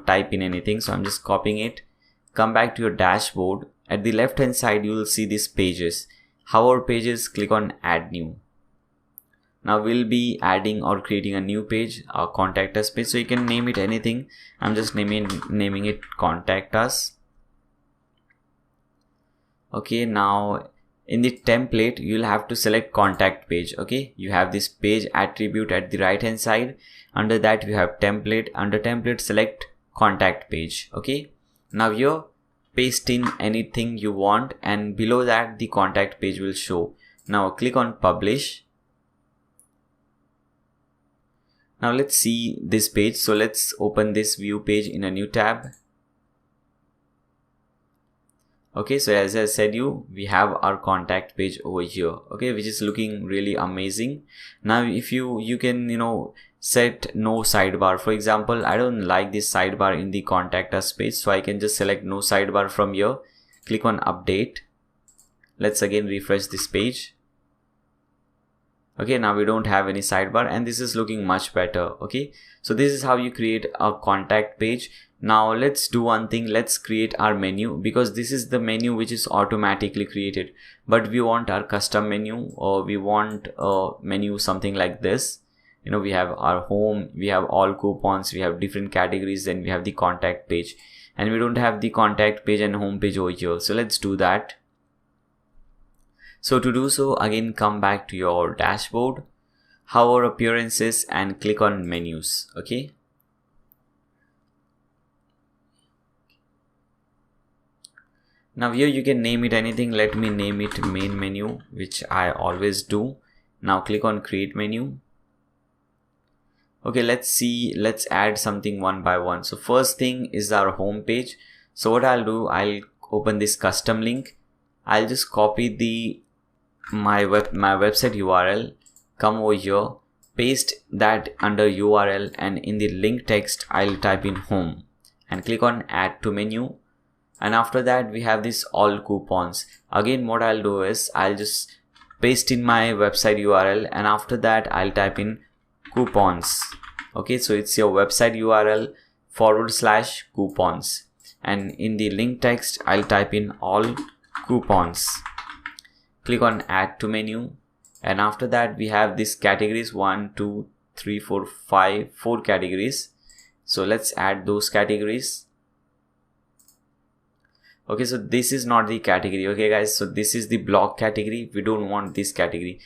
type in anything. So I'm just copying it. Come back to your dashboard. At the left hand side you will see these pages. Hover pages, click on add new. Now we'll be adding or creating a new page, a contact us page. So you can name it anything. I'm just naming it contact us. Okay, now in the template you'll have to select contact page. Okay, you have this page attribute at the right hand side. Under that you have template. Under template select contact page. Okay, now here paste in anything you want, and below that the contact page will show. Now click on publish. Now let's see this page. So let's open this view page in a new tab. Okay, so as I said we have our contact page over here, okay, which is looking really amazing. Now if you can set no sidebar. For example, I don't like this sidebar in the contact us page, so I can just select no sidebar from here. Click on update. Let's again refresh this page. Okay, now we don't have any sidebar, and this is looking much better. Okay, so this is how you create a contact page. Now let's do one thing. Let's create our menu, because this is the menu which is automatically created, but we want our custom menu, or we want a menu something like this. We have our home, we have all coupons, we have different categories, then we have the contact page, and we don't have the contact page and home page over here. So let's do that. So to do so, again come back to your dashboard, hover appearances, and click on menus. Okay, now here you can name it anything. Let me name it main menu, which I always do. Now click on create menu. Okay, let's add something one by one. So first thing is our home page. So what I'll do, I'll open this custom link. I'll just copy my website URL, come over here, paste that under URL, and in the link text I'll type in home and click on add to menu. And after that we have this all coupons. Again what I'll do is I'll just paste in my website URL, and after that I'll type in coupons. Okay, so it's your website URL / coupons, and in the link text I'll type in all coupons. Click on add to menu, and after that we have these categories 1 2 3 4 5 4 categories. So let's add those categories. Okay, so this is not the category. Okay guys, so this is the block category. We don't want this category,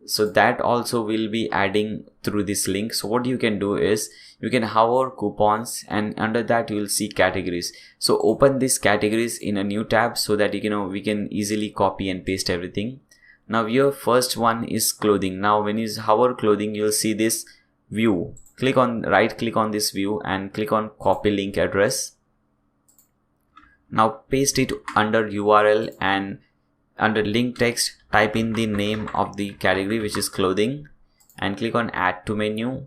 so that also will be adding through this link. So what you can do is you can hover coupons, and under that you will see categories. So open these categories in a new tab so that we can easily copy and paste everything. Now your first one is clothing. Now when you hover clothing, you'll see this view. Right click on this view and click on copy link address. Now paste it under URL, and under link text type in the name of the category, which is clothing, and click on add to menu.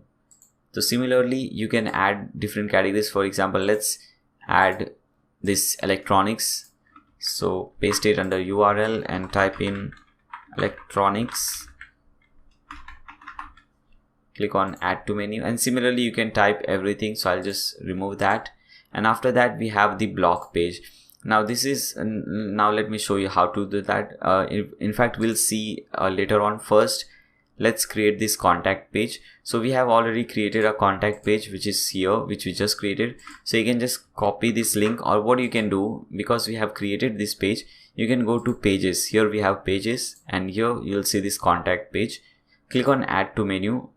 So similarly you can add different categories. For example, let's add this electronics. So paste it under URL and type in electronics. Click on add to menu, and similarly you can type everything. So I'll just remove that, and after that we have the block page. Now now let me show you how to do that. In fact we'll see later on. First let's create this contact page. So we have already created a contact page, which is here, which we just created. So you can just copy this link, or what you can do, because we have created this page, you can go to pages. Here we have pages, and here you'll see this contact page. Click on add to menu,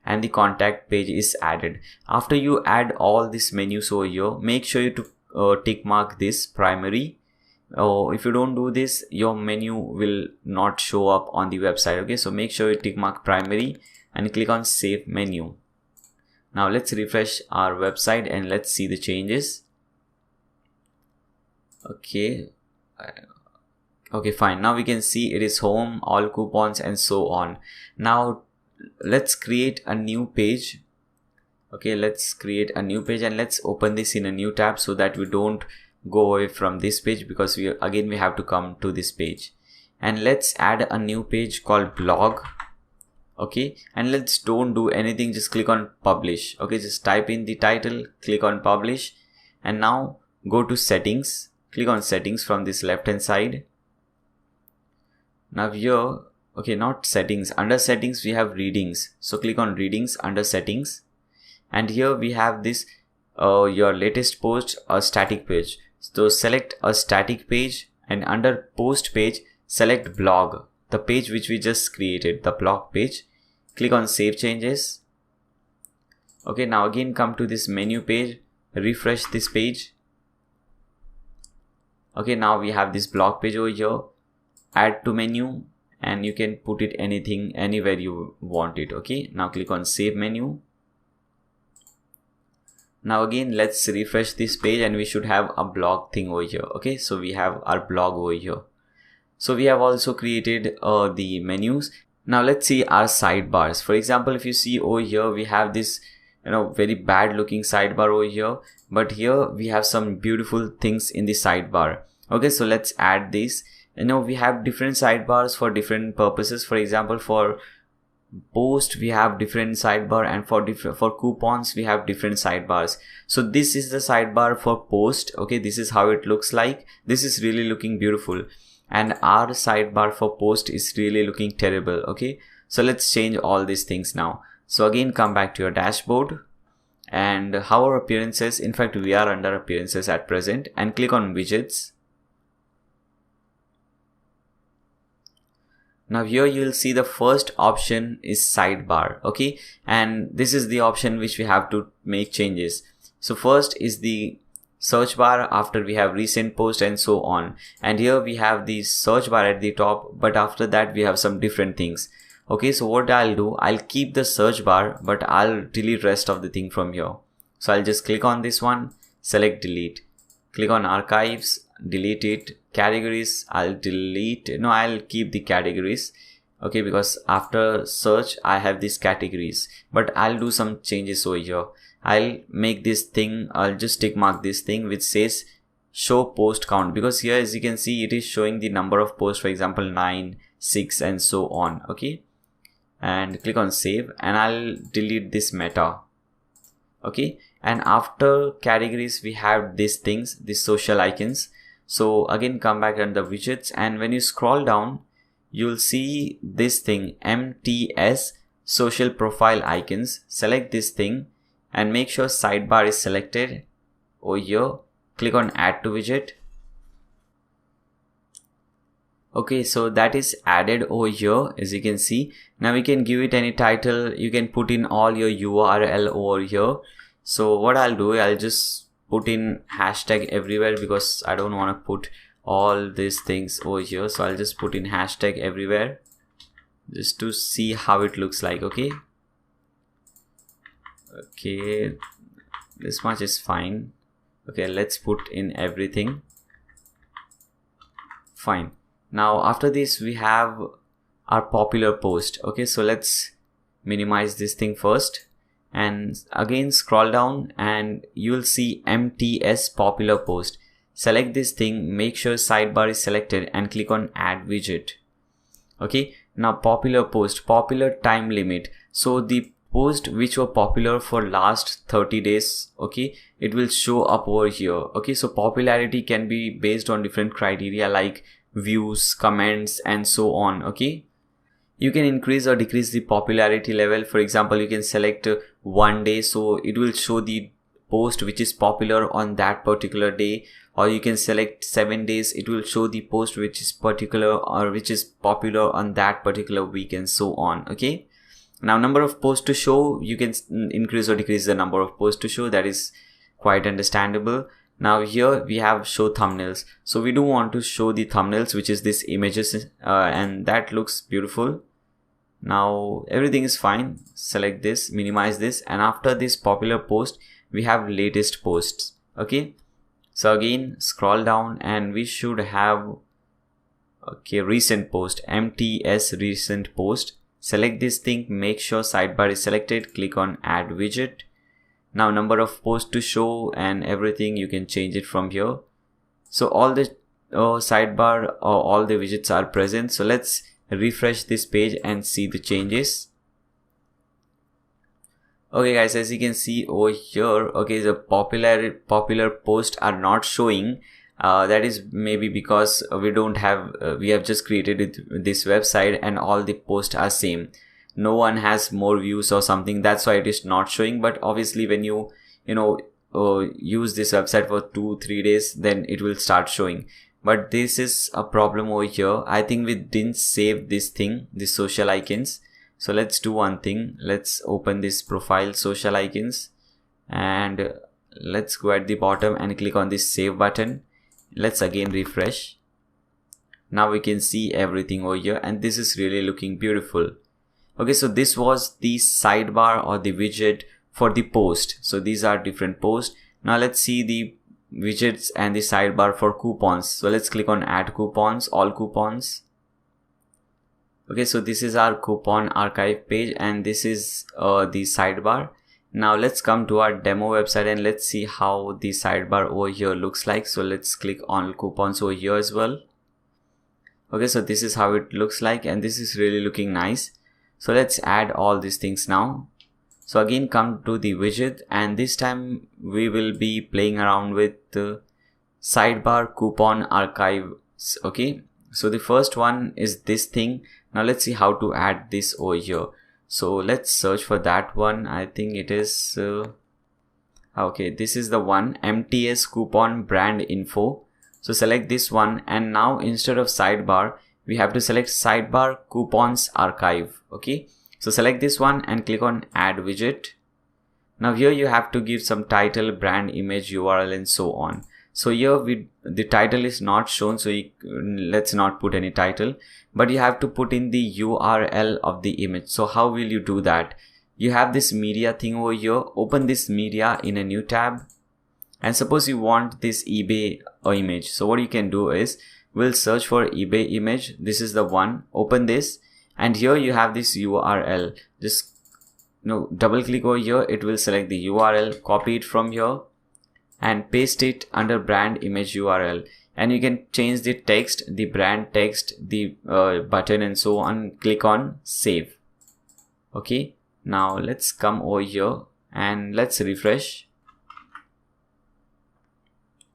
and the contact page is added. After you add all these menus over here, make sure you to tick mark this primary. If you don't do this, your menu will not show up on the website. Okay, so make sure you tick mark primary and click on save menu. Now let's refresh our website and let's see the changes. Okay, fine. Now we can see it is home, all coupons, and so on. Now let's create a new page. Okay, let's create a new page and let's open this in a new tab so that we don't go away from this page, because we have to come to this page. And let's add a new page called blog. Okay, and let's don't do anything, just click on publish. Okay, just type in the title, click on publish, and now go to settings. Click on settings from this left hand side. Now here, okay, not settings, under settings we have readings, so click on readings under settings, and here we have this your latest post, a static page. So select a static page, and under post page select blog, the page which we just created, the blog page. Click on save changes. Okay, now again come to this menu page, refresh this page. Okay, now we have this blog page over here. Add to menu, and you can put it anything, anywhere you want it. Okay, now click on save menu. Now again let's refresh this page, and we should have a blog thing over here. Okay, so we have our blog over here. So we have also created the menus. Now let's see our sidebars. For example, if you see over here, we have this very bad looking sidebar over here, but here we have some beautiful things in the sidebar. Okay, so let's add this. We have different sidebars for different purposes. For example, for post we have different sidebar, and for coupons we have different sidebars. So this is the sidebar for post. Okay, this is how it looks like. This is really looking beautiful, and our sidebar for post is really looking terrible. Okay, so let's change all these things now. So again, come back to your dashboard, and how our appearances, in fact we are under appearances at present, and click on widgets. Now here you will see the first option is sidebar. Okay, and this is the option which we have to make changes. So first is the search bar, after we have recent post and so on, and here we have the search bar at the top, but after that we have some different things. Okay, so what I'll do, I'll keep the search bar, but I'll delete rest of the thing from here. So I'll just click on this one, select delete, click on archives, delete it. Categories, I'll delete, no, I'll keep the categories. Okay, because after search I have these categories, but I'll do some changes over here. I'll make this thing, I'll just tick mark this thing which says show post count, because here as you can see it is showing the number of posts, for example 9, 6 and so on. Okay, and click on save, and I'll delete this meta. Okay, and after categories we have these things, these social icons. So again come back under widgets, and when you scroll down you'll see this thing MTS social profile icons. Select this thing and make sure sidebar is selected over here. Click on add to widget. Okay, so that is added over here as you can see. Now we can give it any title, you can put in all your URL over here. So what I'll do, I'll just put in hashtag everywhere, because I don't want to put all these things over here. So I'll just put in hashtag everywhere just to see how it looks like. Okay, this much is fine. Okay, let's put in everything. Fine. Now after this we have our popular post. Okay, so let's minimize this thing first, and again scroll down and you'll see MTS popular post. Select this thing, make sure sidebar is selected, and click on add widget. Okay, now popular post, popular time limit. So the post which were popular for last 30 days, okay, it will show up over here. Okay, so popularity can be based on different criteria like views, comments and so on. Okay, You can increase or decrease the popularity level. For example, you can select 1 day, so it will show the post which is popular on that particular day, or you can select 7 days, it will show the post which is particular or which is popular on that particular week, and so on. Okay, now number of posts to show, you can increase or decrease the number of posts to show. That is quite understandable. Now here we have show thumbnails, so we do want to show the thumbnails, which is this images, and that looks beautiful. Now everything is fine. Select this, minimize this, and after this popular post we have latest posts. Okay, so again scroll down and we should have, okay, recent post, MTS recent post. Select this thing, make sure sidebar is selected, click on add widget. Now number of posts to show and everything, you can change it from here. So all the sidebar or all the widgets are present. So let's refresh this page and see the changes. Okay guys, as you can see over here, okay, the popular posts are not showing. That is maybe because we have just created this website and all the posts are same. No one has more views or something, that's why it is not showing. But obviously when you use this website for 2-3 days, then it will start showing. But this is a problem over here. I think we didn't save this thing, the social icons. So let's do one thing. Let's open this profile social icons and let's go at the bottom and click on this save button. Let's again refresh. Now we can see everything over here and this is really looking beautiful. Okay, so this was the sidebar or the widget for the post. So these are different posts. Now let's see the widgets and the sidebar for coupons. So let's click on add coupons, all coupons. Okay, so this is our coupon archive page and this is the sidebar. Now let's come to our demo website and let's see how the sidebar over here looks like. So let's click on coupons over here as well. Okay, so this is how it looks like and this is really looking nice. So let's add all these things now. So again come to the widget and this time we will be playing around with the sidebar coupon archives. Okay, so the first one is this thing. Now let's see how to add this over here. So let's search for that one. I think it is okay, this is the one, MTS coupon brand info. So select this one and now instead of sidebar we have to select sidebar coupons archive. Okay, so select this one and click on add widget. Now here you have to give some title, brand image, URL and so on. So here the title is not shown, so let's not put any title, but you have to put in the URL of the image. So how will you do that? You have this media thing over here. Open this media in a new tab and suppose you want this eBay image. So what you can do is we'll search for eBay image. This is the one. Open this and here you have this URL. Just double click over here. It will select the URL, copy it from here and paste it under brand image URL, and you can change the text, the brand text, the button and so on. Click on save. Okay, now let's come over here and let's refresh.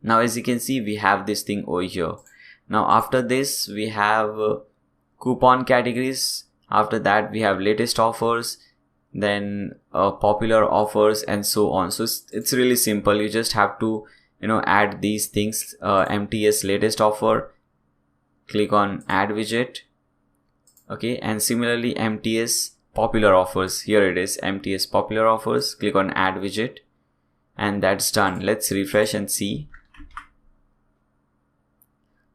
Now as you can see we have this thing over here. Now after this we have coupon categories. After that we have latest offers, then popular offers and so on. So it's really simple. You just have to add these things. MTS latest offer, click on add widget. Okay, and similarly MTS popular offers, here it is, MTS popular offers, click on add widget and that's done. Let's refresh and see.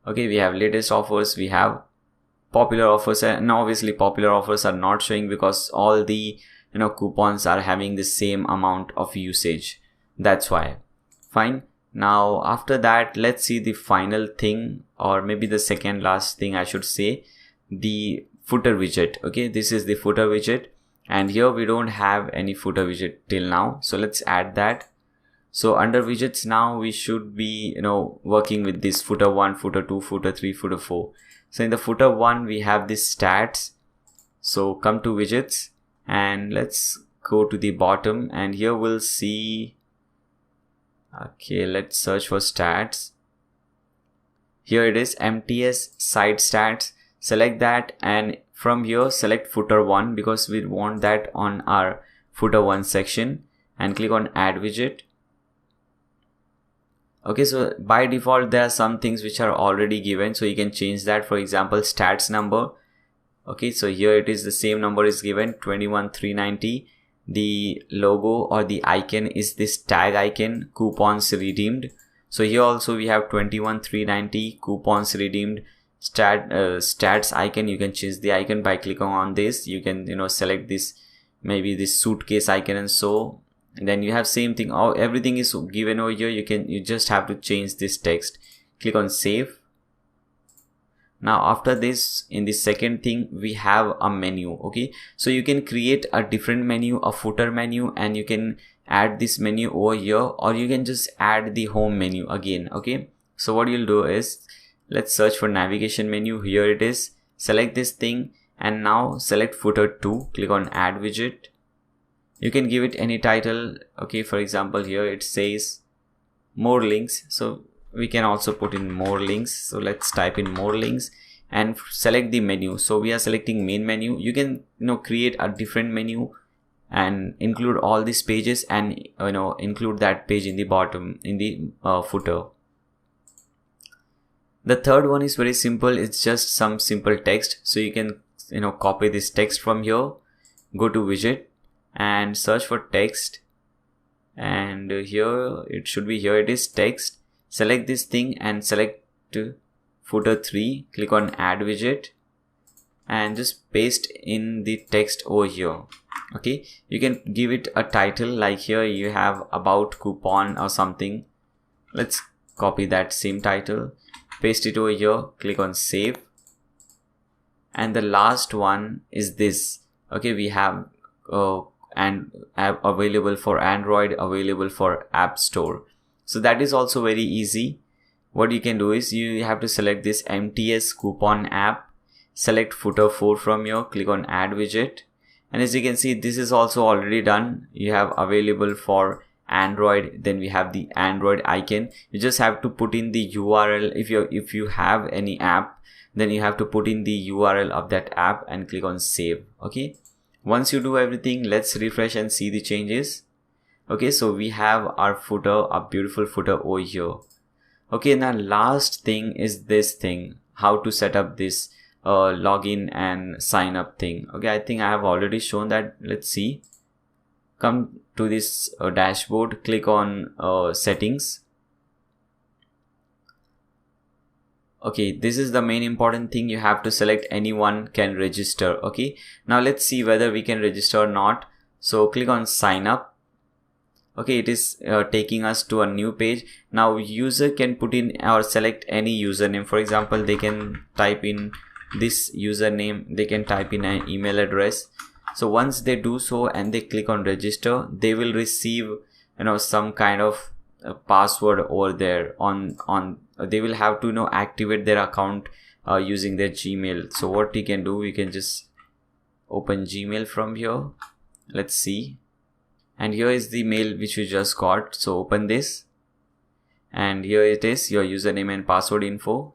Okay, we have latest offers, we have popular offers, and obviously popular offers are not showing because all the coupons are having the same amount of usage. That's why. Fine. Now after that let's see the final thing, or maybe the second last thing I should say, the footer widget. Okay, this is the footer widget and here we don't have any footer widget till now. So let's add that. So under widgets now we should be working with this footer 1, footer 2, footer 3, footer 4. So in the footer 1 we have this stats. So come to widgets and let's go to the bottom and here we'll see, okay, let's search for stats. Here it is, MTS site stats. Select that and from here select footer 1 because we want that on our footer 1 section, and click on add widget. Okay, so by default there are some things which are already given, so you can change that. For example, stats number. Okay, so here it is, the same number is given, 21,390. The logo or the icon is this tag icon, coupons redeemed. So here also we have 21,390 coupons redeemed. Stats icon, you can change the icon by clicking on this. You can select this, maybe this suitcase icon, and so then you have same thing. Everything is given over here. You just have to change this text. Click on save. Now after this, in the second thing, we have a menu. Okay, so you can create a different menu, a footer menu, and you can add this menu over here, or you can just add the home menu again. Okay, so what you'll do is, let's search for navigation menu. Here it is. Select this thing and now select footer 2. Click on add widget. You can give it any title. Okay, for example, here it says more links, so we can also put in more links. So let's type in more links and select the menu. So we are selecting main menu. You can create a different menu and include all these pages, and include that page in the bottom, in the footer. The third one is very simple. It's just some simple text. So you can copy this text from here, go to widget and search for text, and here it should be, here it is, text. Select this thing and select footer 3. Click on add widget and just paste in the text over here. Okay, you can give it a title, like here you have about coupon or something. Let's copy that same title, paste it over here, click on save. And the last one is this. Okay, we have and app available for Android, available for App Store. So that is also very easy. What you can do is, you have to select this MTS coupon app, select footer 4 from here, click on add widget, and as you can see, this is also already done. You have available for Android, then we have the Android icon. You just have to put in the URL. If you have any app, then you have to put in the URL of that app and click on save. Okay, once you do everything, let's refresh and see the changes. Okay, so we have our footer, a beautiful footer over here. Okay, now last thing is this thing, how to set up this login and sign up thing. Okay, I think I have already shown that. Let's see. Come to this dashboard, click on settings. Okay, this is the main important thing. You have to select anyone can register. Okay, now let's see whether we can register or not. So click on sign up. Okay, it is taking us to a new page. Now user can put in or select any username. For example, they can type in this username, they can type in an email address. So once they do so and they click on register, they will receive some kind of password over there. They will have to activate their account using their Gmail. So what we can do, we can just open Gmail from here. Let's see. And here is the mail which we just got. So open this, and here it is, your username and password info.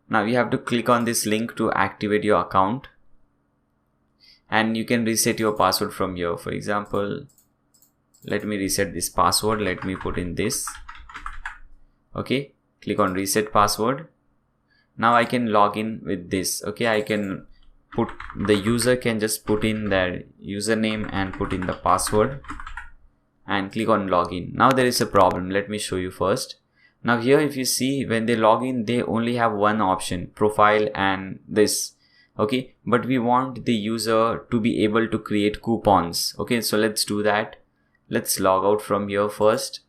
Now you have to click on this link to activate your account, and you can reset your password from here. For example, let me reset this password. Let me put in this. Okay, click on reset password. Now I can log in with this. Okay, I can put, the user can just put in their username and put in the password and click on login. Now there is a problem. Let me show you first. Now here, if you see, when they log in, they only have one option, profile and this. Okay, but we want the user to be able to create coupons. Okay, so let's do that. Let's log out from here first.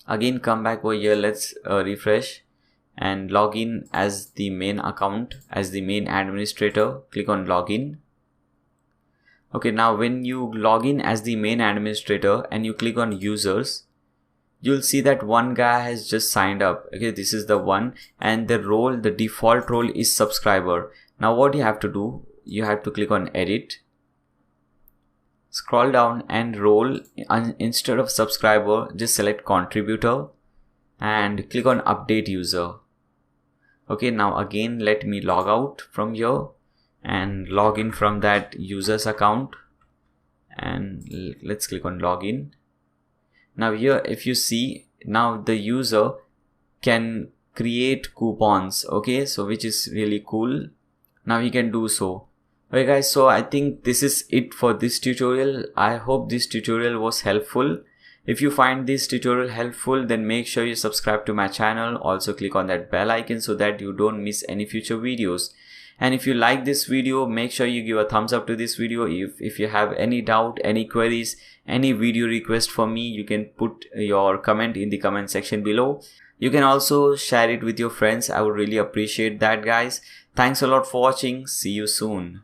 Again, come back over here. Let's refresh and log in as the main account, as the main administrator. Click on login. Okay, now when you log in as the main administrator and you click on users, you'll see that one guy has just signed up. Okay, this is the one, and the role, the default role is subscriber. Now what you have to do, you have to click on edit, scroll down, and role, instead of subscriber, just select contributor and click on update user. Okay, now again let me log out from here. and log in from that user's account, and let's click on login. Now here, if you see, now the user can create coupons, okay, so which is really cool. Now he can do so. Okay guys, so I think this is it for this tutorial. I hope this tutorial was helpful. If you find this tutorial helpful, then make sure you subscribe to my channel. Also click on that bell icon so that you don't miss any future videos. And if you like this video, make sure you give a thumbs up to this video. If you have any doubt, any queries, any video request for me, you can put your comment in the comment section below. You can also share it with your friends. I would really appreciate that, guys. Thanks a lot for watching. See you soon.